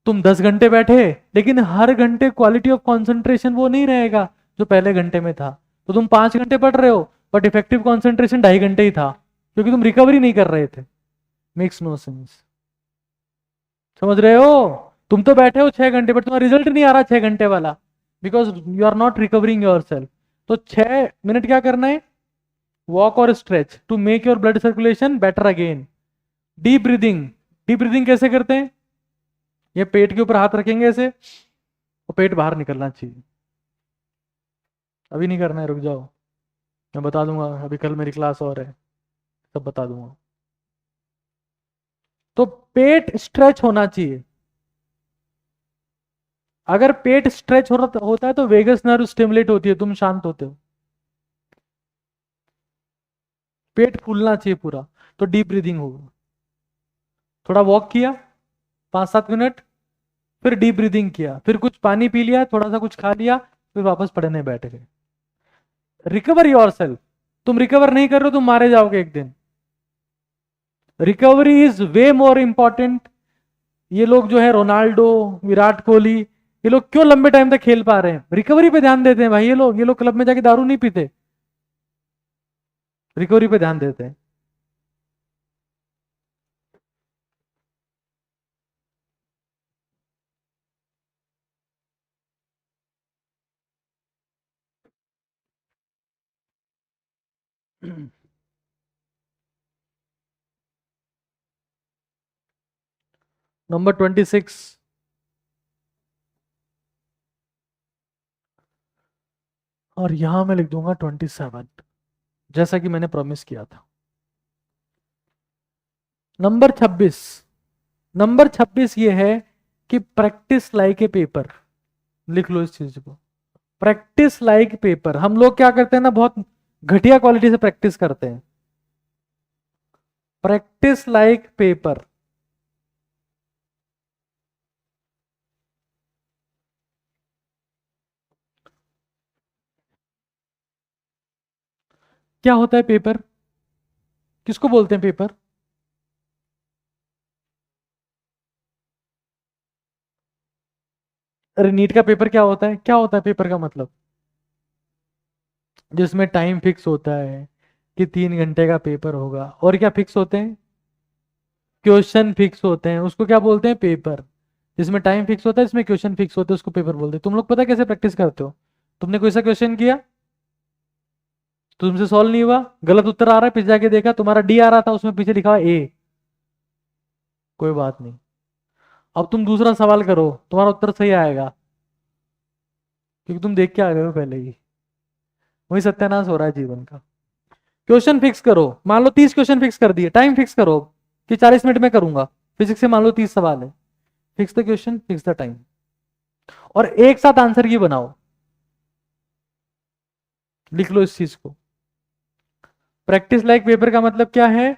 तुम 10 घंटे बैठे, लेकिन हर घंटे क्वालिटी ऑफ कंसंट्रेशन वो नहीं रहेगा जो पहले घंटे में था। तो तुम 5 घंटे पढ़ रहे हो, बट इफेक्टिव कंसंट्रेशन 2.5 घंटे ही था, क्योंकि तुम रिकवरी नहीं कर रहे थे। Makes no sense. समझ रहे हो? तुम तो बैठे हो 6 घंटे, बट तुम्हारा रिजल्ट नहीं आ रहा 6 घंटे वाला, because you are not recovering your self. तो 6 मिनट क्या करना है? वॉक और stretch to make your blood circulation better again. Deep breathing. Deep breathing कैसे करते हैं? ये पेट के ऊपर हाथ रखेंगे ऐसे, और पेट बाहर निकलना चाहिए। अभी नहीं करना है, रुक जाओ, मैं बता दूंगा, अभी कल मेरी क्लास और है, सब बता दूंगा। तो पेट स्ट्रेच होना चाहिए। अगर पेट स्ट्रेच होता है तो वेगस नर्व स्टिमुलेट होती है, तुम शांत होते हो। पेट फूलना चाहिए पूरा, तो डीप ब्रीदिंग होगा। थोड़ा वॉक किया 5-7 मिनट, फिर डीप ब्रीदिंग किया, फिर कुछ पानी पी लिया, थोड़ा सा कुछ खा लिया, फिर वापस पढ़ने बैठ गए। Recover your self. तुम रिकवर नहीं कर रहे हो, तुम मारे जाओगे एक दिन। Recovery is way more important. ये लोग जो है, रोनाल्डो, विराट कोहली, ये लोग क्यों लंबे टाइम तक खेल पा रहे हैं? रिकवरी पे ध्यान देते हैं भाई। ये लोग क्लब में जाके दारू नहीं पीते, रिकवरी पे ध्यान देते हैं। नंबर 26, और यहां मैं लिख दूंगा 27, जैसा कि मैंने प्रॉमिस किया था। नंबर 26। नंबर 26 ये है कि प्रैक्टिस लाइक ए पेपर। लिख लो इस चीज को, प्रैक्टिस लाइक पेपर। हम लोग क्या करते हैं ना, बहुत घटिया क्वालिटी से प्रैक्टिस करते हैं। Practice like paper. क्या होता है पेपर? किसको बोलते हैं पेपर? अरे नीट का पेपर क्या होता है? क्या होता है पेपर का मतलब? जिसमें टाइम फिक्स होता है कि 3 घंटे का पेपर होगा, और क्या फिक्स होते हैं? क्वेश्चन फिक्स होते हैं, उसको क्या बोलते हैं? पेपर। जिसमें टाइम फिक्स होता है, इसमें क्वेश्चन फिक्स होते हैं, उसको पेपर बोलते हैं। तुम लोग पता है कैसे प्रैक्टिस करते हो? तुमने कोई सा क्वेश्चन किया, तुमसे सॉल्व नहीं हुआ, गलत उत्तर आ रहा है, पीछे जाके देखा तुम्हारा डी आ रहा था, उसमें पीछे लिखा हुआ ए, कोई बात नहीं। अब तुम दूसरा सवाल करो, तुम्हारा उत्तर सही आएगा क्योंकि तुम देख के आ गए हो पहले ही। वही सत्यानाश हो रहा है जीवन का। क्वेश्चन फिक्स करो, मान लो 30 क्वेश्चन फिक्स कर दिए, टाइम फिक्स करो कि 40 मिनट में करूंगा। फिजिक्स से मान लो 30 सवाल है, fix the question, fix the time, और एक साथ आंसर की बनाओ। लिख लो इस चीज को। प्रैक्टिस लाइक पेपर का मतलब क्या है?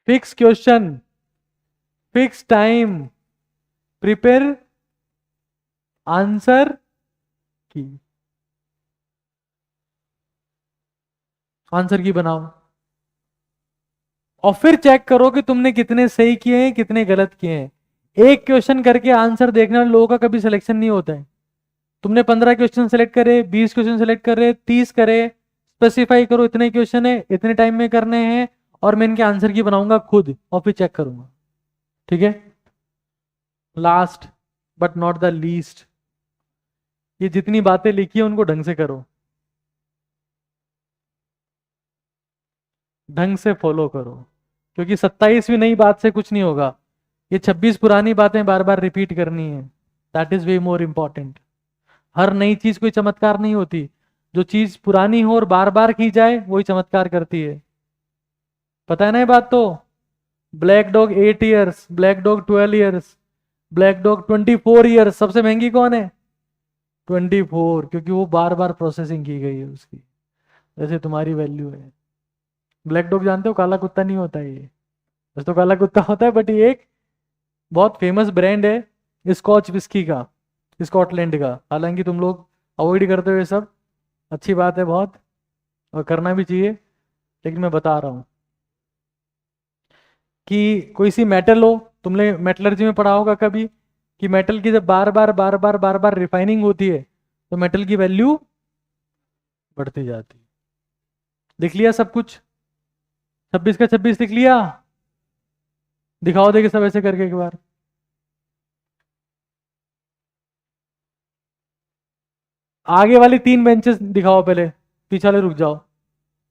Fix question, fix time, prepare answer की, आंसर की बनाओ और फिर चेक करो कि तुमने कितने सही किए हैं कितने गलत किए हैं। एक क्वेश्चन करके आंसर देखने वाले लोगों का कभी सिलेक्शन नहीं होता है। तुमने 15 क्वेश्चन सेलेक्ट करे, 20 क्वेश्चन सेलेक्ट करे, 30 करे, स्पेसिफाई करो इतने क्वेश्चन है, इतने टाइम में करने हैं, और मैं इनके आंसर की बनाऊंगा खुद और फिर चेक करूंगा। ठीक है। Last but not the least, ये जितनी बातें लिखी है उनको ढंग से करो, ढंग से फॉलो करो, क्योंकि 27वीं नई बात से कुछ नहीं होगा। ये 26 पुरानी बातें बार बार रिपीट करनी है। That is way more important. हर नई चीज कोई चमत्कार नहीं होती, जो चीज पुरानी हो और बार बार की जाए वही चमत्कार करती है। पता है ना ये बात तो? Black dog 8 years, black dog 12 years, black dog 24 years, सबसे महंगी कौन है? 24, क्योंकि वो बार बार प्रोसेसिंग की गई है उसकी, जैसे तुम्हारी वैल्यू है। ब्लैक डॉग जानते हो, काला कुत्ता नहीं होता है ये, वैसे तो काला कुत्ता होता है, बट ये एक बहुत फेमस ब्रांड है स्कॉच विस्की का, स्कॉटलैंड का। हालांकि तुम लोग अवॉइड करते हो ये सब, अच्छी बात है बहुत, और करना भी चाहिए, लेकिन मैं बता रहा हूँ कि कोई सी मेटल हो, तुमने मेटलर्जी में पढ़ा होगा कभी, कि मेटल की जब बार बार बार बार बार बार रिफाइनिंग होती है तो मेटल की वैल्यू बढ़ती जाती है। लिख लिया सब कुछ? 26 का 26 लिख लिया? दिखाओ देखिए सब ऐसे करके एक बार। आगे वाली 3 बेंचेस दिखाओ पहले, पीछे वाले रुक जाओ।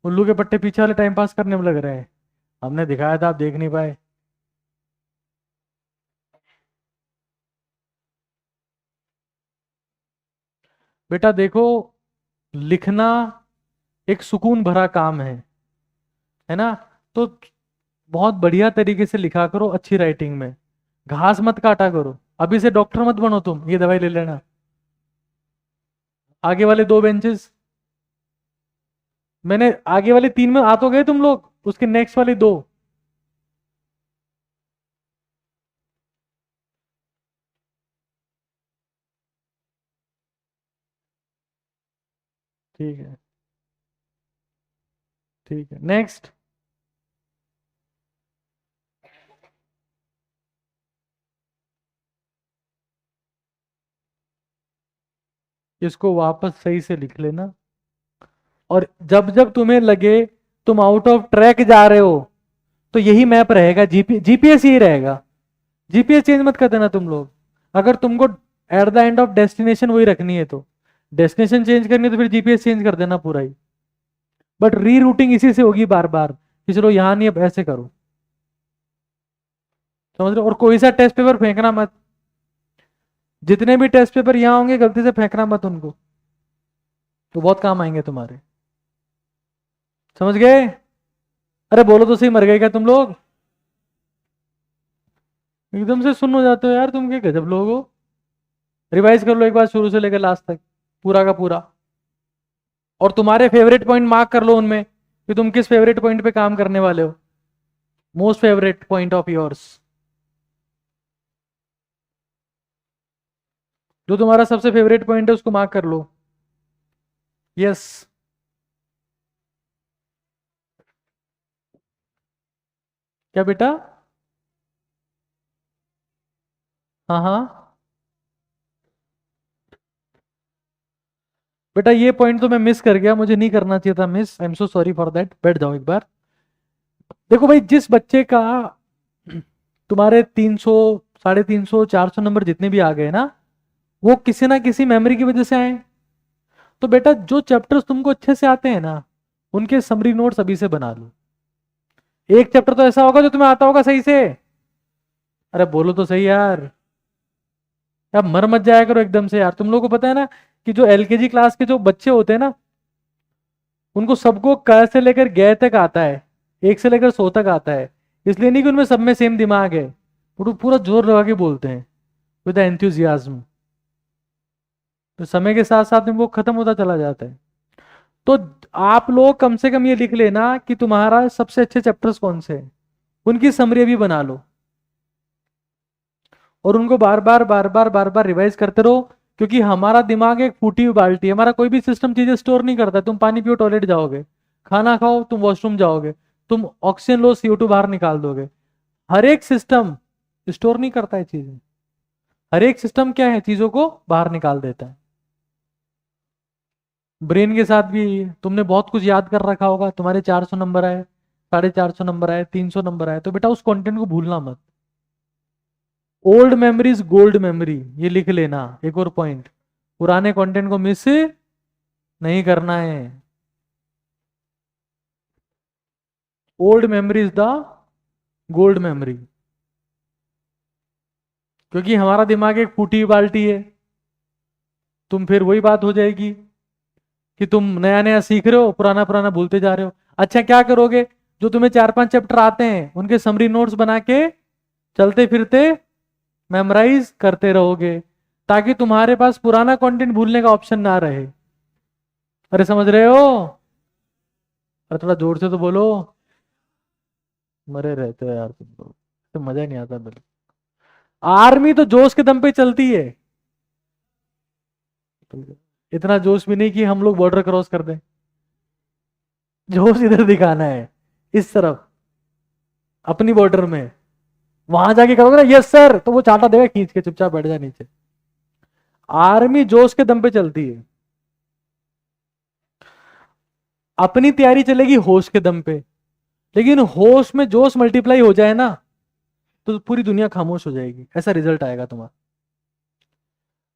उल्लू के पट्टे पीछे वाले टाइम पास करने में लग रहे हैं, हमने दिखाया था आप देख नहीं पाए। बेटा देखो, लिखना एक सुकून भरा काम है ना? तो बहुत बढ़िया तरीके से लिखा करो, अच्छी राइटिंग में, घास मत काटा करो। अभी से डॉक्टर मत बनो तुम, ये दवाई ले लेना। आगे वाले 2 बेंचेस, मैंने आगे वाले 3 में आ तो गए तुम लोग, उसके नेक्स्ट वाले 2। ठीक है, ठीक है, नेक्स्ट। इसको वापस सही से लिख लेना, और जब जब तुम्हें लगे तुम आउट ऑफ ट्रैक जा रहे हो तो यही मैप रहेगा, जीपीएस यही रहेगा। जीपीएस चेंज मत कर देना तुम लोग। अगर तुमको at the end of destination वही रखनी है तो डेस्टिनेशन चेंज करनी है तो फिर जीपीएस चेंज कर देना पूरा ही। बट री रूटिंग इसी से होगी बार बार कि चलो यहां नहीं अब ऐसे करो, समझ रहे हो? और कोई सा टेस्ट पेपर फेंकना मत, जितने भी टेस्ट पेपर यहां होंगे गलती से फेंकना मत उनको, तो बहुत काम आएंगे तुम्हारे। समझ गए? अरे बोलो तो सही, मर गए क्या तुम लोग? एकदम से सुन हो जाते हो यार, तुम के गजब लोग हो। रिवाइज कर लो एक बार शुरू से लेकर लास्ट तक, पूरा का पूरा, और तुम्हारे फेवरेट पॉइंट मार्क कर लो उनमें कि तुम किस फेवरेट पॉइंट पे काम करने वाले हो, most favourite point of yours, जो तुम्हारा सबसे फेवरेट पॉइंट है उसको मार्क कर लो। यस। क्या बेटा? हाँ हाँ बेटा, ये पॉइंट तो मैं मिस कर गया, मुझे नहीं करना चाहिए था miss, I am so sorry for that. बैठ जाओ एक बार। देखो भाई, जिस बच्चे का तुम्हारे 300, 350, 400 नंबर जितने भी आ गए ना, वो किसी ना किसी मेमोरी की वजह से आए। तो बेटा जो चैप्टर्स तुमको अच्छे से आते हैं ना, उनके समरी नोट्स अभी से बना लो। एक चैप्टर तो ऐसा होगा जो तुम्हें आता होगा सही से। अरे बोलो तो सही यार, यार मर मत जाया करो एकदम से यार। तुम लोगों को पता है ना कि जो एलकेजी क्लास के जो बच्चे होते हैं ना, उनको सबको क से लेकर ग तक आता है, एक से लेकर 100 तक आता है। इसलिए नहीं कि उनमें सब में सेम दिमाग है, वो तो पूरा जोर लगा के बोलते हैं विद एंथुजियाज्म। तो समय के साथ साथ में वो खत्म होता चला जाता है। तो आप लोग कम से कम ये लिख लेना कि तुम्हारा सबसे अच्छे चैप्टर्स कौन से हैं, उनकी समरी भी बना लो और उनको बार बार बार बार बार बार रिवाइज करते रहो। क्योंकि हमारा दिमाग एक फूटी हुई बाल्टी है, हमारा कोई भी सिस्टम चीजें स्टोर नहीं करता। तुम पानी पियो टॉयलेट जाओगे, खाना खाओ तुम वॉशरूम जाओगे, तुम ऑक्सीजन लो CO2 बाहर निकाल दोगे। हर एक सिस्टम स्टोर नहीं करता है चीजें, हर एक सिस्टम क्या है, चीजों को बाहर निकाल देता है। ब्रेन के साथ भी तुमने बहुत कुछ याद कर रखा होगा, तुम्हारे 400 नंबर आए, 450 नंबर आए, 300 नंबर आए, तो बेटा उस कंटेंट को भूलना मत। ओल्ड मेमोरीज गोल्ड मेमोरी, ये लिख लेना एक और पॉइंट। पुराने कंटेंट को मिस नहीं करना है। Old memory is the gold memory. क्योंकि हमारा दिमाग एक फूटी हुई बाल्टी है। तुम फिर वही बात हो जाएगी कि तुम नया नया सीख रहे हो, पुराना पुराना भूलते जा रहे हो। अच्छा क्या करोगे, जो तुम्हें 4-5 चैप्टर आते हैं उनके समरी नोट्स बना के चलते फिरते मेमोराइज करते रहोगे, ताकि तुम्हारे पास पुराना कंटेंट भूलने का ऑप्शन ना रहे। अरे समझ रहे हो? अरे थोड़ा जोर से तो बोलो। मरे रहते हो यार तुम लोग, तो मजा ही नहीं आता बिल्कुल। आर्मी तो जोश के दम पे चलती है, इतना जोश भी नहीं कि हम लोग बॉर्डर क्रॉस कर दें। जोश इधर दिखाना है, इस तरफ अपनी बॉर्डर में। वहां जाके करोगे ना यस सर, तो वो चाटा देगा खींच के, चुपचाप बैठ जा नीचे। आर्मी जोश के दम पे चलती है, अपनी तैयारी चलेगी होश के दम पे। लेकिन होश में जोश मल्टीप्लाई हो जाए ना, तो पूरी दुनिया खामोश हो जाएगी, ऐसा रिजल्ट आएगा तुम्हारा।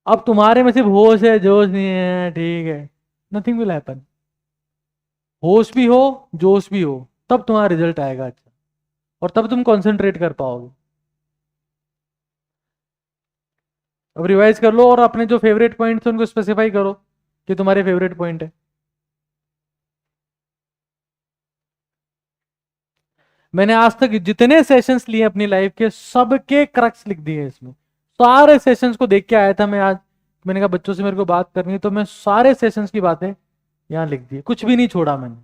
अब तुम्हारे में सिर्फ होश है, जोश नहीं है, ठीक है, नथिंग विल हैपन। होश भी हो, जोश भी हो, तब तुम्हारा रिजल्ट आएगा अच्छा, और तब तुम कंसंट्रेट कर पाओगे। अब रिवाइज कर लो और अपने जो फेवरेट पॉइंट्स हैं उनको स्पेसिफाई करो कि तुम्हारे फेवरेट पॉइंट है। मैंने आज तक जितने सेशंस लिए अपनी लाइफ के, सबके क्रक्स लिख दिए इसमें। सारे सेशंस को देख के आया था मैं आज। मैंने कहा बच्चों से मेरे को बात करनी है, तो मैं सारे सेशंस की बातें यहां लिख दी, कुछ भी नहीं छोड़ा मैंने।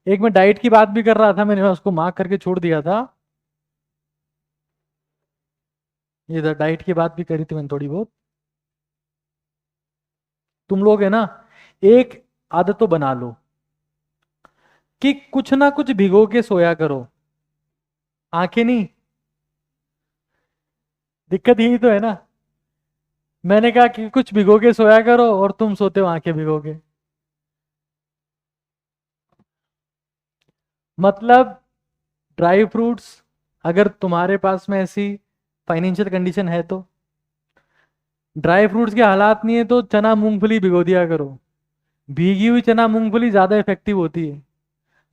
एक मैं डाइट की बात भी कर रहा था, मैंने उसको मार्क करके छोड़ दिया था। ये डाइट की बात भी करी थी मैंने थोड़ी बहुत। तुम लोग है ना, एक आदत तो बना लो कि कुछ ना कुछ भिगो के सोया करो। आंखें नहीं, दिक्कत यही तो है ना। मैंने कहा कि कुछ भिगो के सोया करो और तुम सोते हो आंखें भिगो के। मतलब ड्राई फ्रूट्स, अगर तुम्हारे पास में ऐसी फाइनेंशियल कंडीशन है तो, ड्राई फ्रूट्स के हालात नहीं है तो चना मूंगफली भिगो दिया करो। भीगी हुई चना मूंगफली ज्यादा इफेक्टिव होती है,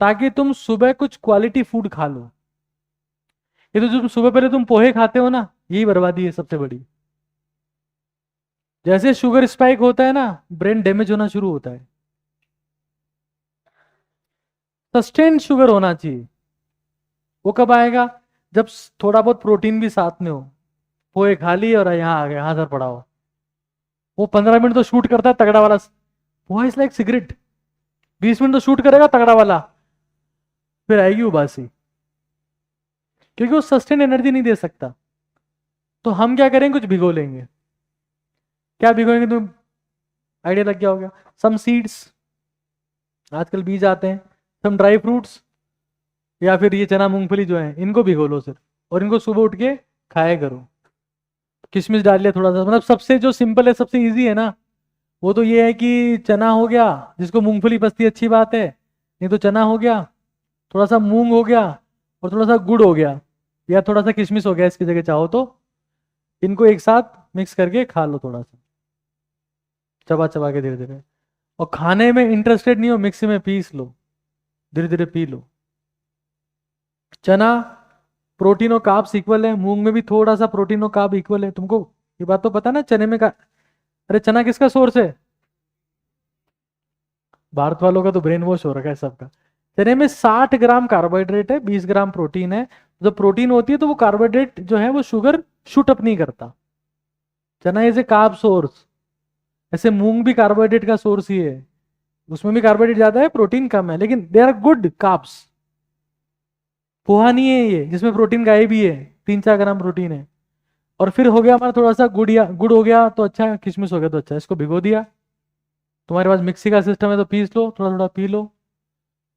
ताकि तुम सुबह कुछ क्वालिटी फूड खा लो। ये तो तुम सुबह पहले तुम पोहे खाते हो ना, यही बर्बादी है सबसे बड़ी। जैसे शुगर स्पाइक होता है ना, ब्रेन डैमेज होना शुरू होता है। सस्टेन शुगर होना चाहिए। वो कब आएगा, जब थोड़ा बहुत प्रोटीन भी साथ में हो। पोहे खा लिए और यहाँ आ गए, हाँ सर पढ़ाओ। वो 15 मिनट तो शूट करता है तगड़ा वाला। Poha is like cigarette, 20 minute तो शूट करेगा तगड़ा वाला, फिर आएगी उबासी, क्योंकि वो सस्टेन एनर्जी नहीं दे सकता। तो हम क्या करेंगे, कुछ भिगो लेंगे। क्या भिगोएंगे तुम, आइडिया लग गया होगा। सम सीड्स, आजकल बीज आते हैं। सम ड्राई फ्रूट्स, या फिर ये चना मूंगफली जो है इनको भिगो लो सिर्फ, और इनको सुबह उठ के खाया करो। किशमिश डाल लिया थोड़ा सा, मतलब सबसे जो सिंपल है, सबसे इजी है ना, वो तो ये है कि चना हो गया, जिसको मूंगफली पसती है अच्छी बात है, नहीं तो चना हो गया, थोड़ा सा मूंग हो गया, और थोड़ा सा गुड़ हो गया, या थोड़ा सा किशमिश हो गया इसकी जगह चाहो तो। इनको एक साथ मिक्स करके खा लो, थोड़ा सा चबा चबा के धीरे धीरे। और खाने में इंटरेस्टेड नहीं हो, मिक्सी में पीस लो, धीरे धीरे पी लो। चना प्रोटीन और कार्ब्स इक्वल है, मूंग में भी थोड़ा सा प्रोटीन और कार्ब इक्वल है। तुमको ये बात तो पता ना चने में का, अरे चना किसका सोर्स है? भारत वालों का तो ब्रेन वॉश हो रखा है सबका। चने में 60 ग्राम कार्बोहाइड्रेट है, 20 ग्राम प्रोटीन है। जो प्रोटीन होती है तो वो कार्बोहाइड्रेट जो है वो शुगर शूट अप नहीं करता। चना इज ए कार्ब सोर्स। ऐसे मूंग भी कार्बोहाइड्रेट का सोर्स ही है, उसमें भी कार्बोहाइड्रेट ज्यादा है, प्रोटीन कम है, लेकिन they are good carbs. Poha नहीं है ये जिसमें प्रोटीन गायब भी है, 3-4 ग्राम प्रोटीन है। और फिर हो गया हमारा थोड़ा सा गुड़, या गुड़ हो गया तो अच्छा, किशमिश हो गया तो अच्छा। इसको भिगो दिया, तुम्हारे पास मिक्सी का सिस्टम है तो पीस लो, थोड़ा थोड़ा पी लो।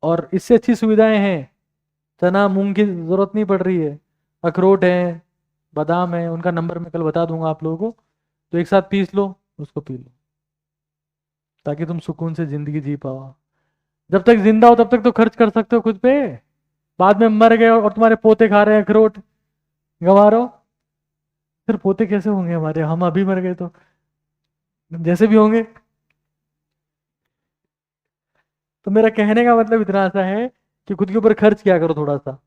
और इससे अच्छी सुविधाएं हैं, चना मूंग की जरूरत नहीं पड़ रही है, अखरोट है, बादाम है, उनका नंबर मैं कल बता दूंगा आप लोगों को। तो एक साथ पीस लो, उसको पी लो, ताकि तुम सुकून से जिंदगी जी पाओ। जब तक जिंदा हो तब तक तो खर्च कर सकते हो खुद पे, बाद में मर गए और तुम्हारे पोते खा रहे हैं अखरोट, गंवारो। फिर पोते कैसे होंगे हमारे, हम अभी मर गए तो जैसे भी होंगे। तो मेरा कहने का मतलब इतना सा है कि खुद के ऊपर खर्च किया करो थोड़ा सा।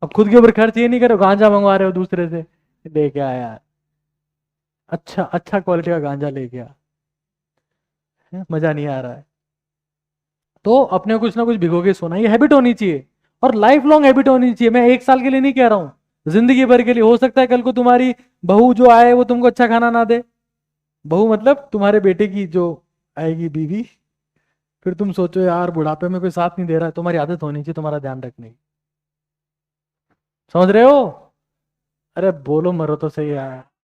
अब खुद के ऊपर खर्च ये नहीं करो गांजा मंगवा रहे हो दूसरे से, लेके आया यार, अच्छा अच्छा क्वालिटी का गांजा लेके आ, मजा नहीं आ रहा है। तो अपने को कुछ ना कुछ भिगो के सोना, ये हैबिट होनी चाहिए, और लाइफ लॉन्ग हैबिट होनी चाहिए। मैं 1 साल के लिए नहीं कह रहा हूं, जिंदगी भर के लिए। हो सकता है कल को तुम्हारी बहू जो आए वो तुमको अच्छा खाना ना दे, बहू मतलब तुम्हारे बेटे की जो आएगी बीवी, फिर तुम सोचो यार बुढ़ापे में कोई साथ नहीं दे रहा है। तुम्हारी आदत होनी चाहिए तुम्हारा ध्यान रखने की, समझ रहे हो? अरे बोलो, मरो तो सही यार।